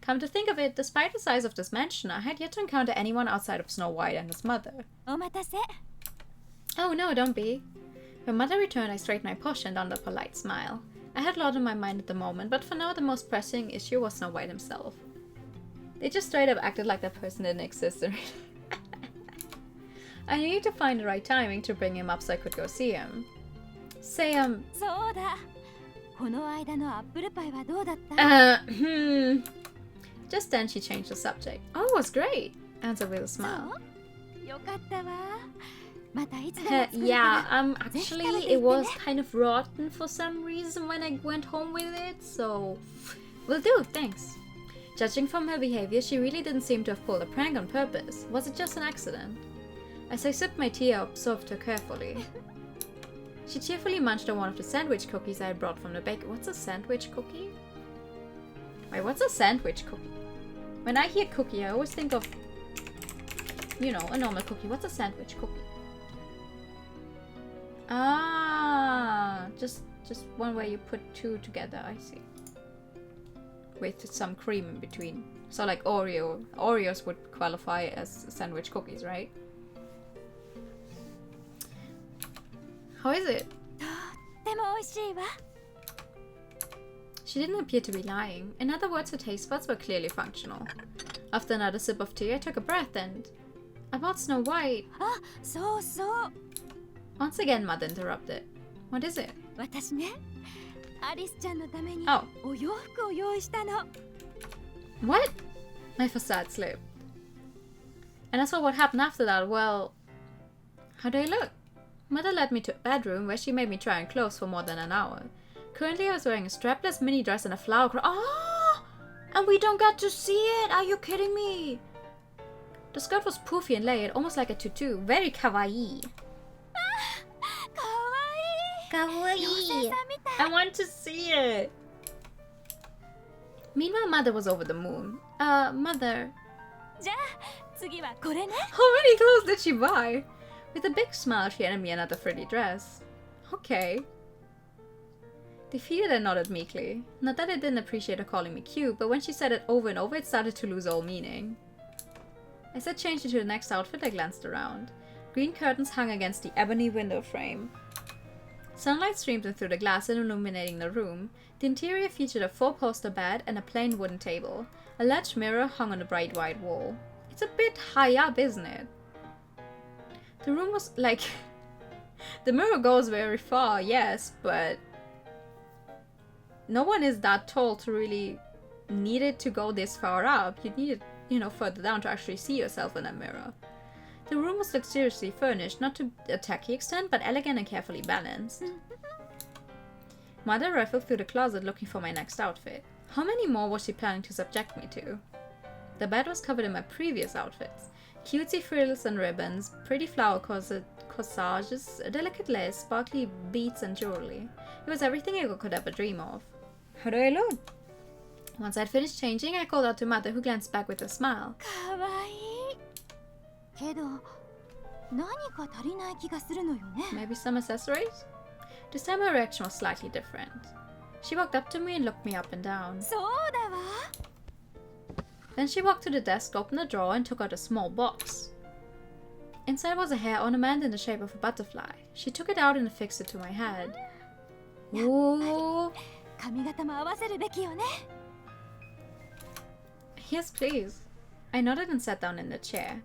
Come to think of it, despite the size of this mansion, I had yet to encounter anyone outside of Snow White and his mother. Oh no, don't be. When Mother returned, I straightened my posture and donned a polite smile. I had a lot on my mind at the moment, but for now the most pressing issue was Snow White himself. They just straight up acted like that person didn't exist in real. I needed to find the right timing to bring him up so I could go see him. Say, Just then she changed the subject. Oh, it was great, answered with a smile. Actually, it was kind of rotten for some reason when I went home with it, so... Will do, thanks. Judging from her behavior, she really didn't seem to have pulled a prank on purpose. Was it just an accident? As I sipped my tea, I observed her carefully. She cheerfully munched on one of the sandwich cookies I had brought from the bakery. What's a sandwich cookie? Wait, what's a sandwich cookie? When I hear cookie, I always think of, you know, a normal cookie. What's a sandwich cookie? Ah, just one where you put two together, I see. With some cream in between. So like Oreos would qualify as sandwich cookies, right? How is it? She didn't appear to be lying. In other words, her taste buds were clearly functional. After another sip of tea, I took a breath and... About Snow White. Once again, Mother interrupted. What is it? Oh. What? My facade slipped. And as for what happened after that, well... How do I look? Mother led me to a bedroom where she made me try on clothes for more than an hour. Currently I was wearing a strapless mini dress and a flower crown. Oh! And we don't get to see it! Are you kidding me? The skirt was poofy and layered, almost like a tutu. Very kawaii. Kawaii! I want to see it! Meanwhile, Mother was over the moon. Mother... How many clothes did she buy? With a big smile, she handed me another pretty dress. Okay. Defeated, I nodded meekly. Not that I didn't appreciate her calling me cute, but when she said it over and over, it started to lose all meaning. As I changed into the next outfit, I glanced around. Green curtains hung against the ebony window frame. Sunlight streamed in through the glass, illuminating the room. The interior featured a 4-poster bed and a plain wooden table. A large mirror hung on the bright white wall. It's a bit high up, isn't it? The room was like... The mirror goes very far, yes, but... No one is that tall to really need it to go this far up. You need it, you know, further down to actually see yourself in a mirror. The room was luxuriously furnished, not to a tacky extent, but elegant and carefully balanced. Mother rifled through the closet looking for my next outfit. How many more was she planning to subject me to? The bed was covered in my previous outfits. Cutesy frills and ribbons, pretty flower corsages, a delicate lace, sparkly beads and jewelry. It was everything I could ever dream of. How do I look? Once I'd finished changing, I called out to Mother, who glanced back with a smile. Maybe some accessories? This time her reaction was slightly different. She walked up to me and looked me up and down. Then she walked to the desk, opened a drawer, and took out a small box. Inside was a hair ornament in the shape of a butterfly. She took it out and affixed it to my head. Ooh. Yes, please. I nodded and sat down in the chair.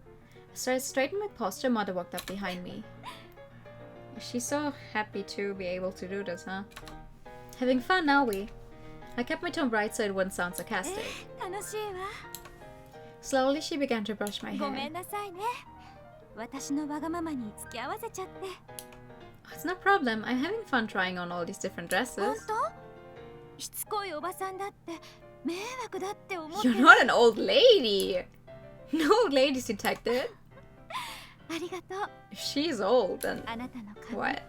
I started straightening my posture. Mother walked up behind me. She's so happy to be able to do this, huh? Having fun, are we? I kept my tone bright so it wouldn't sound sarcastic. Slowly, she began to brush my hair. It's no problem. I'm having fun trying on all these different dresses. You're not an old lady! No old ladies detected. She's old and... What?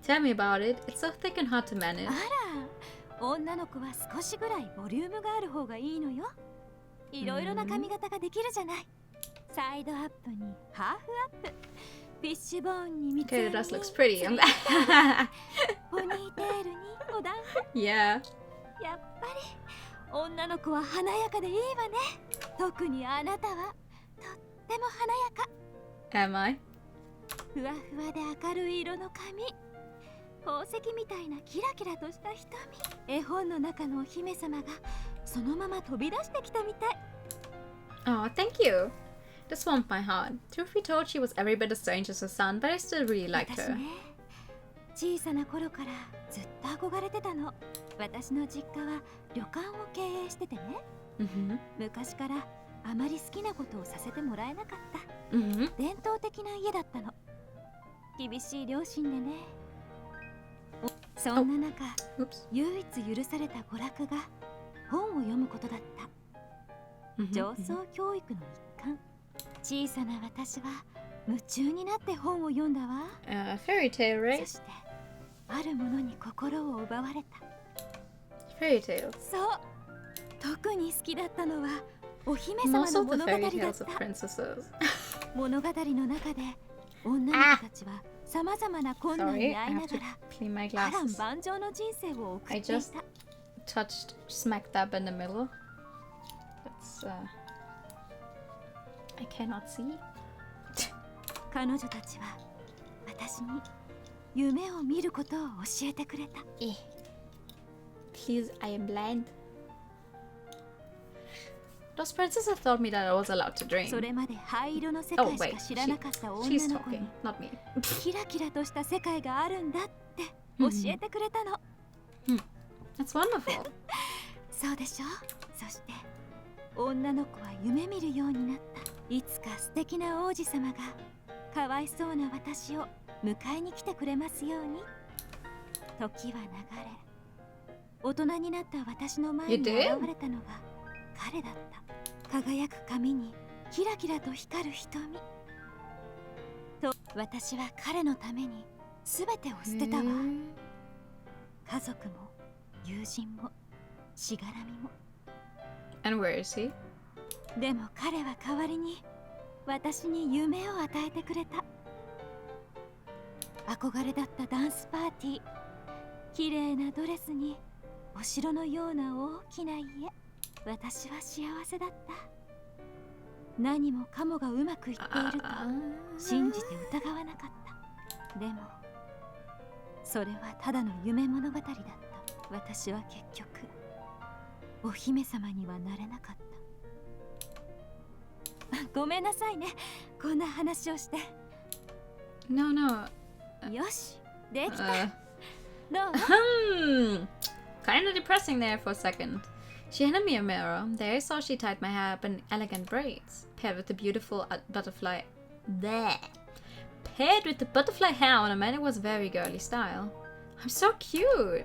Tell me about it. It's so thick and hard to manage. Okay, the dress looks pretty. Yeah. Am I? Oh, thank you. This warmed my heart. Truth be told, she was every bit as strange as her son, but I still really liked her. Fairy tale, right? Fairy tales. Most of the fairy tales of princesses. Sorry, I have to clean my glasses. I just touched smack dab in the middle. That's I cannot see. 私に夢を見ることを教えてくれた。Please, I am blind. Those princesses told me that I was allowed to dream. それまで灰色の世界しか知らなかった女 she's の子に talking, not me. キラキラとした世界があるんだって教えてくれたの。That's wonderful. そうでしょ。そして女の子は夢見るようになった。いつか素敵な王子様がかわいそうな私を迎えに来てくれますように。時は流れ、大人になった私の前に現れたのが彼だった。輝く髪にキラキラと光る瞳と、私は彼のために全てを捨てたわ。家族も友人もしがらみも。 And where is he? でも彼は代わりに私に夢を与えてくれた。憧れだったダンスパーティー、綺麗なドレスにお城のような大きな家。私は幸せだった。何もかもがうまくいっていると信じて疑わなかった。でもそれはただの夢物語だった。私は結局お姫様にはなれなかった。ごめんなさいね、こんな話をして。 No, no. よし、できた。どう？ Kinda depressing there for a second. She handed me a mirror. There I saw she tied my hair up in elegant braids, paired with the beautiful butterfly. There. Paired with the butterfly hair ornament, it was very girly style. I'm so cute.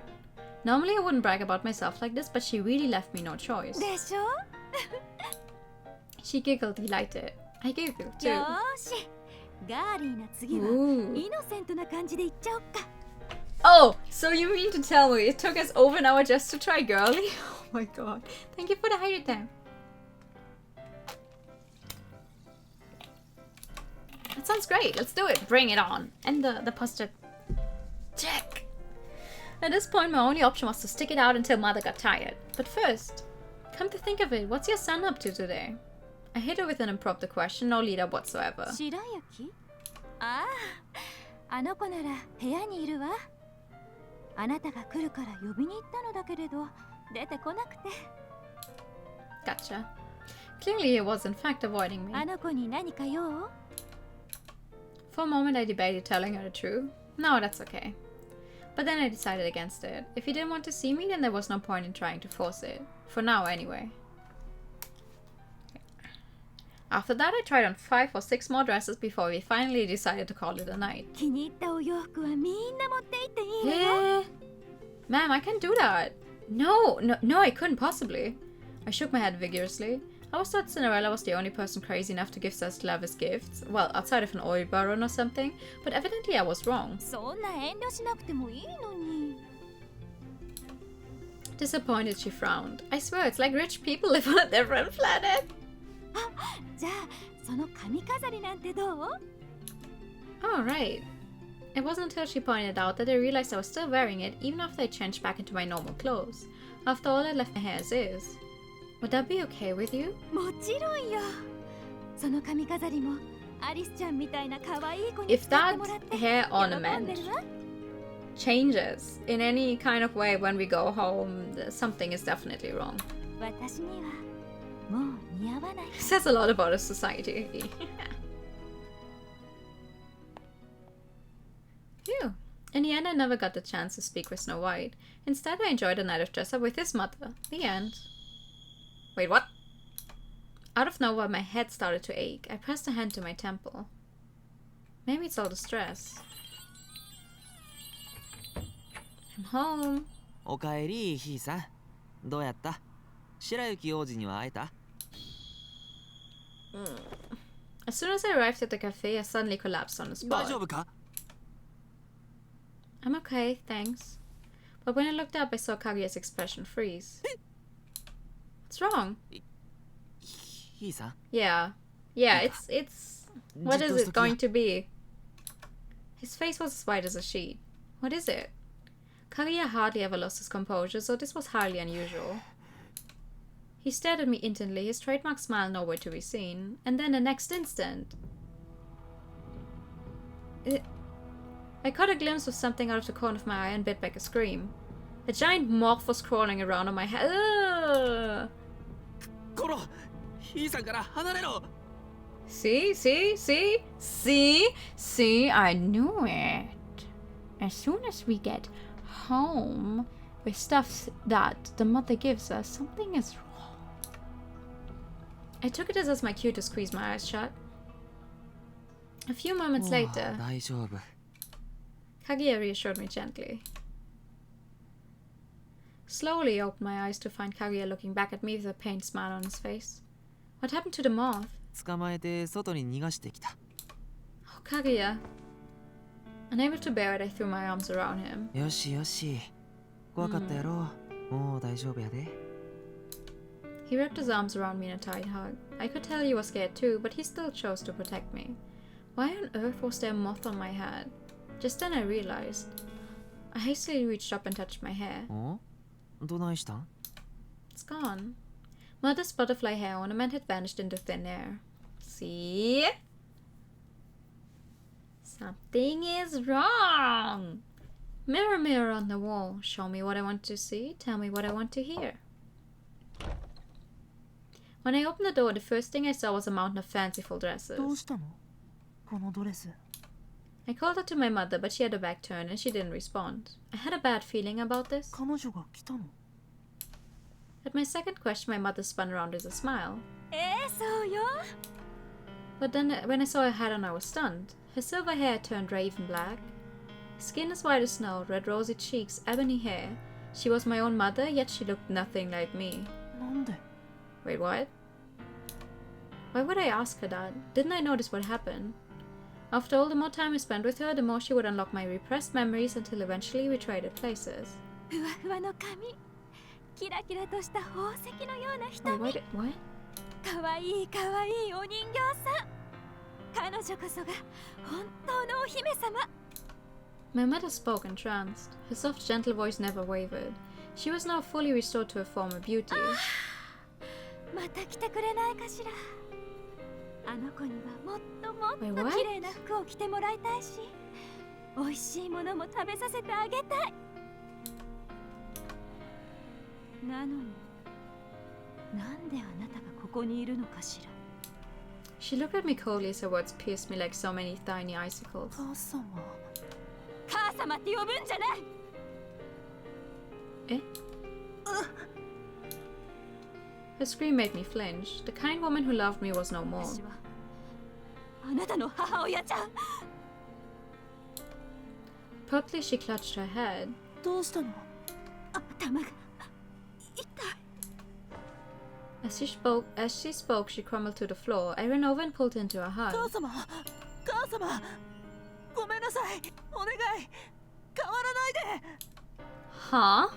Normally I wouldn't brag about myself like this, but she really left me no choice. でしょ？ She giggled, delighted. I giggled too. よーし、ガーリーな次は Ooh. イノセントな感じで言っちゃおっか。 Oh, so you mean to tell me it took us over an hour just to try girly? Oh my god. Thank you for the hydro time. That sounds great. Let's do it. Bring it on. And the poster. Check. At this point, my only option was to stick it out until Mother got tired. But first, come to think of it, what's your son up to today? I hit her with an impromptu question, no lead up whatsoever. 白雪？ああ、あの子なら部屋にいるわ。あなたが来るから呼びに行ったのだけれど、出てこなくて。 Gotcha. Clearly, he was in fact avoiding me. あの子に何か用？ For a moment, I debated telling her the truth. No, that's okay. But then I decided against it. If he didn't want to see me, then there was no point in trying to force it. For now, anyway. After that, I tried on 5 or 6 more dresses before we finally decided to call it a night. 気に入ったお洋服はみんな持って行っていいのよ。 Ma'am, I can't do that. No, I couldn't possibly. I shook my head vigorously. I was taught Cinderella was the only person crazy enough to give such lavish gifts. Well, outside of an oil baron or something. But evidently I was wrong. そんな遠慮しなくてもいいのに。 Disappointed, she frowned. I swear, it's like rich people live on a different planet. じゃあ、その髪飾りなんてどう？ Oh, right. It wasn't until she pointed out that I realized I was still wearing it even after I changed back into my normal clothes. After all, I left my hair as is. Would that be okay with you? もちろんよ。その髪飾りもアリスちゃんみたいな可愛い子に If 使って that もらって hair 喜ん ornament でるわ。 changes in any kind of way when we go home, something is definitely wrong. 私にはもう似合わない。 It says a lot about our society. Phew. In the end, I never got the chance to speak with Snow White. Instead, I enjoyed a night of dress up with his mother. The end. Wait, what? Out of nowhere, my head started to ache. I pressed a hand to my temple. Maybe it's all the stress. I'm home. おかえり、ひいさん。どうやった？白雪王子には会えた？ As soon as I arrived at the cafe, I suddenly collapsed on the 大 spot. 丈夫か？ I'm okay, thanks. But when I looked up, I saw Kaguya's expression freeze. What's wrong? ひいさん。 Yeah. Yeah, it's... What is it going to be? His face was as white as a sheet. What is it? Kaguya hardly ever lost his composure, so this was hardly unusual. He stared at me intently, his trademark smile nowhere to be seen. And then the next instant... I caught a glimpse of something out of the corner of my eye and bit back a scream. A giant moth was crawling around on my head. Ugh! See, I knew it. As soon as we get home with stuff that the mother gives us, something is wrong. I took it as my cue to squeeze my eyes shut. A few moments later, Kaguya reassured me gently. Slowly I opened my eyes to find Kaguya looking back at me with a pained smile on his face. What happened to the moth? Oh, Kaguya. Unable to bear it, I threw my arms around him. He wrapped his arms around me in a tight hug. I could tell he was scared too, but he still chose to protect me. Why on earth was there a moth on my head? Just then I realized. I hastily reached up and touched my hair. It's gone. Mother's butterfly hair ornament had vanished into thin air. See? Something is wrong. Mirror, mirror on the wall. Show me what I want to see. Tell me what I want to hear. When I opened the door, the first thing I saw was a mountain of fanciful dresses. I called out to my mother, but she had her back turned and she didn't respond. I had a bad feeling about this. At my second question, my mother spun around with a smile. But then, when I saw her hat on, I was stunned. Her silver hair turned raven black. Skin as white as snow, red rosy cheeks, ebony hair. She was my own mother, yet she looked nothing like me. Wait, what? Why would I ask her that? Didn't I notice what happened? After all, the more time I spent with her, the more she would unlock my repressed memories until eventually we traded places. Wait, what? My mother spoke entranced. Her soft, gentle voice never wavered. She was now fully restored to her former beauty. Wait, what? She looked at me coldly as her words pierced me like so many tiny icicles. Eh? Her scream made me flinch. The kind woman who loved me was no more. Abruptly, she clutched her head. As she spoke, she crumbled to the floor. I ran over and pulled her into a hug. Huh?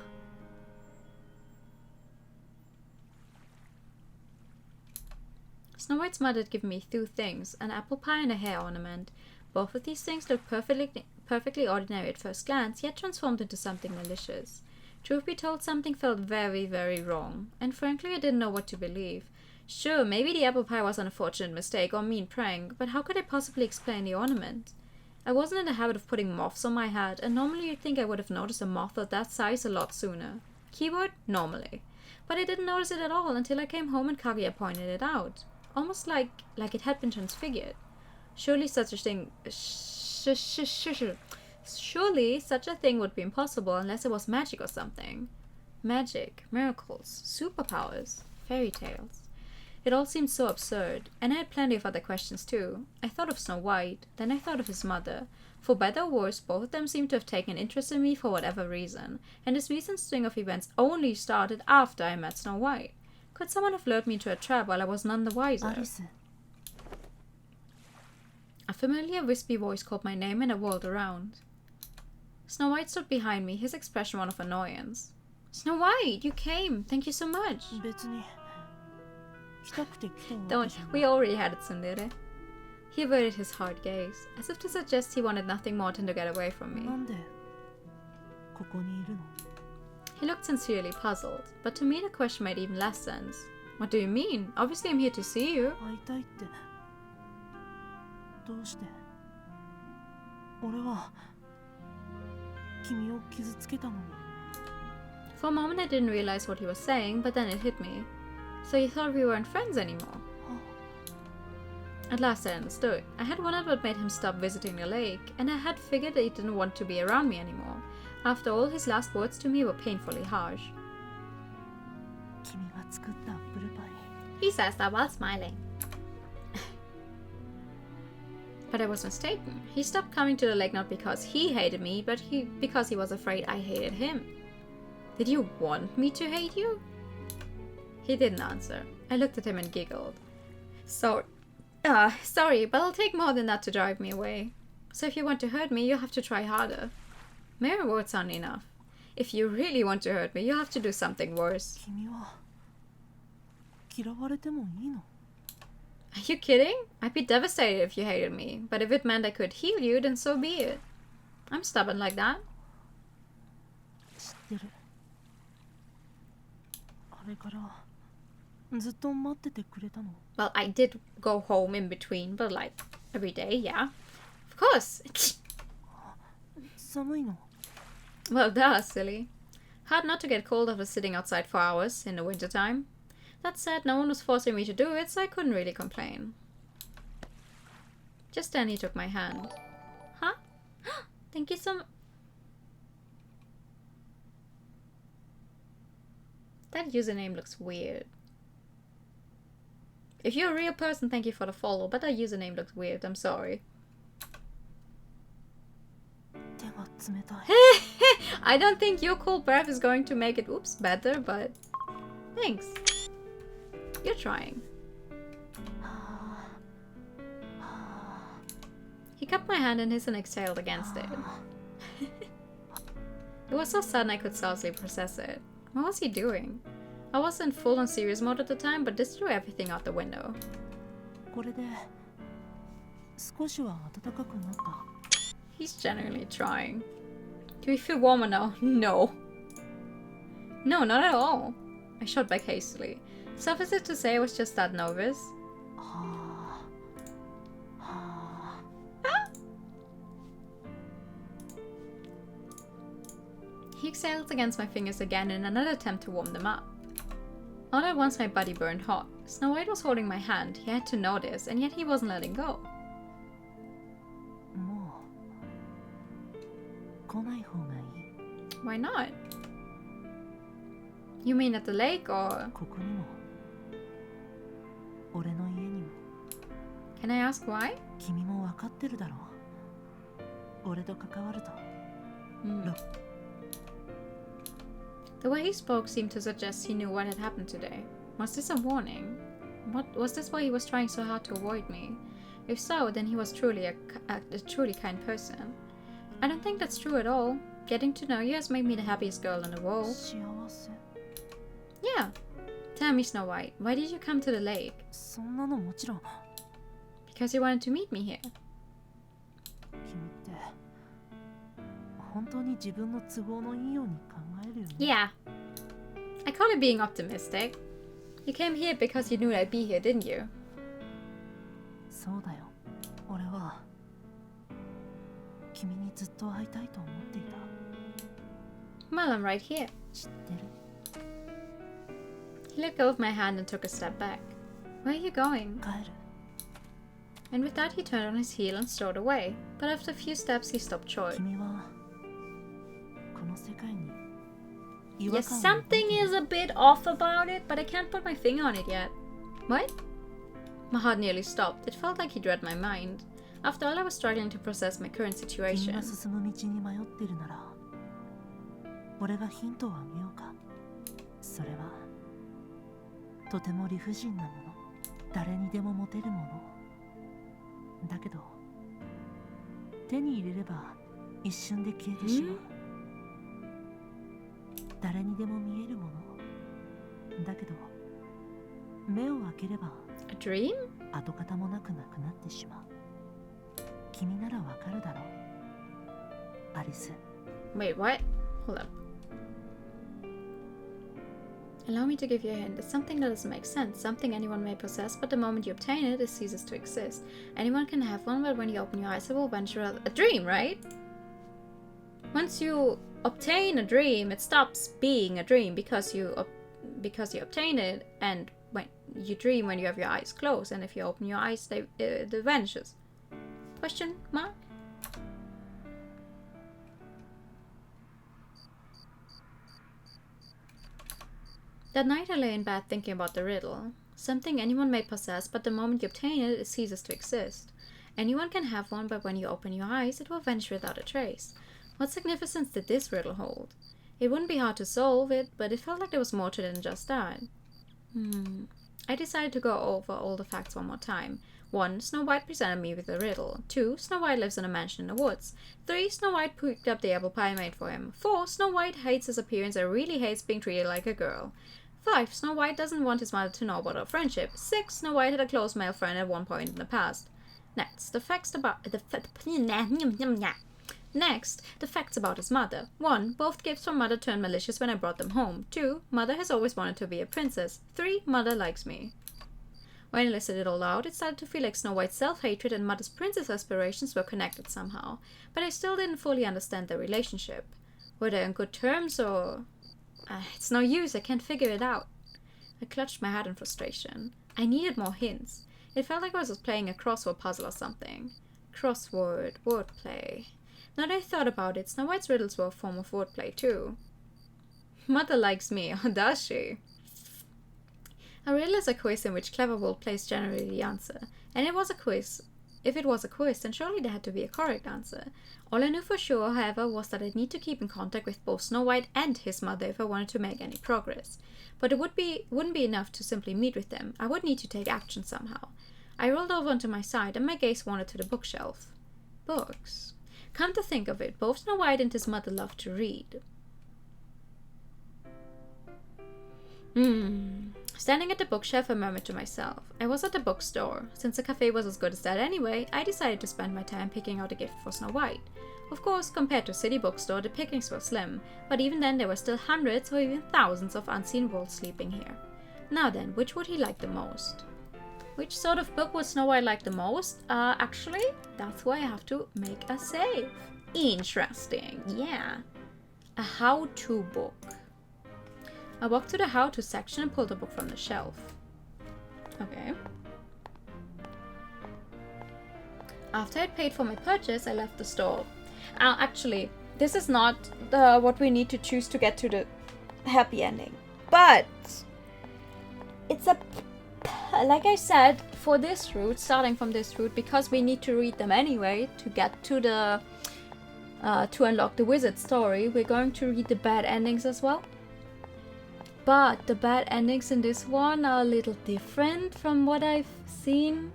Snow White's mother had given me two things, an apple pie and a hair ornament. Both of these things looked perfectly ordinary at first glance, yet transformed into something malicious. Truth be told, something felt very, very wrong, and frankly I didn't know what to believe. Sure, maybe the apple pie was an unfortunate mistake or mean prank, but how could I possibly explain the ornament? I wasn't in the habit of putting moths on my head, and normally you'd think I would have noticed a moth of that size a lot sooner. Keyword, normally. But I didn't notice it at all until I came home and Kaguya pointed it out. Almost like it had been transfigured. Surely such a thing would be impossible unless it was magic or something. Magic, miracles, superpowers, fairy tales. It all seemed so absurd, and I had plenty of other questions too. I thought of Snow White, then I thought of his mother. For better or worse, both of them seemed to have taken interest in me for whatever reason, and this recent string of events only started after I met Snow White. Could someone have lured me into a trap while I was none the wiser? A familiar wispy voice called my name and I whirled around. Snow White stood behind me, his expression one of annoyance. Snow White, you came! Thank you so much! Don't, we already had it, tsundere. He averted his hard gaze, as if to suggest he wanted nothing more than to get away from me. He looked sincerely puzzled, but to me the question made even less sense. What do you mean? Obviously I'm here to see you. 君を傷つけたのに。 For a moment I didn't realize what he was saying, but then it hit me. So you thought we weren't friends anymore? At last I understood. I had wondered what made him stop visiting the lake, and I had figured that he didn't want to be around me anymore. After all, his last words to me were painfully harsh. 君が作ったアップルパイ。 He says that while smiling. But I was mistaken. He stopped coming to the lake not because he hated me, but because he was afraid I hated him. Did you want me to hate you? He didn't answer. I looked at him and giggled. Sorry, but I'll take more than that to drive me away. So if you want to hurt me, you have to try harder. Mere words aren't enough. If you really want to hurt me, you have to do something worse. 君は嫌われてもいいの? Are you kidding? I'd be devastated if you hated me, but if it meant I could heal you, then so be it. I'm stubborn like that. 知ってる。あれからずっと待っててくれたの? Well, I did go home in between, but like every day, yeah. Of course. 寒いの? Well, duh, silly. Hard not to get cold after sitting outside for hours in the wintertime. That said, no one was forcing me to do it, so I couldn't really complain. Just then he took my hand. Huh? Thank you so much. That username looks weird. If you're a real person, thank you for the follow, but that username looks weird, I'm sorry. 手が冷たい。 I don't think your cold breath is going to make it, better, but thanks. You're trying. He cupped my hand in his and exhaled against it. It was so sudden I could scarcely process it. What was he doing? I was in full on serious mode at the time, but this threw everything out the window. これで少しは暖かくなった。 He's genuinely trying. Do we feel warmer now? No. No, not at all. I shot back hastily. Suffice it to say I was just that nervous. He exhaled against my fingers again in another attempt to warm them up. All at once my body burned hot. Snow White was holding my hand, he had to know this, and yet he wasn't letting go. もう来ない方がいい。 Why not? You mean at the lake or? ここにも俺の家にも。 Can I ask why? 君も分かってるだろう。俺と関わると。The way he spoke seemed to suggest he knew what had happened today. Was this a warning? Was this why he was trying so hard to avoid me? If so, then he was truly a truly kind person. I don't think that's true at all. Getting to know you has made me the happiest girl in the world. 幸せ。 Yeah. Tell me, Snow White, why did you come to the lake? そんなのもちろん。 Because you wanted to meet me here. 君って本当に自分の都合のいいように考えるよね。 Yeah. I call it being optimistic. You came here because you knew I'd be here, didn't you? そうだよ。俺は君にずっと会いたいと思っていた。 Well, I'm right here. 知ってる。 He let go of my hand and took a step back. Where are you going? 帰る。 And with that he turned on his heel and strode away. But after a few steps he stopped short. 君はこの世界に Yes, something is a bit off about it, but I can't put my finger on it yet. What? My heart nearly stopped. It felt like he'd read my mind. After all, I was struggling to process my current 君 situation. が進む道に迷ってるなら俺がヒントをあげようか。それはとても理不尽なもの。誰にでも持てるもの。だけど手に入れれば一瞬で消えてしまう。誰にでも見えるもの。だけど目を開ければ A dream? 跡形もなくなくなってしまう。君ならわかるだろう。アリス。 Wait, what? Hold up. Allow me to give you a hint. It's something that doesn't make sense. Something anyone may possess, but the moment you obtain it, it ceases to exist. Anyone can have one, but when you open your eyes, it will venture out. A dream, right? Once you obtain a dream, it stops being a dream because you obtain it, and when you dream when you have your eyes closed, and if you open your eyes, it vanishes. Question mark? That night I lay in bed thinking about the riddle. Something anyone may possess, but the moment you obtain it, it ceases to exist. Anyone can have one, but when you open your eyes, it will vanish without a trace. What significance did this riddle hold? It wouldn't be hard to solve it, but it felt like there was more to it than just that. I decided to go over all the facts one more time. 1. Snow White presented me with a riddle. 2. Snow White lives in a mansion in the woods. 3. Snow White picked up the apple pie I made for him. 4. Snow White hates his appearance and really hates being treated like a girl. 5. Snow White doesn't want his mother to know about our friendship. 6. Snow White had a close male friend at one point in the past. Next, the facts about his mother. 1. Both gifts from mother turned malicious when I brought them home. 2. Mother has always wanted to be a princess. 3. Mother likes me. When I listed it all out, it started to feel like Snow White's self-hatred and mother's princess aspirations were connected somehow, but I still didn't fully understand their relationship. Were they on good terms, or... it's no use, I can't figure it out. I clutched my head in frustration. I needed more hints. It felt like I was playing a crossword puzzle or something. Crossword, wordplay. Now that I thought about it, Snow White's riddles were a form of wordplay too. Mother likes me, or does she? A riddle is a quiz in which clever wordplay is generally the answer. And it was a quiz. If it was a quiz, then surely there had to be a correct answer. All I knew for sure, however, was that I'd need to keep in contact with both Snow White and his mother if I wanted to make any progress. But it wouldn't be enough to simply meet with them. I would need to take action somehow. I rolled over onto my side and my gaze wandered to the bookshelf. Books. Come to think of it, both Snow White and his mother loved to read. Standing at the bookshelf, I murmured to myself. I was at the bookstore. Since the cafe was as good as that anyway, I decided to spend my time picking out a gift for Snow White. Of course, compared to a city bookstore, the pickings were slim, but even then there were still hundreds or even thousands of unseen wolves sleeping here. Now then, which would he like the most? Which sort of book would Snow White like the most? Actually, that's why I have to make a save. Interesting, yeah. A how-to book. I walked to the how-to section and pulled a book from the shelf. Okay. After I'd paid for my purchase, I left the store. Actually, this is not what we need to choose to get to the happy ending. But it's like I said, for this route, starting from this route, because we need to read them anyway to get to the to unlock the wizard story, we're going to read the bad endings as well. But the bad endings in this one are a little different from what I've seen.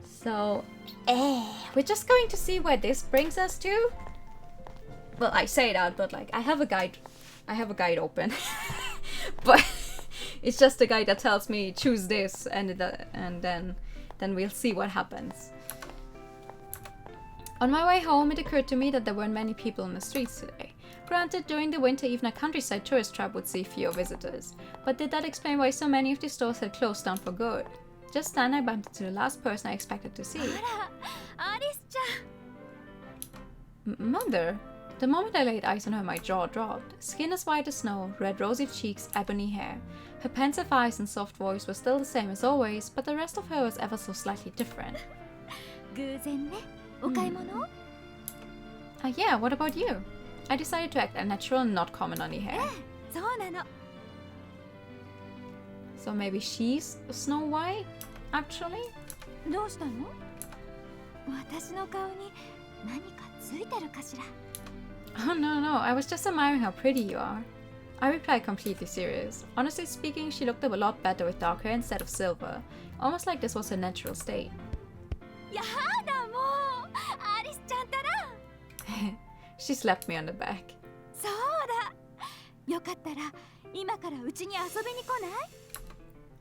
So, we're just going to see where this brings us to. Well, I say that, but like, I have a guide open. But it's just a guide that tells me choose this, and then we'll see what happens. On my way home, it occurred to me that there weren't many people in the streets today. Granted, during the winter, even a countryside tourist trap would see fewer visitors. But did that explain why so many of the stores had closed down for good? Just then, I bumped into the last person I expected to see. Mother. The moment I laid eyes on her, my jaw dropped. Skin as white as snow, red rosy cheeks, ebony hair. Her pensive eyes and soft voice were still the same as always, but the rest of her was ever so slightly different. Yeah, what about you? I decided to act unnatural and not comment on your hair. So maybe she's Snow White, actually? Oh no, I was just admiring how pretty you are. I replied completely serious. Honestly speaking, she looked a lot better with dark hair instead of silver. Almost like this was her natural state. She slapped me on the back.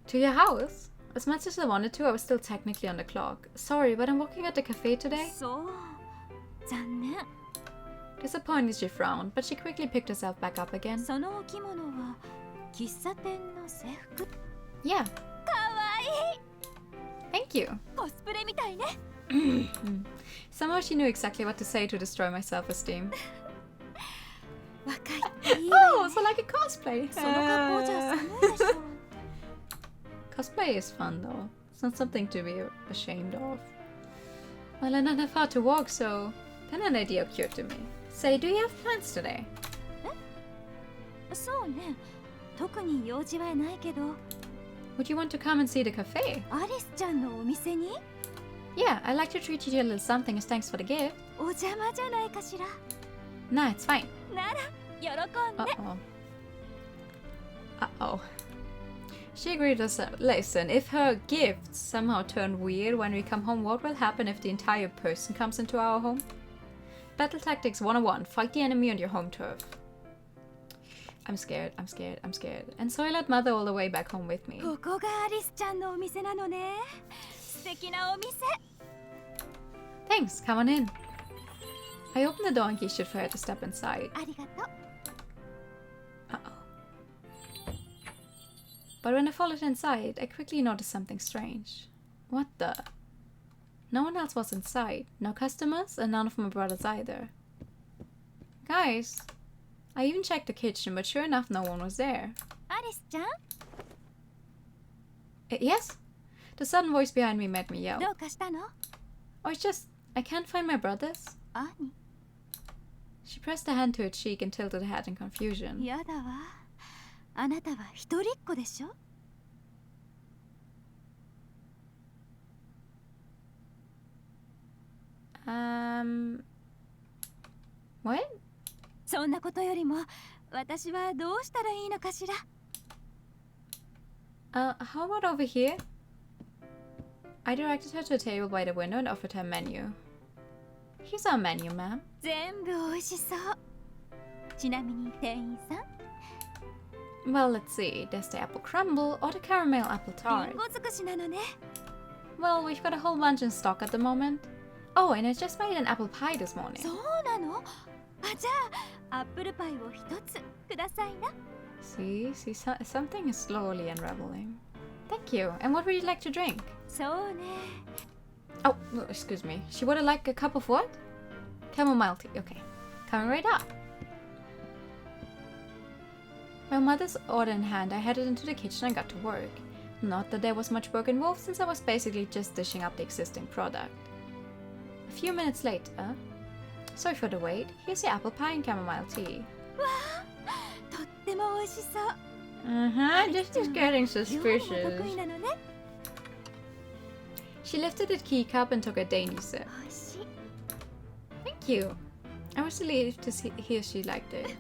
To your house? As much as I wanted to, I was still technically on the clock. Sorry, but I'm working at the cafe today. Disappointed, she frowned, but she quickly picked herself back up again. Yeah. Thank you. Somehow she knew exactly what to say to destroy my self-esteem. 若いっていいわ Oh, よね so like a cosplay. その格好じゃ寒いでしょ Cosplay is fun though. It's not something to be ashamed of. Well, I don't have far to walk, so then an idea occurred to me. Say, do you have plans today? そうね特に用事はないけど Would you want to come and see the cafe? アリスちゃんのお店に Yeah, I'd like to treat you to a little something as thanks for the gift. お邪魔じゃないかしら Nah, it's fine. なら喜んで Uh-oh. She agreed to listen. If her gifts somehow turn weird when we come home, what will happen if the entire person comes into our home? Battle Tactics 101. Fight the enemy on your home turf. I'm scared. And so I let Mother all the way back home with me. ここがアリスちゃんのお店なのね素敵なお店 Thanks, come on in. I opened the door and gestured for her to step inside. ありがとう Uh-oh. But when I followed inside, I quickly noticed something strange. What the? No one else was inside. No customers, and none of my brothers either. Guys, I even checked the kitchen, but sure enough, no one was there. アリスちゃん Yes? The sudden voice behind me made me yell. どうかしたの Oh, it's just, I can't find my brothers. 兄 She pressed a hand to her cheek and tilted her head in confusion. やだわあなたは一人っ子でしょ What? そんなことよりも私はどうしたらいいのかしら How about over here? I directed her to a table by the window and offered her a menu. Here's our menu, ma'am. 全部美味しそうちなみに店員さん Well, let's see. There's the apple crumble or the caramel apple リ tart. ンゴ尽くしなのね Well, we've got a whole bunch in stock at the moment. Oh, and I just made an apple pie this morning. そうなのあじゃあアップルパイを一つくださいな See, something is slowly unraveling. Thank you. And what would you like to drink? そうね Oh, excuse me. She would like a cup of what? Chamomile tea. Okay. Coming right up. My mother's order in hand, I headed into the kitchen and got to work. Not that there was much work involved, since I was basically just dishing up the existing product. A few minutes later, sorry for the wait, here's your apple pie and chamomile tea. わあとっても美味しそう Just getting 料理 suspicious. も得意なのね She lifted the teacup and took a dainty sip. 美味しい Thank you. I was relieved to hear she liked it.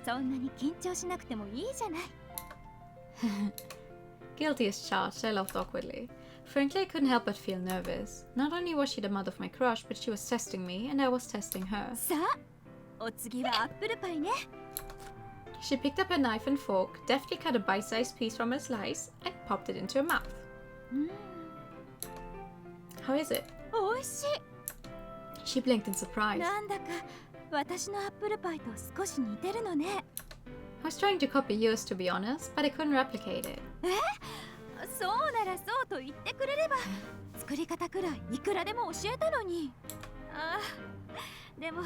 そんなに緊張しなくてもいいじゃない Guilty as charged, I laughed awkwardly. Frankly, I couldn't help but feel nervous. Not only was she the mother of my crush, but she was testing me, and I was testing her. さあお次はアップルパイね She picked up a knife and fork, deftly cut a bite-sized piece from a slice, and popped it into her mouth. うん How is it? 美味し She blinked in い surprise. なんだか私のアップルパイと少し似てるのね I was trying to copy yours, to be honest, but I couldn't replicate it. そうならそうと言ってくれれば作り方くらいいくらでも教えたのにああでも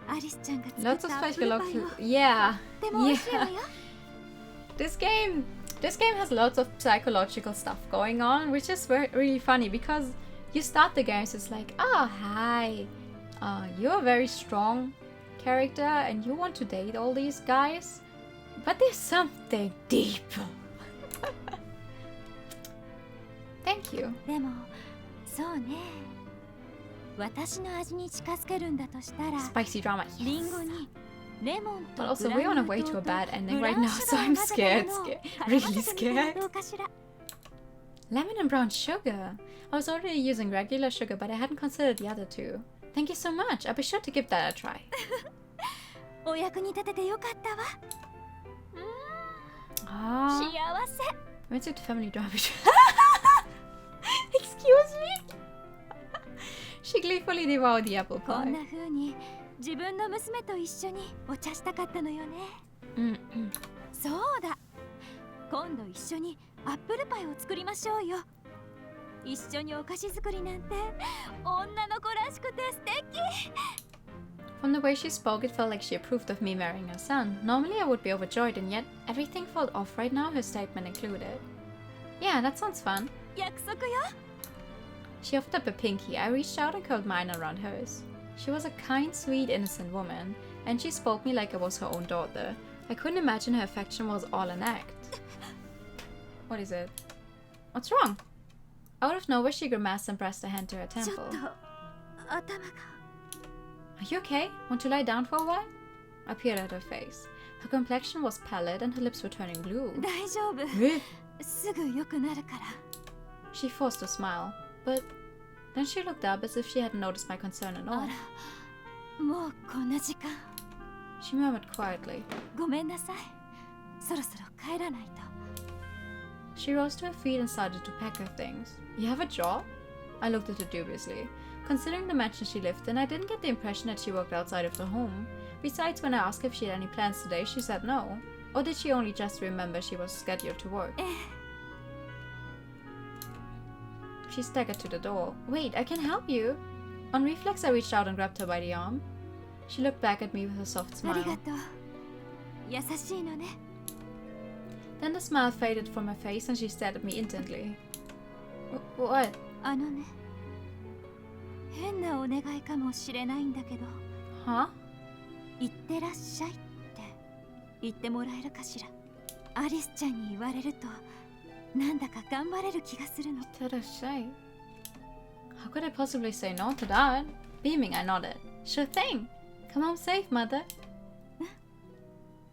アリスちゃんが作っ Lots of たアップルパイを psychological... Yeah. でも美味しいわよ This game has lots of psychological stuff going on, which is really funny because you start the games, it's like, oh, hi, you're a very strong character and you want to date all these guys, but there's something deeper. Thank you. でもそうね私の味に近づけるんだとしたら Spicy drama. リンゴにレモン But と also, グ we're ラ on ニ a ュ way ー to 糖 a と bad ending ブラ right ウ now, ンシュ so ガー I'm を混ぜた scared, ものを really 絡ませてみるのは scared. どうかしら Lemon and brown sugar. I was already using regular sugar, but I hadn't considered the other two. Thank you so much. I'll be sure to give that a try. お役に立ててよかったわ Ah, 幸せ went to the family drama. Excuse me. She gleefully devoured the apple こん pie. な風に自分の娘と一緒にお茶したかったのよね そうだ今度一緒にアップルパイを作りましょうよ一緒にお菓子作りなんて女の子らしくて素敵。 From the way she spoke, it felt like she approved of me marrying her son. Normally I would be overjoyed, and yet everything felt off right now, her statement included. Yeah, that sounds fun. 約束よ。 She offered up a pinky. I reached out and curled mine around hers. She was a kind, sweet, innocent woman, and she spoke me like I was her own daughter. I couldn't imagine her affection was all an act. What is it? What's wrong? Out of nowhere, she grimaced and pressed a hand to her ちょっ temple. と頭が。 Are you okay? Want to lie down for a while? I peered at her face. Her complexion was pallid and her lips were turning blue. 大丈夫。 Eh? すぐ良くなるから。 She forced a smile, but then she looked up as if she hadn't noticed my concern at あ all. ら、もうこんな時間。 She murmured quietly. ごめんなさい。そろそろ帰らないと。 She rose to her feet and started to pack her things. You have a job? I looked at her dubiously. Considering the mansion she lived in, I didn't get the impression that she worked outside of the home. Besides, when I asked if she had any plans today, she said no. Or did she only just remember she was scheduled to work? ええ。 She staggered to the door. Wait, I can help you. On reflex, I reached out and grabbed her by the arm. She looked back at me with a soft あり smile. がとう。優しいのね。 Then the smile faded from her face and she stared at me intently. What? あのね。変なお願いかもしれないんだけど。 Huh? 行ってらっしゃいって言ってもらえるかしら。アリスちゃんに言われるとなんだか頑張れる気がするの。 What did I say? How could I possibly say no to that? Beaming, I nodded. Sure thing. Come home safe, mother.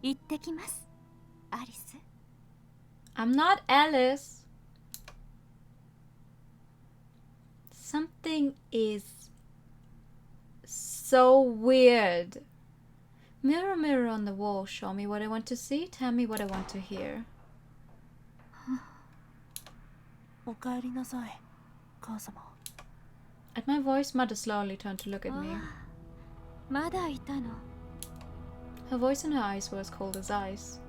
行ってきます、アリス。 I'm not Alice. Something is so weird. Mirror, mirror on the wall, show me what I want to see, tell me what I want to hear. おかえりなさい、母様。 At my voice, mother slowly turned to look at me. まだいたの。 Her voice and her eyes were as cold as ice.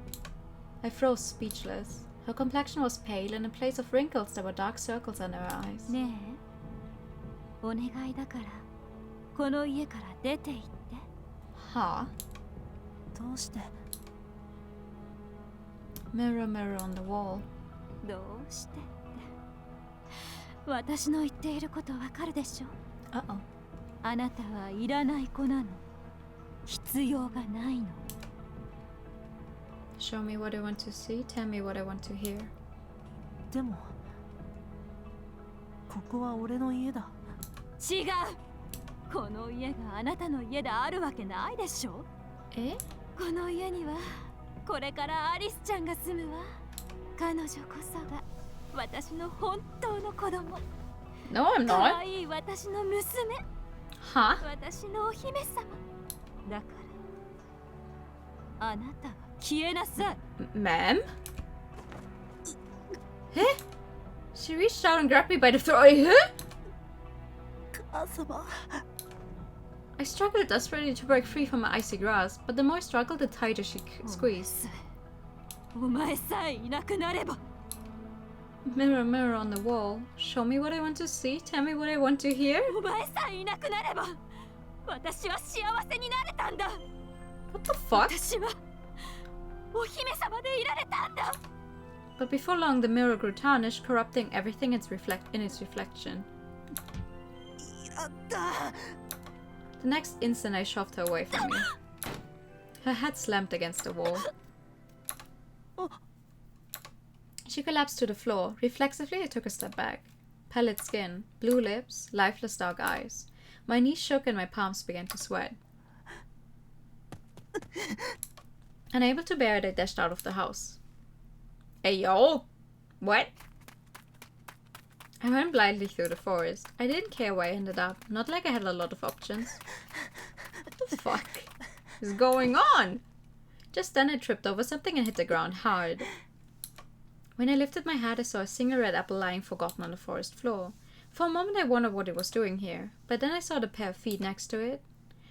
I froze speechless. Her complexion was pale, and in place of wrinkles there were dark circles under her eyes. ねえ、お願いだからこの家から出て行って。 Huh? どうして？ Mirror, mirror on the wall. どうしてって。私の言っていることわかるでしょ。 Uh-oh. あなたはいらない子なの。必要がないの。 Show me what I want to see, tell me what I want to hear. でもここは俺の家だ。違う。この家があなたの家であるわけないでしょ。Eh? この家にはこれからアリスちゃんが住むわ。彼女こそが私の本当の子供。 No, I'm 可 not. 愛い私の娘。 Huh? 私のお姫様。だからあなたは消えなさい。 Ma'am? Huh? She reached out and grabbed me by the throat. Huh? 母様。 I struggled desperately to break free from her icy grasp, but the more I struggled, the tighter she squeezed. お前さえいなくなれば。 Mirror, mirror on the wall. Show me what I want to see, tell me what I want to hear. お前さえいなくなれば私は幸せになれたんだ。 What the fuck? 私はお姫様でいられたんだ。 But before long, the mirror grew tarnished, corrupting everything in its reflection. やった。 The next instant, I shoved her away from me. Her head slammed against the wall. She collapsed to the floor. Reflexively, I took a step back. Pallid skin, blue lips, lifeless dark eyes. My knees shook and my palms began to sweat. Unable to bear it, I dashed out of the house. Hey yo! What? I ran blindly through the forest. I didn't care where I ended up, not like I had a lot of options. What the fuck is going on? Just then I tripped over something and hit the ground hard. When I lifted my head, I saw a single red apple lying forgotten on the forest floor. For a moment I wondered what it was doing here, but then I saw the pair of feet next to it.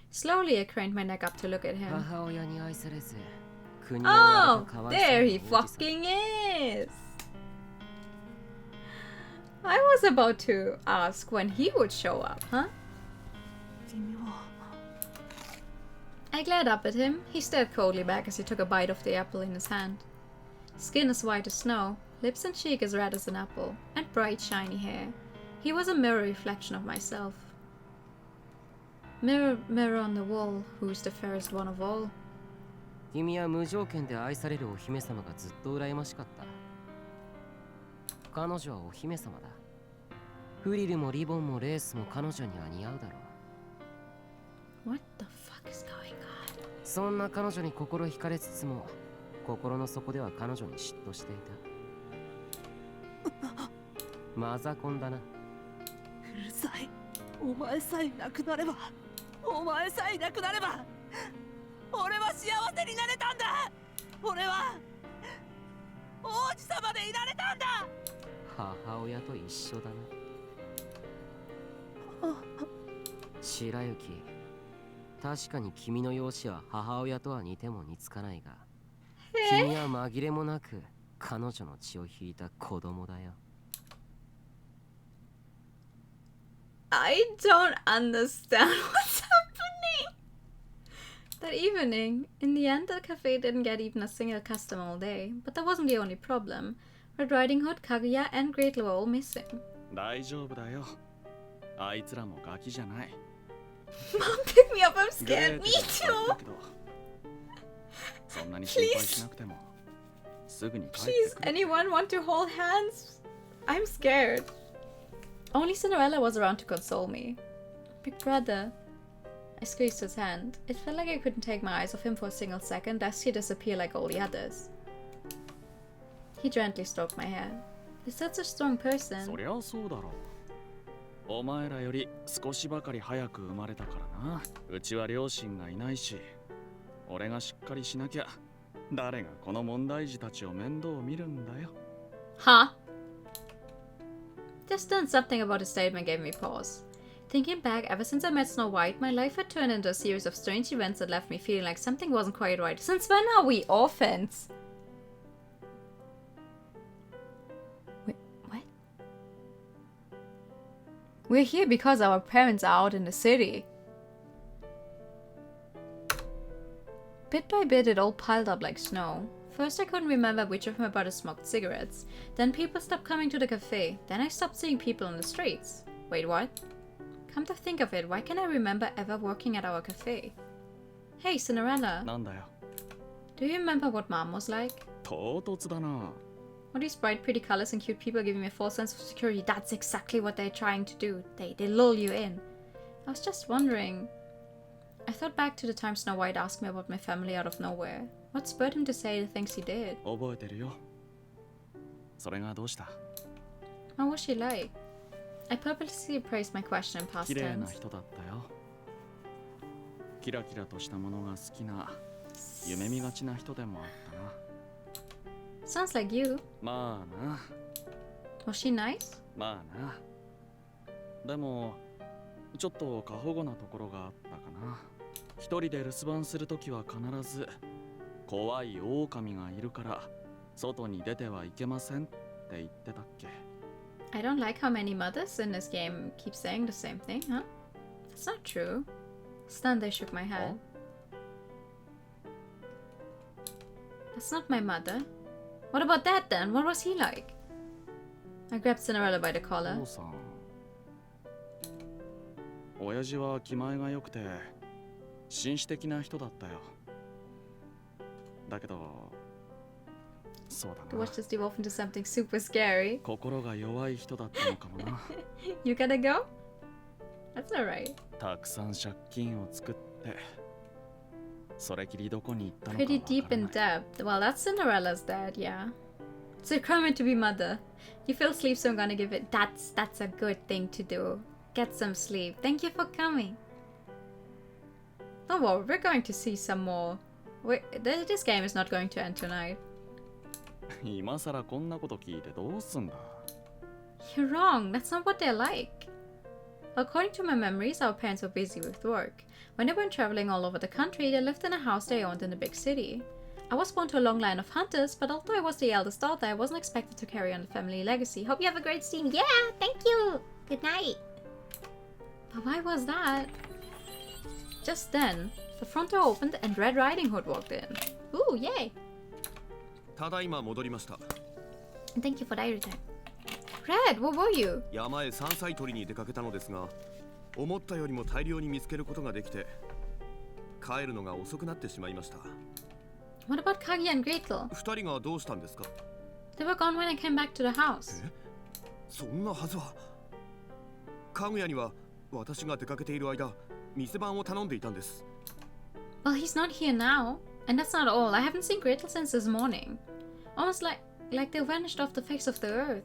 Slowly I craned my neck up to look at him. Oh, there he fucking is! I was about to ask when he would show up, huh? I glared up at him. He stared coldly back as he took a bite of the apple in his hand. Skin as white as snow, lips and cheek as red as an apple, and bright shiny hair. He was a mirror reflection of myself. Mirror, mirror on the wall, who's the fairest one of all? 君は無条件で愛されるお姫様がずっと羨ましかった。彼女はお姫様だ。フリルもリボンもレースも彼女には似合うだろう。What the fuck is going on? そんな彼女に心惹かれつつも、心の底では彼女に嫉妬していた。マザコンだな。うるさい。お前さえ亡くなれば、お前さえ亡くなれば、俺は幸せになれたんだ。俺は王子様でいられたんだ。母親と一緒だな。白雪、確かに君の容姿は母親とは似ても似つかないが、君は紛れもなく彼女の血を引いた子供だよ。I don't understand what's happening. That evening, in the end, the cafe didn't get even a single customer all day, but that wasn't the only problem. Red Riding Hood, Kaguya, and Gretel were all missing. 大丈夫だよ。あいつらもガキじゃない。Mom, pick me up, I'm scared. Me too. そんなに心配しなくてもすぐに帰ってくる。Please, anyone want to hold hands? I'm scared. Only Cinderella was around to console me. Big brother. I squeezed his hand. It felt like I couldn't take my eyes off him for a single second, lest he disappear like all the others. He gently stroked my hair. He's such a strong person. そりゃそうだろう。お前らより少しばかり早く生まれたからな。うちは両親がいないし、俺がしっかりしなきゃ誰がこの問題児たちを面倒見るんだよ。Huh? Just then something about his statement gave me pause. Thinking back, ever since I met Snow White, my life had turned into a series of strange events that left me feeling like something wasn't quite right. Since when are we orphans? Wait, what? We're here because our parents are out in the city. Bit by bit, it all piled up like snow. First, I couldn't remember which of my brothers smoked cigarettes. Then people stopped coming to the cafe. Then I stopped seeing people on the streets. Wait, what? Come to think of it, why can't I remember ever working at our cafe? Hey, Cinderella. なんだよ。 Do you remember what Mom was like? 唐突だな。 All these bright, pretty colors and cute people giving me a false sense of security. That's exactly what they're trying to do. They lull you in. I was just wondering. I thought back to the time Snow White asked me about my family out of nowhere. What spurred him to say the things he did? 覚えてるよ。それがどうした？ What was she like? I purposely praised my question in past 綺麗な tense. 人だったよ。キラキラとしたものが好きな、夢見がちな人でもあったな。 Sounds like you. まあな。 Was she nice? まあな。でも、ちょっと過保護なところがあったかな。一人で留守番するときは必ず、怖い狼がいるから、外に出てはいけませんって言ってたっけ。 I don't like how many mothers in this game keep saying the same thing, huh? That's not true. Stunned, I shook my head. That's not my mother. What about that then? What was he like? I grabbed Cinderella by the collar. 父さん。親父は気前が良くて、紳士的な人だったよ。だけど、そうだ To な。 watch this devolve into something super scary. 心が弱い人だったのかもな。You gotta go? That's alright. たくさん借金を作って、それきりどこに行ったのかわ Pretty から deep in ない。 debt. Well, that's Cinderella's dad, yeah. It's a crime to be mother. You fell asleep, so I'm gonna give it. That's a good thing to do. Get some sleep. Thank you for coming. Don't worry, we're going to see some more. This game is not going to end tonight. 今さらこんなこと聞いてどうすんだ。 You're wrong. That's not what they're like. According to my memories, our parents were busy with work. When they weren't traveling all over the country, they lived in a house they owned in a big city. I was born to a long line of hunters, but although I was the eldest daughter, I wasn't expected to carry on the family legacy. Hope you have a great stream. Yeah, thank you. Good night. But why was that? Just then, the front door opened and Red Riding Hood walked in. Ooh, yay. ただいま戻りました。 Thank you for that return. Red, where were you? 山へ山菜採りに出かけたのですが、思ったよりも大量に見つけることができて、帰るのが遅くなってしまいました。 What about Kagi and Gretel? 二人がどうしたんですか? They were gone when I came back to the house. そんなはずは。かぐやには私が出かけている間、店番を頼んでいたんです。 Well, he's not here now. And that's not all. I haven't seen Gretel since this morning. Almost like they vanished off the face of the earth.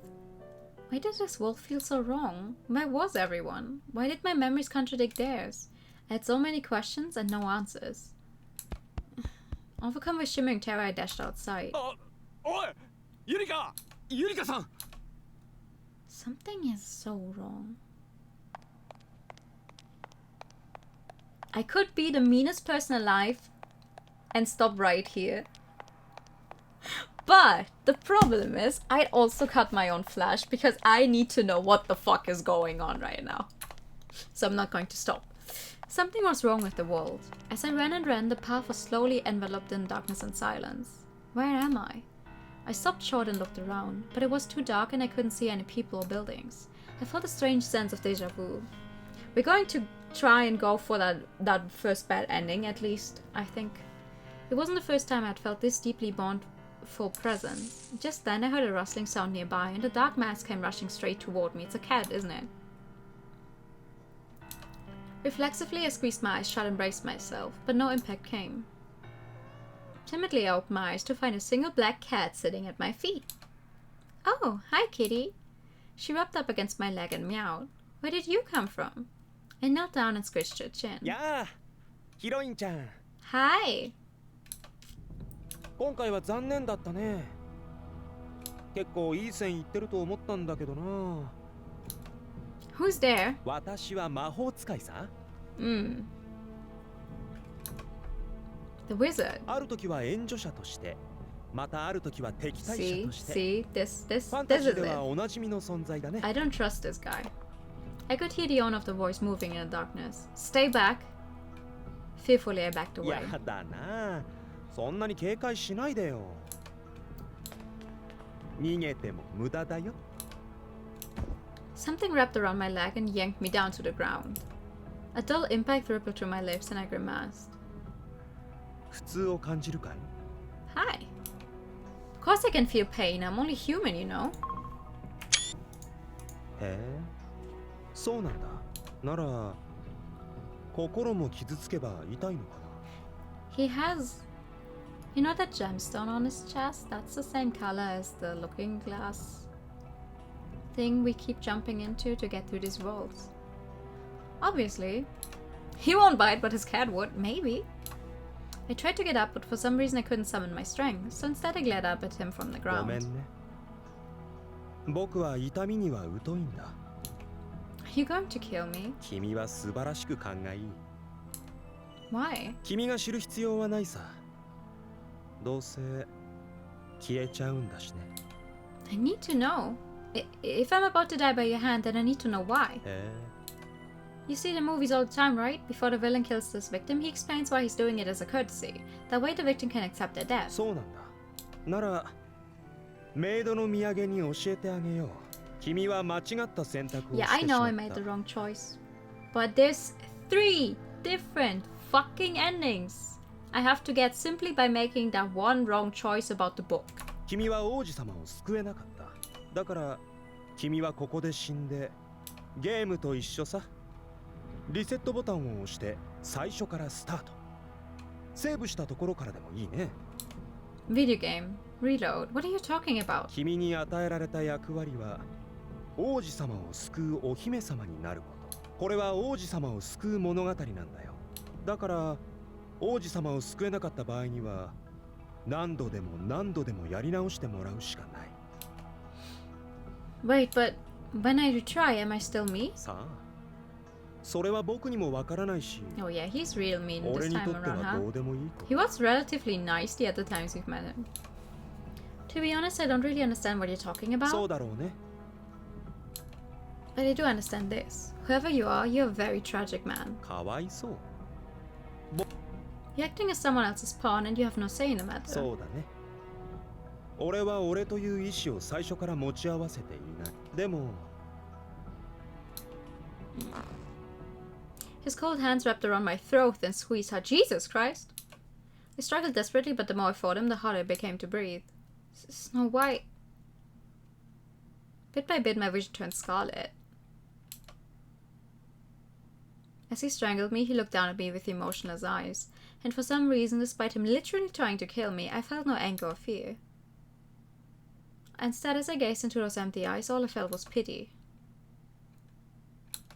Why did this world feel so wrong? Where was everyone? Why did my memories contradict theirs? I had so many questions and no answers. Overcome with shimmering terror, I dashed outside. Oi! Yurika! Yurika-san! Something is so wrong. I could be the meanest person alive and stop right here. But the problem is, I'd also cut my own flash because I need to know what the fuck is going on right now. So I'm not going to stop. Something was wrong with the world. As I ran and ran, the path was slowly enveloped in darkness and silence. Where am I? I stopped short and looked around, but it was too dark and I couldn't see any people or buildings. I felt a strange sense of deja vu. We're going to try and go for that first bad ending, at least, I think. It wasn't the first time I'd felt this deeply mournful presence. Just then I heard a rustling sound nearby, and a dark mass came rushing straight toward me. It's a cat, isn't it? Reflexively, I squeezed my eyes shut and braced myself, but no impact came. Timidly, I opened my eyes to find a single black cat sitting at my feet. Oh, hi, kitty. She rubbed up against my leg and meowed. Where did you come from? I knelt down and squished her chin. Yeah, Heroine-chan. Hi. 今回は残念だったね。結構いい線いってると思ったんだけどな。Who's there? 私は魔法使いさ。The wizard. ある時は援助者として、またある時は敵対者として。See, this ファンタジー is では it. おなじみの存在だね。I don't trust this guy. I could hear the owner of the voice moving in the darkness. Stay back. Fearfully, I backed away. やだな。そんなに警戒しないでよ。逃げても無駄だよ。Something wrapped around my leg and yanked me down to the ground. A dull impact rippled through my lips and I grimaced. 普通を感じるかい？ Hi. Of course I can feel pain. I'm only human, you know. へえ、そうなんだ。なら、心も傷つけば痛いのかな？ He has... You know that gemstone on his chest? That's the same color as the looking glass thing we keep jumping into to get through these worlds. Obviously. He won't bite, but his cat would. Maybe. I tried to get up, but for some reason I couldn't summon my strength, so instead I glared up at him from the ごめん ground. ね。僕は痛みには疎いんだ。 Are you going to kill me? 君は素晴らしく勘がいい。 Why? 君が知る必要はないさ。どうせ消えちゃうんだしね。I need to know. If I'm about to die by your hand, then I need to know why. へえ。 You see the movies all the time, right? Before the villain kills his victim, he explains why he's doing it as a courtesy. That way the victim can accept their death. そうなんだ。なら、メイドの土産に教えてあげよう。君は間違った選択を Yeah, し I てしま know っ I た。 made the wrong choice. But there's 3 different fucking endings. I have to get simply by making that one wrong choice about the book. 君は王子様を救えなかった。だから、君はここで死んで、ゲームと一緒さ。リセットボタンを押して最初からスタート。セーブしたところからでもいいね。Video game. Reload. What are you talking about? 君に与えられた役割は王子様を救うお姫様になること。これは王子様を救う物語なんだよ。だから王子様を救えなかった場合には何度でも何度でもやり直してもらうしかない。 Wait, but when I retry, am I still me? さあ、それは僕にもわからないし。 Oh yeah, he's real mean this 俺に time とって around, は huh? どうでもいいこと。 He was relatively nice the other times we've met him. To be honest, I don't really understand what you're talking そう about. だろうね。 But I do understand this. Whoever you are, you're a very tragic man. かわいそう。 You're acting as someone else's pawn and you have no say in the matter. そうだね。俺は俺という意志を最初から持ち合わせていない。でも His cold hands wrapped around my throat and squeezed hard. Jesus Christ! I struggled desperately, but the more I fought him, the harder it became to breathe. Snow White. Bit by bit, my vision turned scarlet. As he strangled me, he looked down at me with emotionless eyes. And for some reason, despite him literally trying to kill me, I felt no anger or fear. Instead, as I gazed into those empty eyes, all I felt was pity.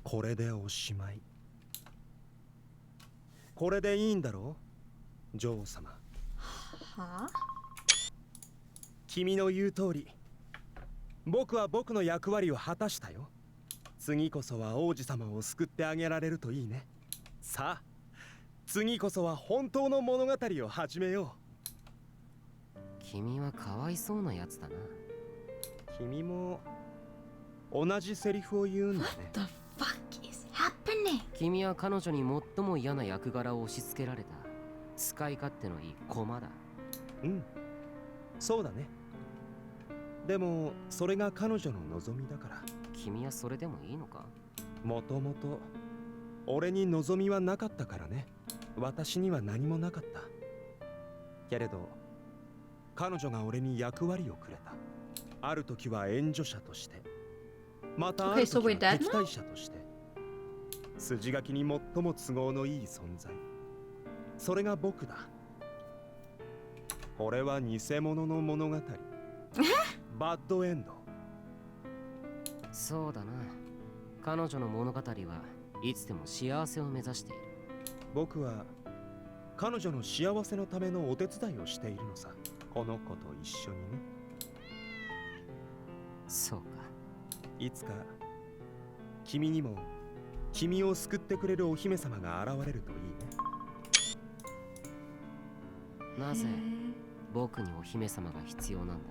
これでおしまい。これでいいんだろう、女王様。はあ？君の言う通り、僕は僕の役割を果たしたよ。次こそは王子様を救ってあげられるといいね。さあ、次こそは本当の物語を始めよう。君はかわいそうなやつだな。君も同じセリフを言うんだね。What the fuck is happening? 君は彼女に最も嫌な役柄を押し付けられた使い勝手のいい駒だ。うん、そうだね。でもそれが彼女の望みだから。君はそれでもいいのか？もともと俺に望みはなかったからね。私には何もなかった。けれど彼女が俺に役割をくれた。ある時は援助者として、またある時は敵対者として、筋書きに最も都合のいい存在。それが僕だ。これは偽物の物語。バッドエンド。そうだな。彼女の物語はいつでも幸せを目指している。僕は彼女の幸せのためのお手伝いをしているのさ。この子と一緒にね。そうか。いつか君にも君を救ってくれるお姫様が現れるといいね。なぜ僕にお姫様が必要なんだ？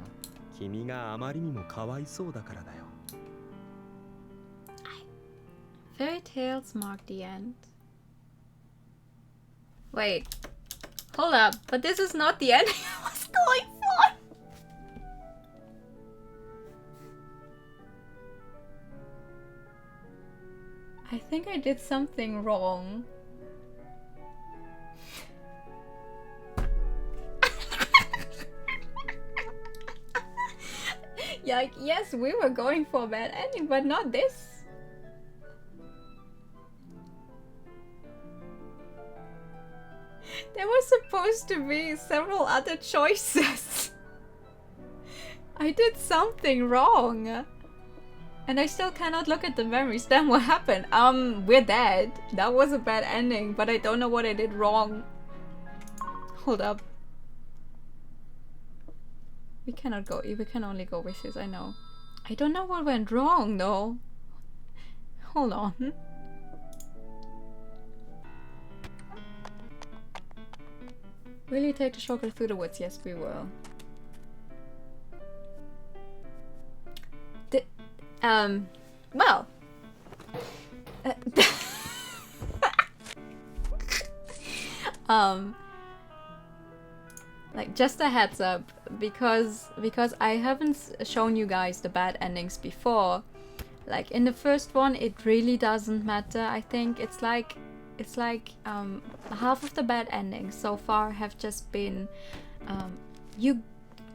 君があまりにもかわいそうだからだよ。Fairy tales mark the end. Wait. Hold up. But this is not the ending I was going for. I think I did something wrong. Yeah, yes, we were going for a bad ending, but not this. There was supposed to be several other choices. I did something wrong. And I still cannot look at the memories. Then what happened? We're dead. That was a bad ending, but I don't know what I did wrong. Hold up. We cannot go. We can only go with this, I know. I don't know what went wrong though. Hold on. Will you take the shortcut through the woods? Yes, we will. Well. Like, just a heads up, because I haven't shown you guys the bad endings before. Like, in the first one, it really doesn't matter. I think it's like half of the bad endings so far have just been you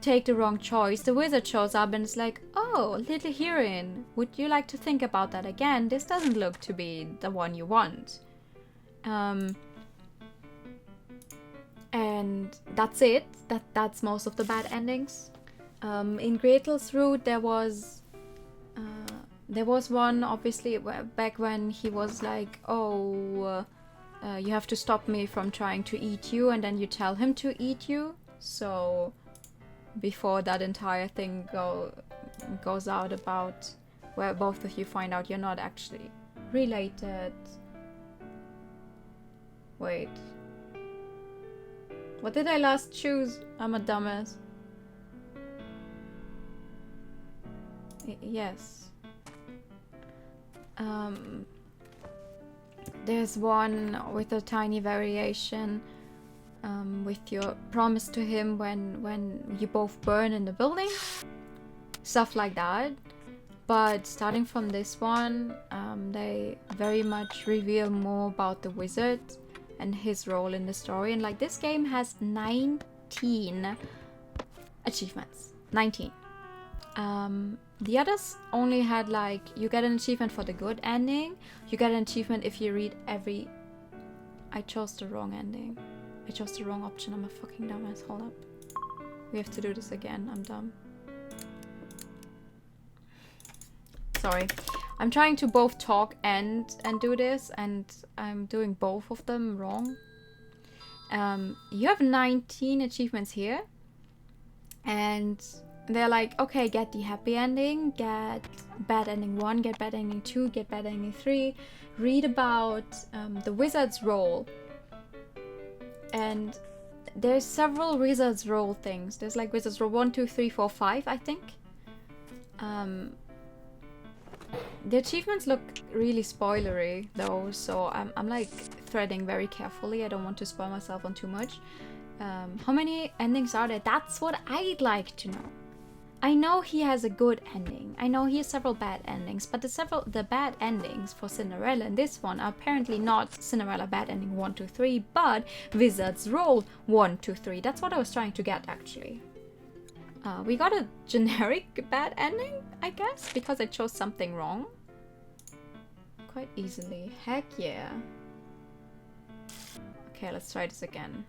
take the wrong choice, the wizard shows up and it's like, oh, little heroine, would you like to think about that again? This doesn't look to be the one you want. And that's it. That's most of the bad endings. In Gretel's Route there was one, obviously, back when he was like, oh, you have to stop me from trying to eat you, and then you tell him to eat you. So before that entire thing goes out about where both of you find out you're not actually related, Wait. What did I last choose? I'm a dumbass. Yes. There's one with a tiny variation with your promise to him when you both burn in the building. Stuff like that. But starting from this one, they very much reveal more about the wizard and his role in the story. And like, this game has 19 achievements. 19. The others only had like, you get an achievement for the good ending. You get an achievement if you read every... I chose the wrong ending. I chose the wrong option. I'm a fucking dumbass. Hold up. We have to do this again. I'm dumb. Sorry. I'm trying to both talk and do this, and I'm doing both of them wrong. You have 19 achievements here. And they're like, okay, get the happy ending, get bad ending 1, get bad ending 2, get bad ending 3. Read about the wizard's role. And there's several wizard's role things. There's like wizard's role 1, 2, 3, 4, 5, I think. The achievements look really spoilery though, so I'm like threading very carefully. I don't want to spoil myself on too much. How many endings are there? That's what I'd like to know. I know he has a good ending. I know he has several bad endings, but the bad endings for Cinderella in this one are apparently not Cinderella bad ending 1, 2, 3, but Wizard's Roll 1, 2, 3. That's what I was trying to get actually. We got a generic bad ending, I guess, because I chose something wrong. Quite easily. Heck yeah. Okay, let's try this again.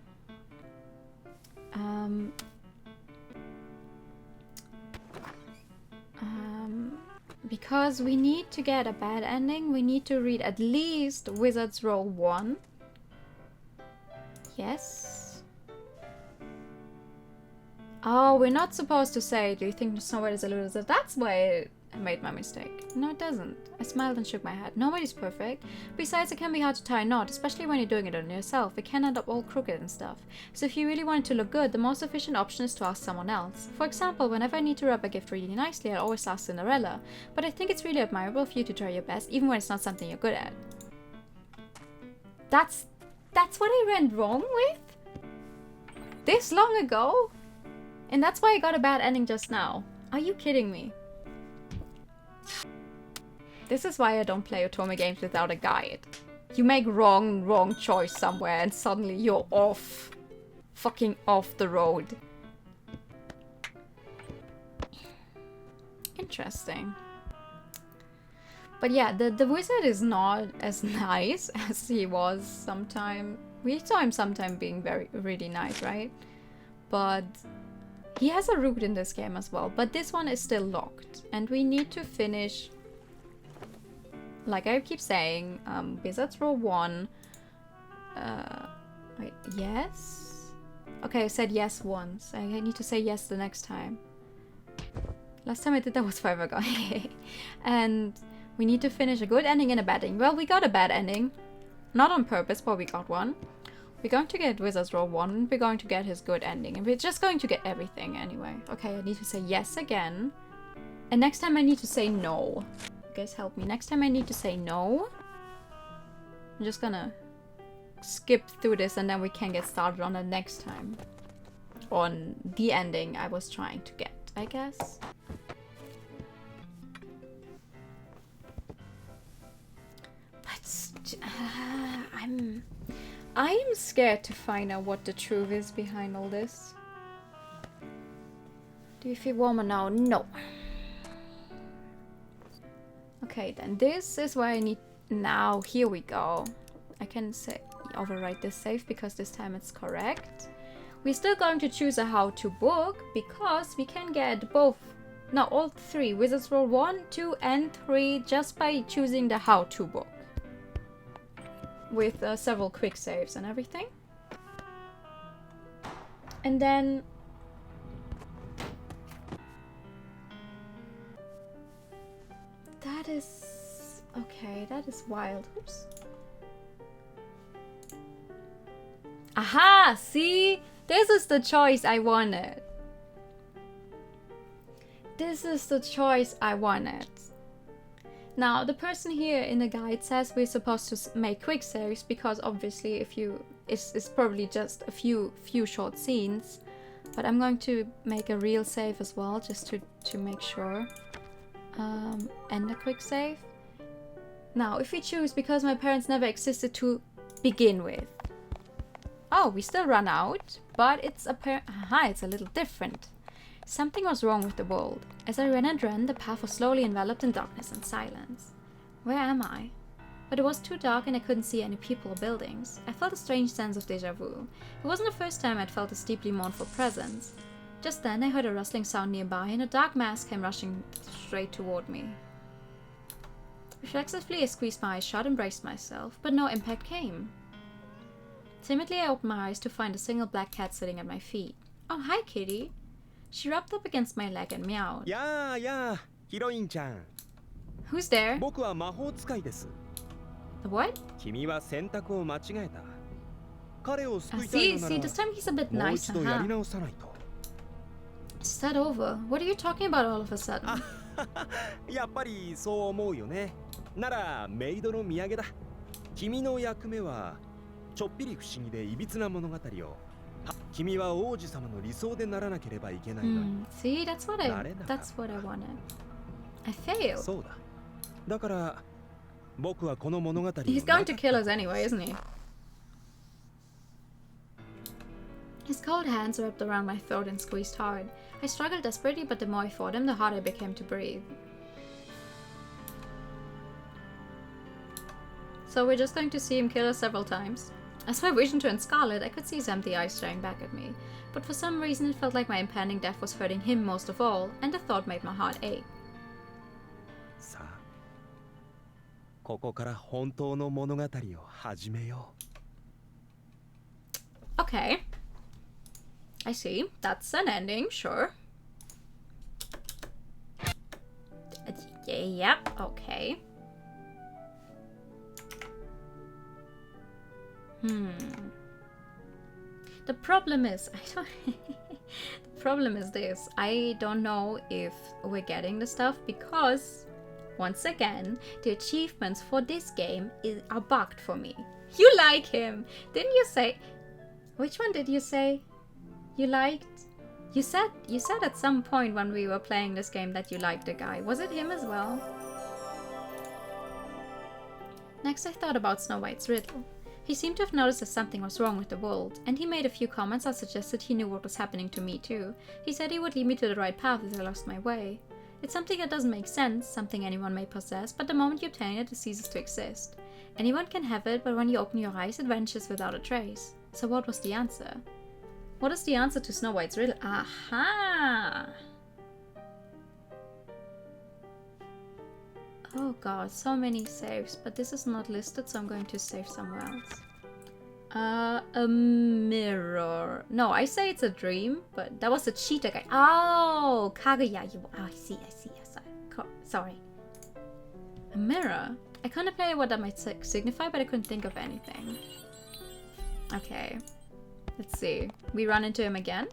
Because we need to get a bad ending, we need to read at least Wizard's Roll 1. Yes. Oh, we're not supposed to say, do you think Snow White is a loser? That's why I made my mistake. No, it doesn't. I smiled and shook my head. Nobody's perfect. Besides, it can be hard to tie a knot, especially when you're doing it on yourself. It can end up all crooked and stuff. So if you really want it to look good, the most efficient option is to ask someone else. For example, whenever I need to wrap a gift really nicely, I'll always ask Cinderella. But I think it's really admirable for you to try your best, even when it's not something you're good at. That's what I went wrong with? This long ago? And that's why I got a bad ending just now. Are you kidding me? This is why I don't play Otome games without a guide. You make wrong choice somewhere and suddenly you're off. Fucking off the road. Interesting. But yeah, the wizard is not as nice as he was sometime. We saw him sometime being really nice, right? But he has a route in this game as well. But this one is still locked. And we need to finish... Like I keep saying, Wizard's Roll 1. Wait, yes? Okay, I said yes once. I need to say yes the next time. Last time I did that was forever ago. And we need to finish a good ending and a bad ending. Well, we got a bad ending. Not on purpose, but we got one. We're going to get Wizard's Roll 1. We're going to get his good ending. And we're just going to get everything anyway. Okay, I need to say yes again. And next time I need to say no. Guys, help me. Next time I need to say no. I'm just gonna skip through this and then we can get started on the next time. On the ending I was trying to get, I guess. But I'm scared to find out what the truth is behind all this. Do you feel warmer now? No. Okay, then this is where I need... Now, here we go. I can say overwrite this save because this time it's correct. We're still going to choose a how-to book because we can get both... No, all 3. Wizard's Roll 1, 2, and 3 just by choosing the how-to book. With several quick saves and everything. And then... That is... Okay, that is wild. Oops. Aha! See? This is the choice I wanted. This is the choice I wanted. Now, the person here in the guide says we're supposed to make quick saves because obviously it's probably just a few short scenes. But I'm going to make a real save as well, just to make sure. And a quick save. Now, if we choose because my parents never existed to begin with. Oh, we still run out, but it's it's a little different. Something was wrong with the world. As I ran and ran, the path was slowly enveloped in darkness and silence. Where am I? But it was too dark and I couldn't see any people or buildings. I felt a strange sense of déjà vu. It wasn't the first time I'd felt this deeply mournful presence. Just then I heard a rustling sound nearby and a dark mass came rushing straight toward me. Reflexively I squeezed my eyes shut and braced myself, but no impact came. Timidly I opened my eyes to find a single black cat sitting at my feet. Oh, hi, kitty. She rubbed up against my leg and meowed. Yeah, Heroine-chan. Who's there? 僕は魔法使いです。 What? 君は選択を間違えた。彼を救いたいのなら、 See, this time he's a bit もう nice, 一度やり直さないと。Start over. What are you talking about all of a sudden? やっぱりそう思うよね。ならメイドの土産だ。君の役目はちょっぴり不思議でいびつな物語を。君は王子様の理想でならなければいけないのに。See, that's what I wanted. I failed. そうだ。だから僕はこの物語を。He's going to kill us anyway, isn't he? His cold hands wrapped around my throat and squeezed hard. I struggled desperately, but the more I fought him, the harder it became to breathe. So we're just going to see him kill us several times. As my vision turned scarlet, I could see his empty eyes staring back at me. But for some reason it felt like my impending death was hurting him most of all, and the thought made my heart ache. さあ、ここから本当の物語を始めよう。Okay. I see. That's an ending, sure. Yep, okay. The problem is, the problem is this. I don't know if we're getting the stuff because, once again, the achievements for this game are bugged for me. You like him, didn't you say? Which one did you say? You liked? You said at some point when we were playing this game that you liked the guy. Was it him as well? Next I thought about Snow White's riddle. He seemed to have noticed that something was wrong with the world, and he made a few comments that suggested he knew what was happening to me too. He said he would lead me to the right path if I lost my way. It's something that doesn't make sense, something anyone may possess, but the moment you obtain it, it ceases to exist. Anyone can have it, but when you open your eyes, it vanishes without a trace. So what was the answer? What is the answer to Snow White's riddle? Aha! Oh god, so many saves, but this is not listed, so I'm going to save somewhere else. A mirror. No, I say it's a dream, but that was a cheetah guy. Oh, Kaguya. Oh, I see. Sorry. A mirror. I contemplated what that might signify, but I couldn't think of anything. Okay. Let's see. We run into him again.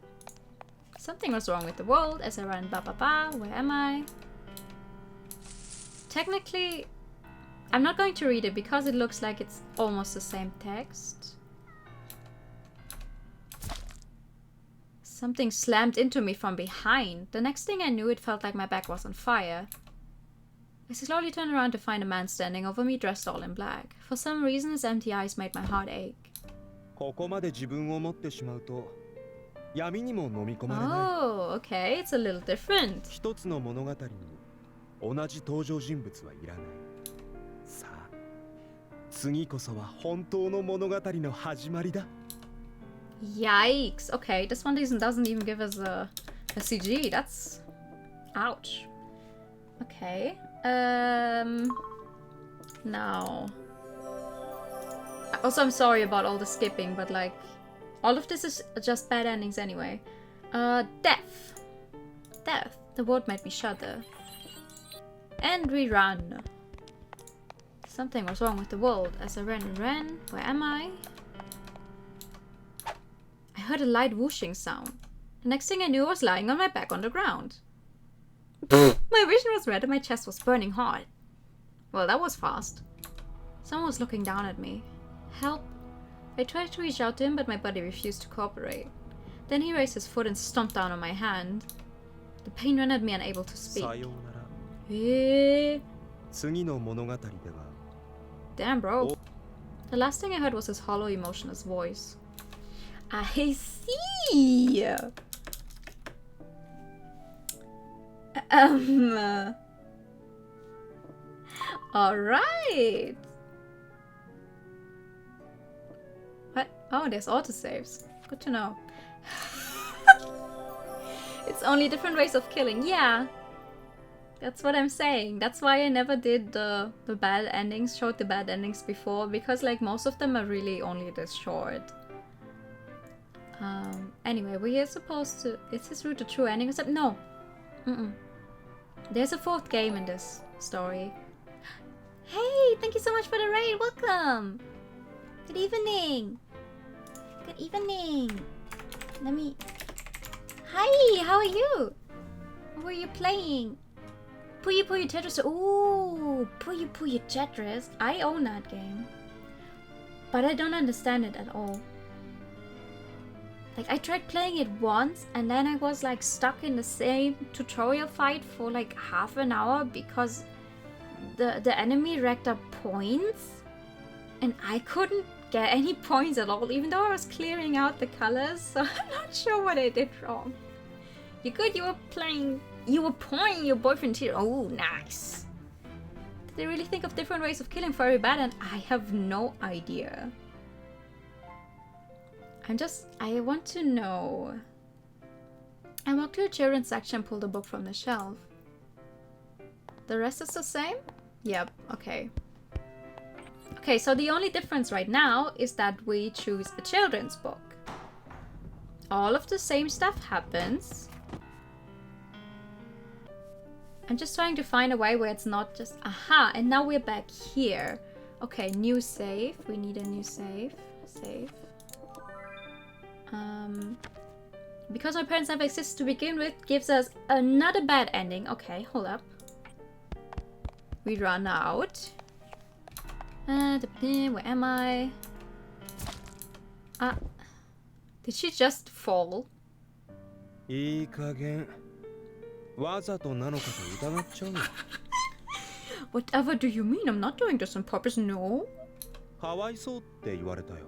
Something was wrong with the world. As I ran, where am I? Technically, I'm not going to read it because it looks like it's almost the same text. Something slammed into me from behind. The next thing I knew, it felt like my back was on fire. I slowly turned around to find a man standing over me, dressed all in black. For some reason, his empty eyes made my heart ache. Oh, okay, it's a little different. 同じ登場人物はいらない。さあ、次こそは本当の物語の始まりだ。Yikes. Okay, this one doesn't even give us a CG. That's... ouch. Okay. Now... Also, I'm sorry about all the skipping, but like... all of this is just bad endings anyway. Death. Death. The word made me shudder. And we run. Something was wrong with the world. As I ran and ran, where am I? I heard a light whooshing sound. The next thing I knew, I was lying on my back on the ground. My vision was red and my chest was burning hard. Well, that was fast. Someone was looking down at me. Help! I tried to reach out to him, but my body refused to cooperate. Then he raised his foot and stomped down on my hand. The pain rendered me unable to speak. Damn, bro. The last thing I heard was his hollow, emotionless voice. I see! Alright! What? Oh, there's autosaves. Good to know. It's only different ways of killing. Yeah. That's what I'm saying. That's why I never did the bad endings, showed the bad endings before, because like most of them are really only this short. Anyway, we are supposed to... Is this route a true ending? Except no. There's a fourth game in this story. Hey, thank you so much for the raid. Welcome. Good evening. Good evening. Let me... Hi, how are you? What were you playing? Puyo Puyo Tetris. Ooh, Puyo Puyo Tetris. I own that game. But I don't understand it at all. Like, I tried playing it once and then I was like stuck in the same tutorial fight for like half an hour because the enemy racked up points and I couldn't get any points at all, even though I was clearing out the colors, so I'm not sure what I did wrong. You good? You were playing... You were pouring your boyfriend's here. Oh, nice. Did they really think of different ways of killing for every bad end? I have no idea. I want to know. I walked to the children's section and pulled a book from the shelf. The rest is the same? Yep, okay. Okay, so the only difference right now is that we choose a children's book. All of the same stuff happens. I'm just trying to find a way where it's not just... Aha! And now we're back here. Okay, new save. We need a new save. Save. Because my parents never existed to begin with, gives us another bad ending. Okay, hold up. We run out. Where am I? Ah. Did she just fall? Whatever do you mean? I'm not doing this on purpose, no. かわいそうって言われたよ。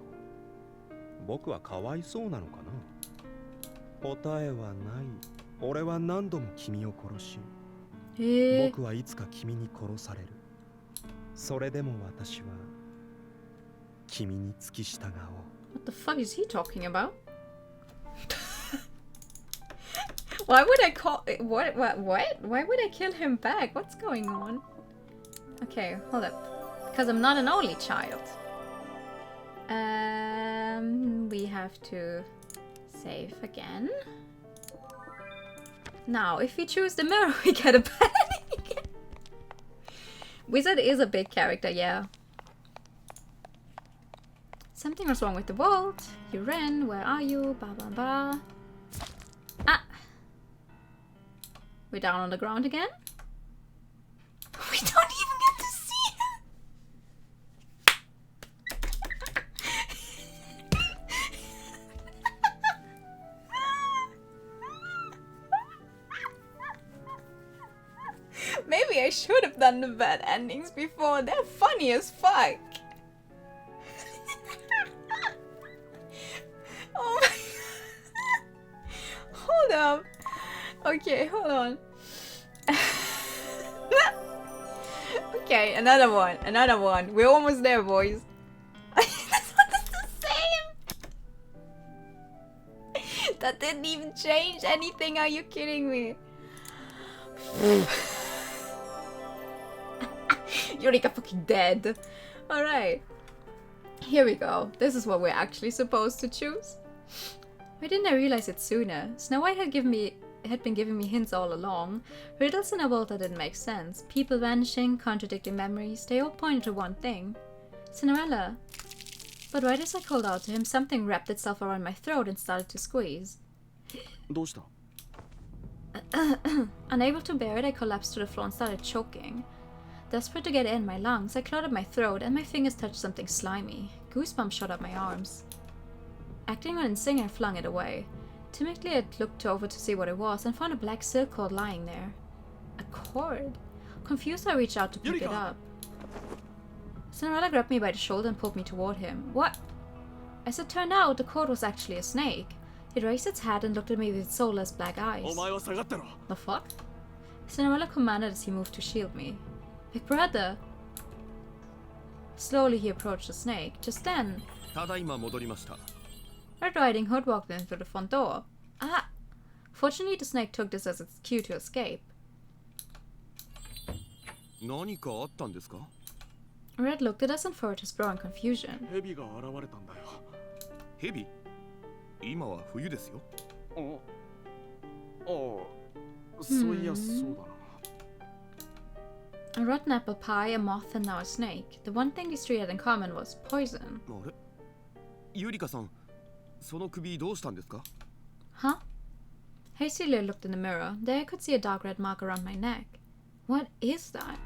僕はかわいそうなのかな。答えはない。俺は何度も君を殺し、僕はいつか君に殺される。それでも私は君に付き従おう。What the fuck is he talking about? Why would I call... What? Why would I kill him back? What's going on? Okay, hold up. Because I'm not an only child. We have to save again. Now, if we choose the mirror, we get a bad ending again. Wizard is a big character, yeah. Something was wrong with the vault. You ran. Where are you? Blah, blah, blah. Ah! We're down on the ground again. We don't even get to see him! Maybe I should have done the bad endings before. They're funny as fuck. Oh my... Hold up. Okay, hold on. Okay, another one. We're almost there, boys. This one is the same. That didn't even change anything. Are you kidding me? Eureka fucking dead. Alright. Here we go. This is what we're actually supposed to choose. Why didn't I realize it sooner? Snow White had been giving me hints all along. Riddles in a world that didn't make sense. People vanishing, contradicting memories. They all pointed to one thing. Cinderella. But right as I called out to him, something wrapped itself around my throat and started to squeeze. どうした? Unable to bear it, I collapsed to the floor and started choking. Desperate to get air in my lungs, I clawed at my throat and my fingers touched something slimy. Goosebumps shot up my arms. Acting on instinct, I flung it away. Timidly, I looked over to see what it was and found a black silk cord lying there. A cord? Confused, I reached out to pick it up. Cinderella grabbed me by the shoulder and pulled me toward him. What? As it turned out, the cord was actually a snake. It raised its head and looked at me with its soulless black eyes. The fuck? Cinderella commanded as he moved to shield me. Big brother! Slowly he approached the snake. Just then, Red Riding Hood walked in through the front door. Ah! Fortunately, the snake took this as its cue to escape. Red looked at us and furrowed his brow in confusion. 蛇が現れたんだよ。蛇？今は冬ですよ。そういやそうだな。A rotten apple pie, a moth, and now a snake. The one thing these three had in common was poison. あれ？ゆりかさん、その首どうしたんですか? Huh? Hastily I looked in the mirror. There I could see a dark red mark around my neck. What is that?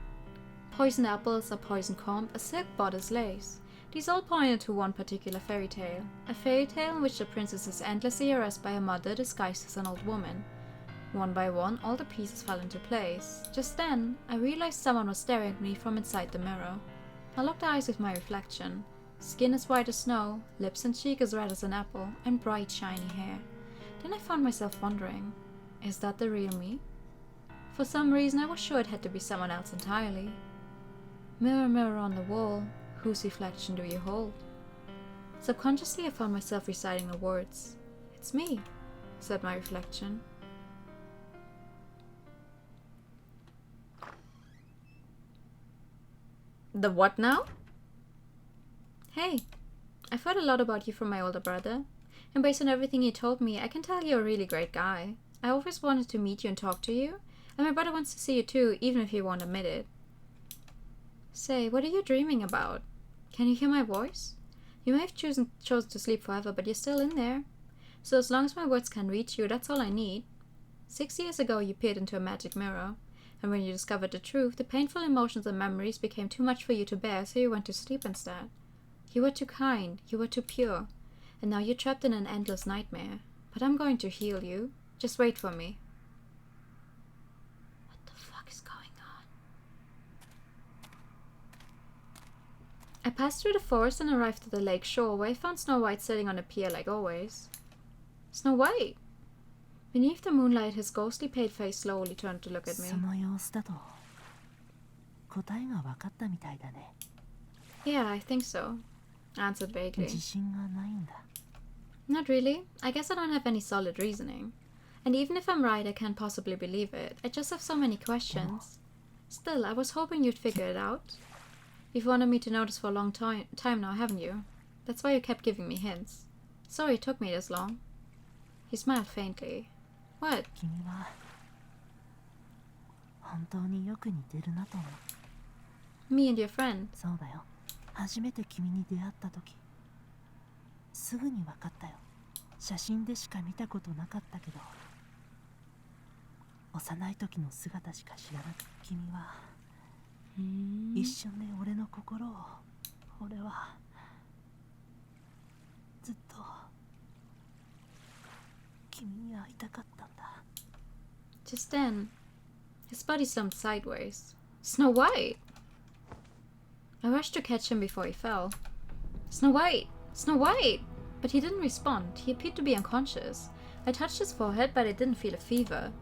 Poisoned apples, a poisoned comb, a silk bodice lace. These all pointed to one particular fairy tale. A fairy tale in which the princess is endlessly harassed by her mother disguised as an old woman. One by one, all the pieces fell into place. Just then, I realized someone was staring at me from inside the mirror. I locked eyes with my reflection. Skin as white as snow, lips and cheek as red as an apple, and bright shiny hair. Then I found myself wondering, is that the real me? For some reason I was sure it had to be someone else entirely. Mirror, mirror on the wall, whose reflection do you hold? Subconsciously I found myself reciting the words. It's me, said my reflection. The what now? Hey, I've heard a lot about you from my older brother, and based on everything he told me, I can tell you're a really great guy. I always wanted to meet you and talk to you, and my brother wants to see you too, even if he won't admit it. Say, what are you dreaming about? Can you hear my voice? You may have chosen to sleep forever, but you're still in there. So as long as my words can reach you, that's all I need. 6 years ago, you peered into a magic mirror, and when you discovered the truth, the painful emotions and memories became too much for you to bear, so you went to sleep instead. You were too kind, you were too pure, and now you're trapped in an endless nightmare. But I'm going to heal you. Just wait for me. What the fuck is going on? I passed through the forest and arrived at the lake shore, where I found Snow White sitting on a pier like always. Snow White! Beneath the moonlight, his ghostly pale face slowly turned to look at me. Yeah, I think so. I answered vaguely. Not really. I guess I don't have any solid reasoning. And even if I'm right, I can't possibly believe it. I just have so many questions. Still, I was hoping you'd figure it out. You've wanted me to know this for a long time now, haven't you? That's why you kept giving me hints. Sorry it took me this long. He smiled faintly. What? Me and your friend. 初めて君に出会った時すぐに分かったよ。写真でしか見たことなかったけど幼い時の姿しか知らなく君は一瞬で俺の心を俺はずっと君に会いたかったんだ。 Just then, his body slumped sideways. Snow White! I rushed to catch him before he fell. Snow White! Snow White! But he didn't respond. He appeared to be unconscious. I touched his forehead, but I didn't feel a fever.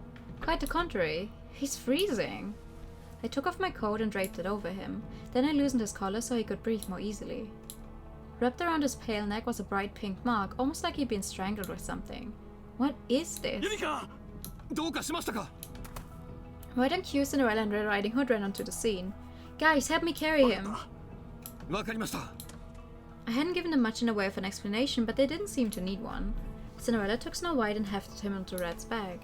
Quite the contrary. He's freezing. I took off my coat and draped it over him. Then I loosened his collar so he could breathe more easily. Wrapped around his pale neck was a bright pink mark, almost like he'd been strangled with something. What is this? Right on cue, Cinderella and Red Riding Hood ran onto the scene. Guys, help me carry him. I hadn't given them much in the way of an explanation, but they didn't seem to need one. Cinderella took Snow White and hefted him onto Red's bag.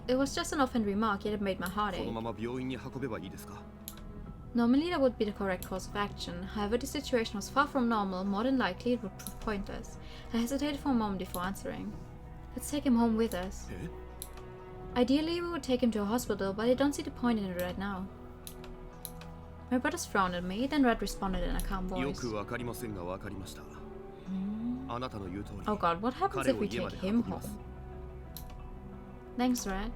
It was just an offhand remark, yet it made my heart ache. Normally that would be the correct course of action. However, the situation was far from normal. More than likely it would prove pointless. I hesitated for a moment before answering. Let's take him home with us. Ideally, we would take him to a hospital, but I don't see the point in it right now. My brothers frowned at me, then Red responded in a calm voice. Oh god, what happens if we take him home? Thanks, Red.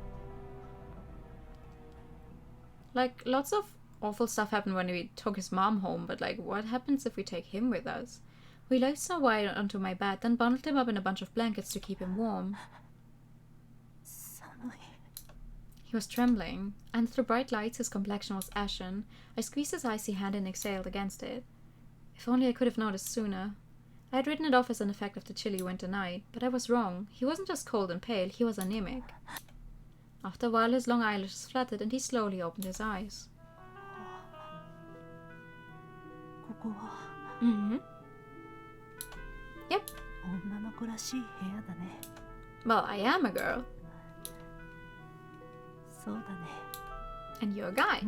Like, lots of awful stuff happened when we took his mom home, but like, what happens if we take him with us? We lowered Snow White onto my bed, then bundled him up in a bunch of blankets to keep him warm. He was trembling, and through bright lights his complexion was ashen. I squeezed his icy hand and exhaled against it. If only I could have noticed sooner. I had written it off as an effect of the chilly winter night, but I was wrong. He wasn't just cold and pale, he was anemic. After a while his long eyelashes fluttered and he slowly opened his eyes. Mm-hmm. Yep. Well, I am a girl. And you're a guy.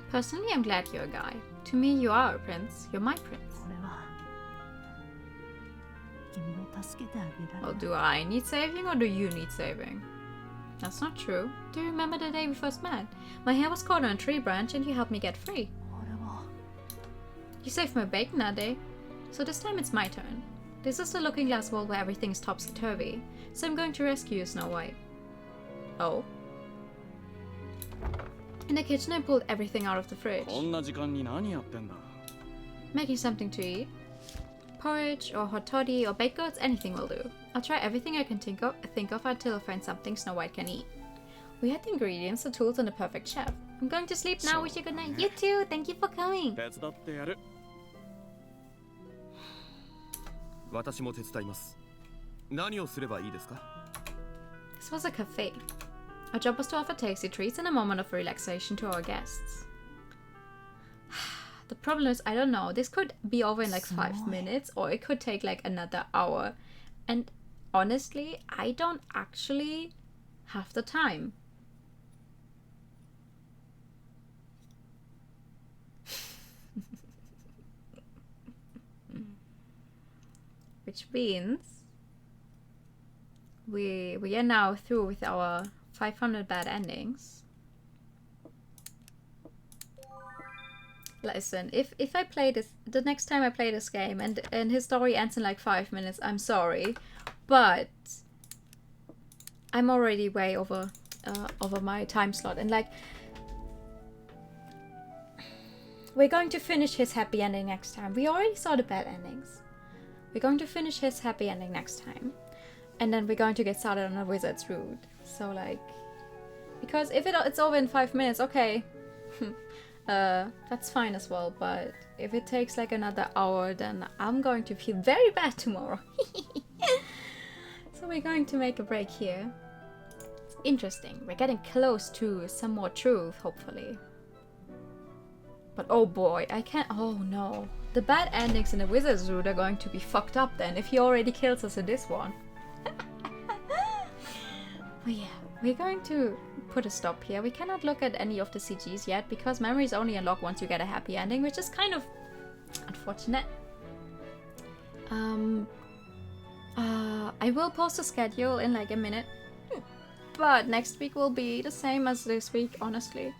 Personally, I'm glad you're a guy. To me, you are a prince. You're my prince. Well, do I need saving or do you need saving? That's not true. Do you remember the day we first met? My hair was caught on a tree branch and you helped me get free. You saved my bacon that day. So this time it's my turn. This is the looking glass world where everything is topsy-turvy. So I'm going to rescue you, Snow White. Oh. In the kitchen I pulled everything out of the fridge. Making something to eat. Porridge or hot toddy or baked goods, anything will do. I'll try everything I can think of until I find something Snow White can eat. We had the ingredients, the tools, and the perfect chef. I'm going to sleep now. Wish you good night. You too. Thank you for coming. This was a cafe. Our job was to offer tasty treats and a moment of relaxation to our guests. The problem is, I don't know, this could be over in like 5 minutes or it could take like another hour. And honestly, I don't actually have the time. Which means we are now through with our 500 bad endings. Listen, if I play this, the next time I play this game and his story ends in like 5 minutes, I'm sorry, but I'm already way over my time slot, and like we're going to finish his happy ending next time. We already saw the bad endings. We're going to finish his happy ending next time, and then we're going to get started on a wizard's route. So like, because if it's over in 5 minutes, okay. That's fine as well, but if it takes like another hour, then I'm going to feel very bad tomorrow. So we're going to make a break here. It's interesting. We're getting close to some more truth, hopefully. But oh boy, I can't... Oh no. The bad endings in the Wizard's Route are going to be fucked up then, if he already kills us in this one. But yeah, we're going to put a stop here. We cannot look at any of the CGs yet because memories only unlock once you get a happy ending, which is kind of unfortunate. I will post a schedule in like a minute, but next week will be the same as this week, honestly.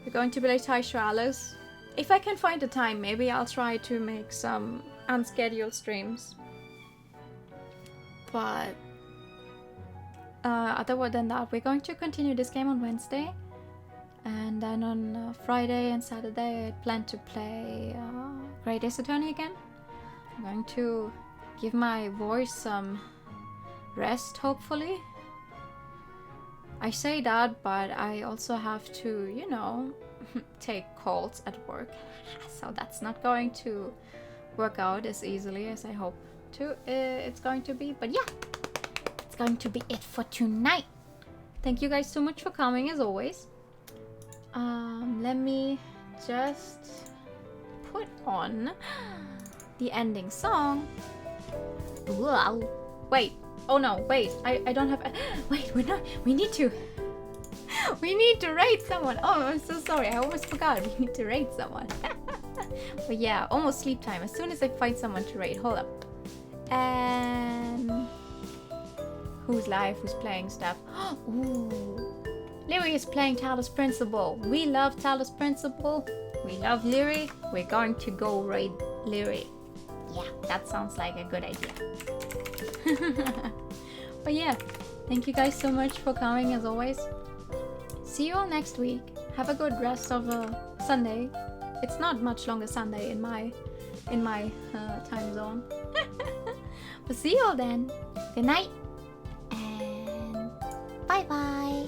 We're going to be like Taisho Alice. If I can find the time, maybe I'll try to make some unscheduled streams. But other than that, we're going to continue this game on Wednesday, and then on Friday and Saturday I plan to play Great Ace Attorney again. I'm going to give my voice some rest, hopefully. I say that, but I also have to, you know, take calls at work, so that's not going to work out as easily as I hope it's going to be. But yeah, it's going to be it for tonight. Thank you guys so much for coming, as always. Let me just put on the ending song. Wow. Wait. Oh no, wait. I don't have... Wait, we need to... We need to rate someone. Oh, I'm so sorry. I almost forgot. We need to rate someone. But yeah, almost sleep time. As soon as I find someone to rate. Hold up. And... Who's live? Who's playing stuff? Ooh. Lyri is playing Talos Principle. We love Talos Principle. We love Lyri. We're going to go raid Lyri. Yeah, that sounds like a good idea. But yeah, thank you guys so much for coming as always. See you all next week. Have a good rest of Sunday. It's not much longer Sunday in my time zone. But see you all then. Good night and bye bye.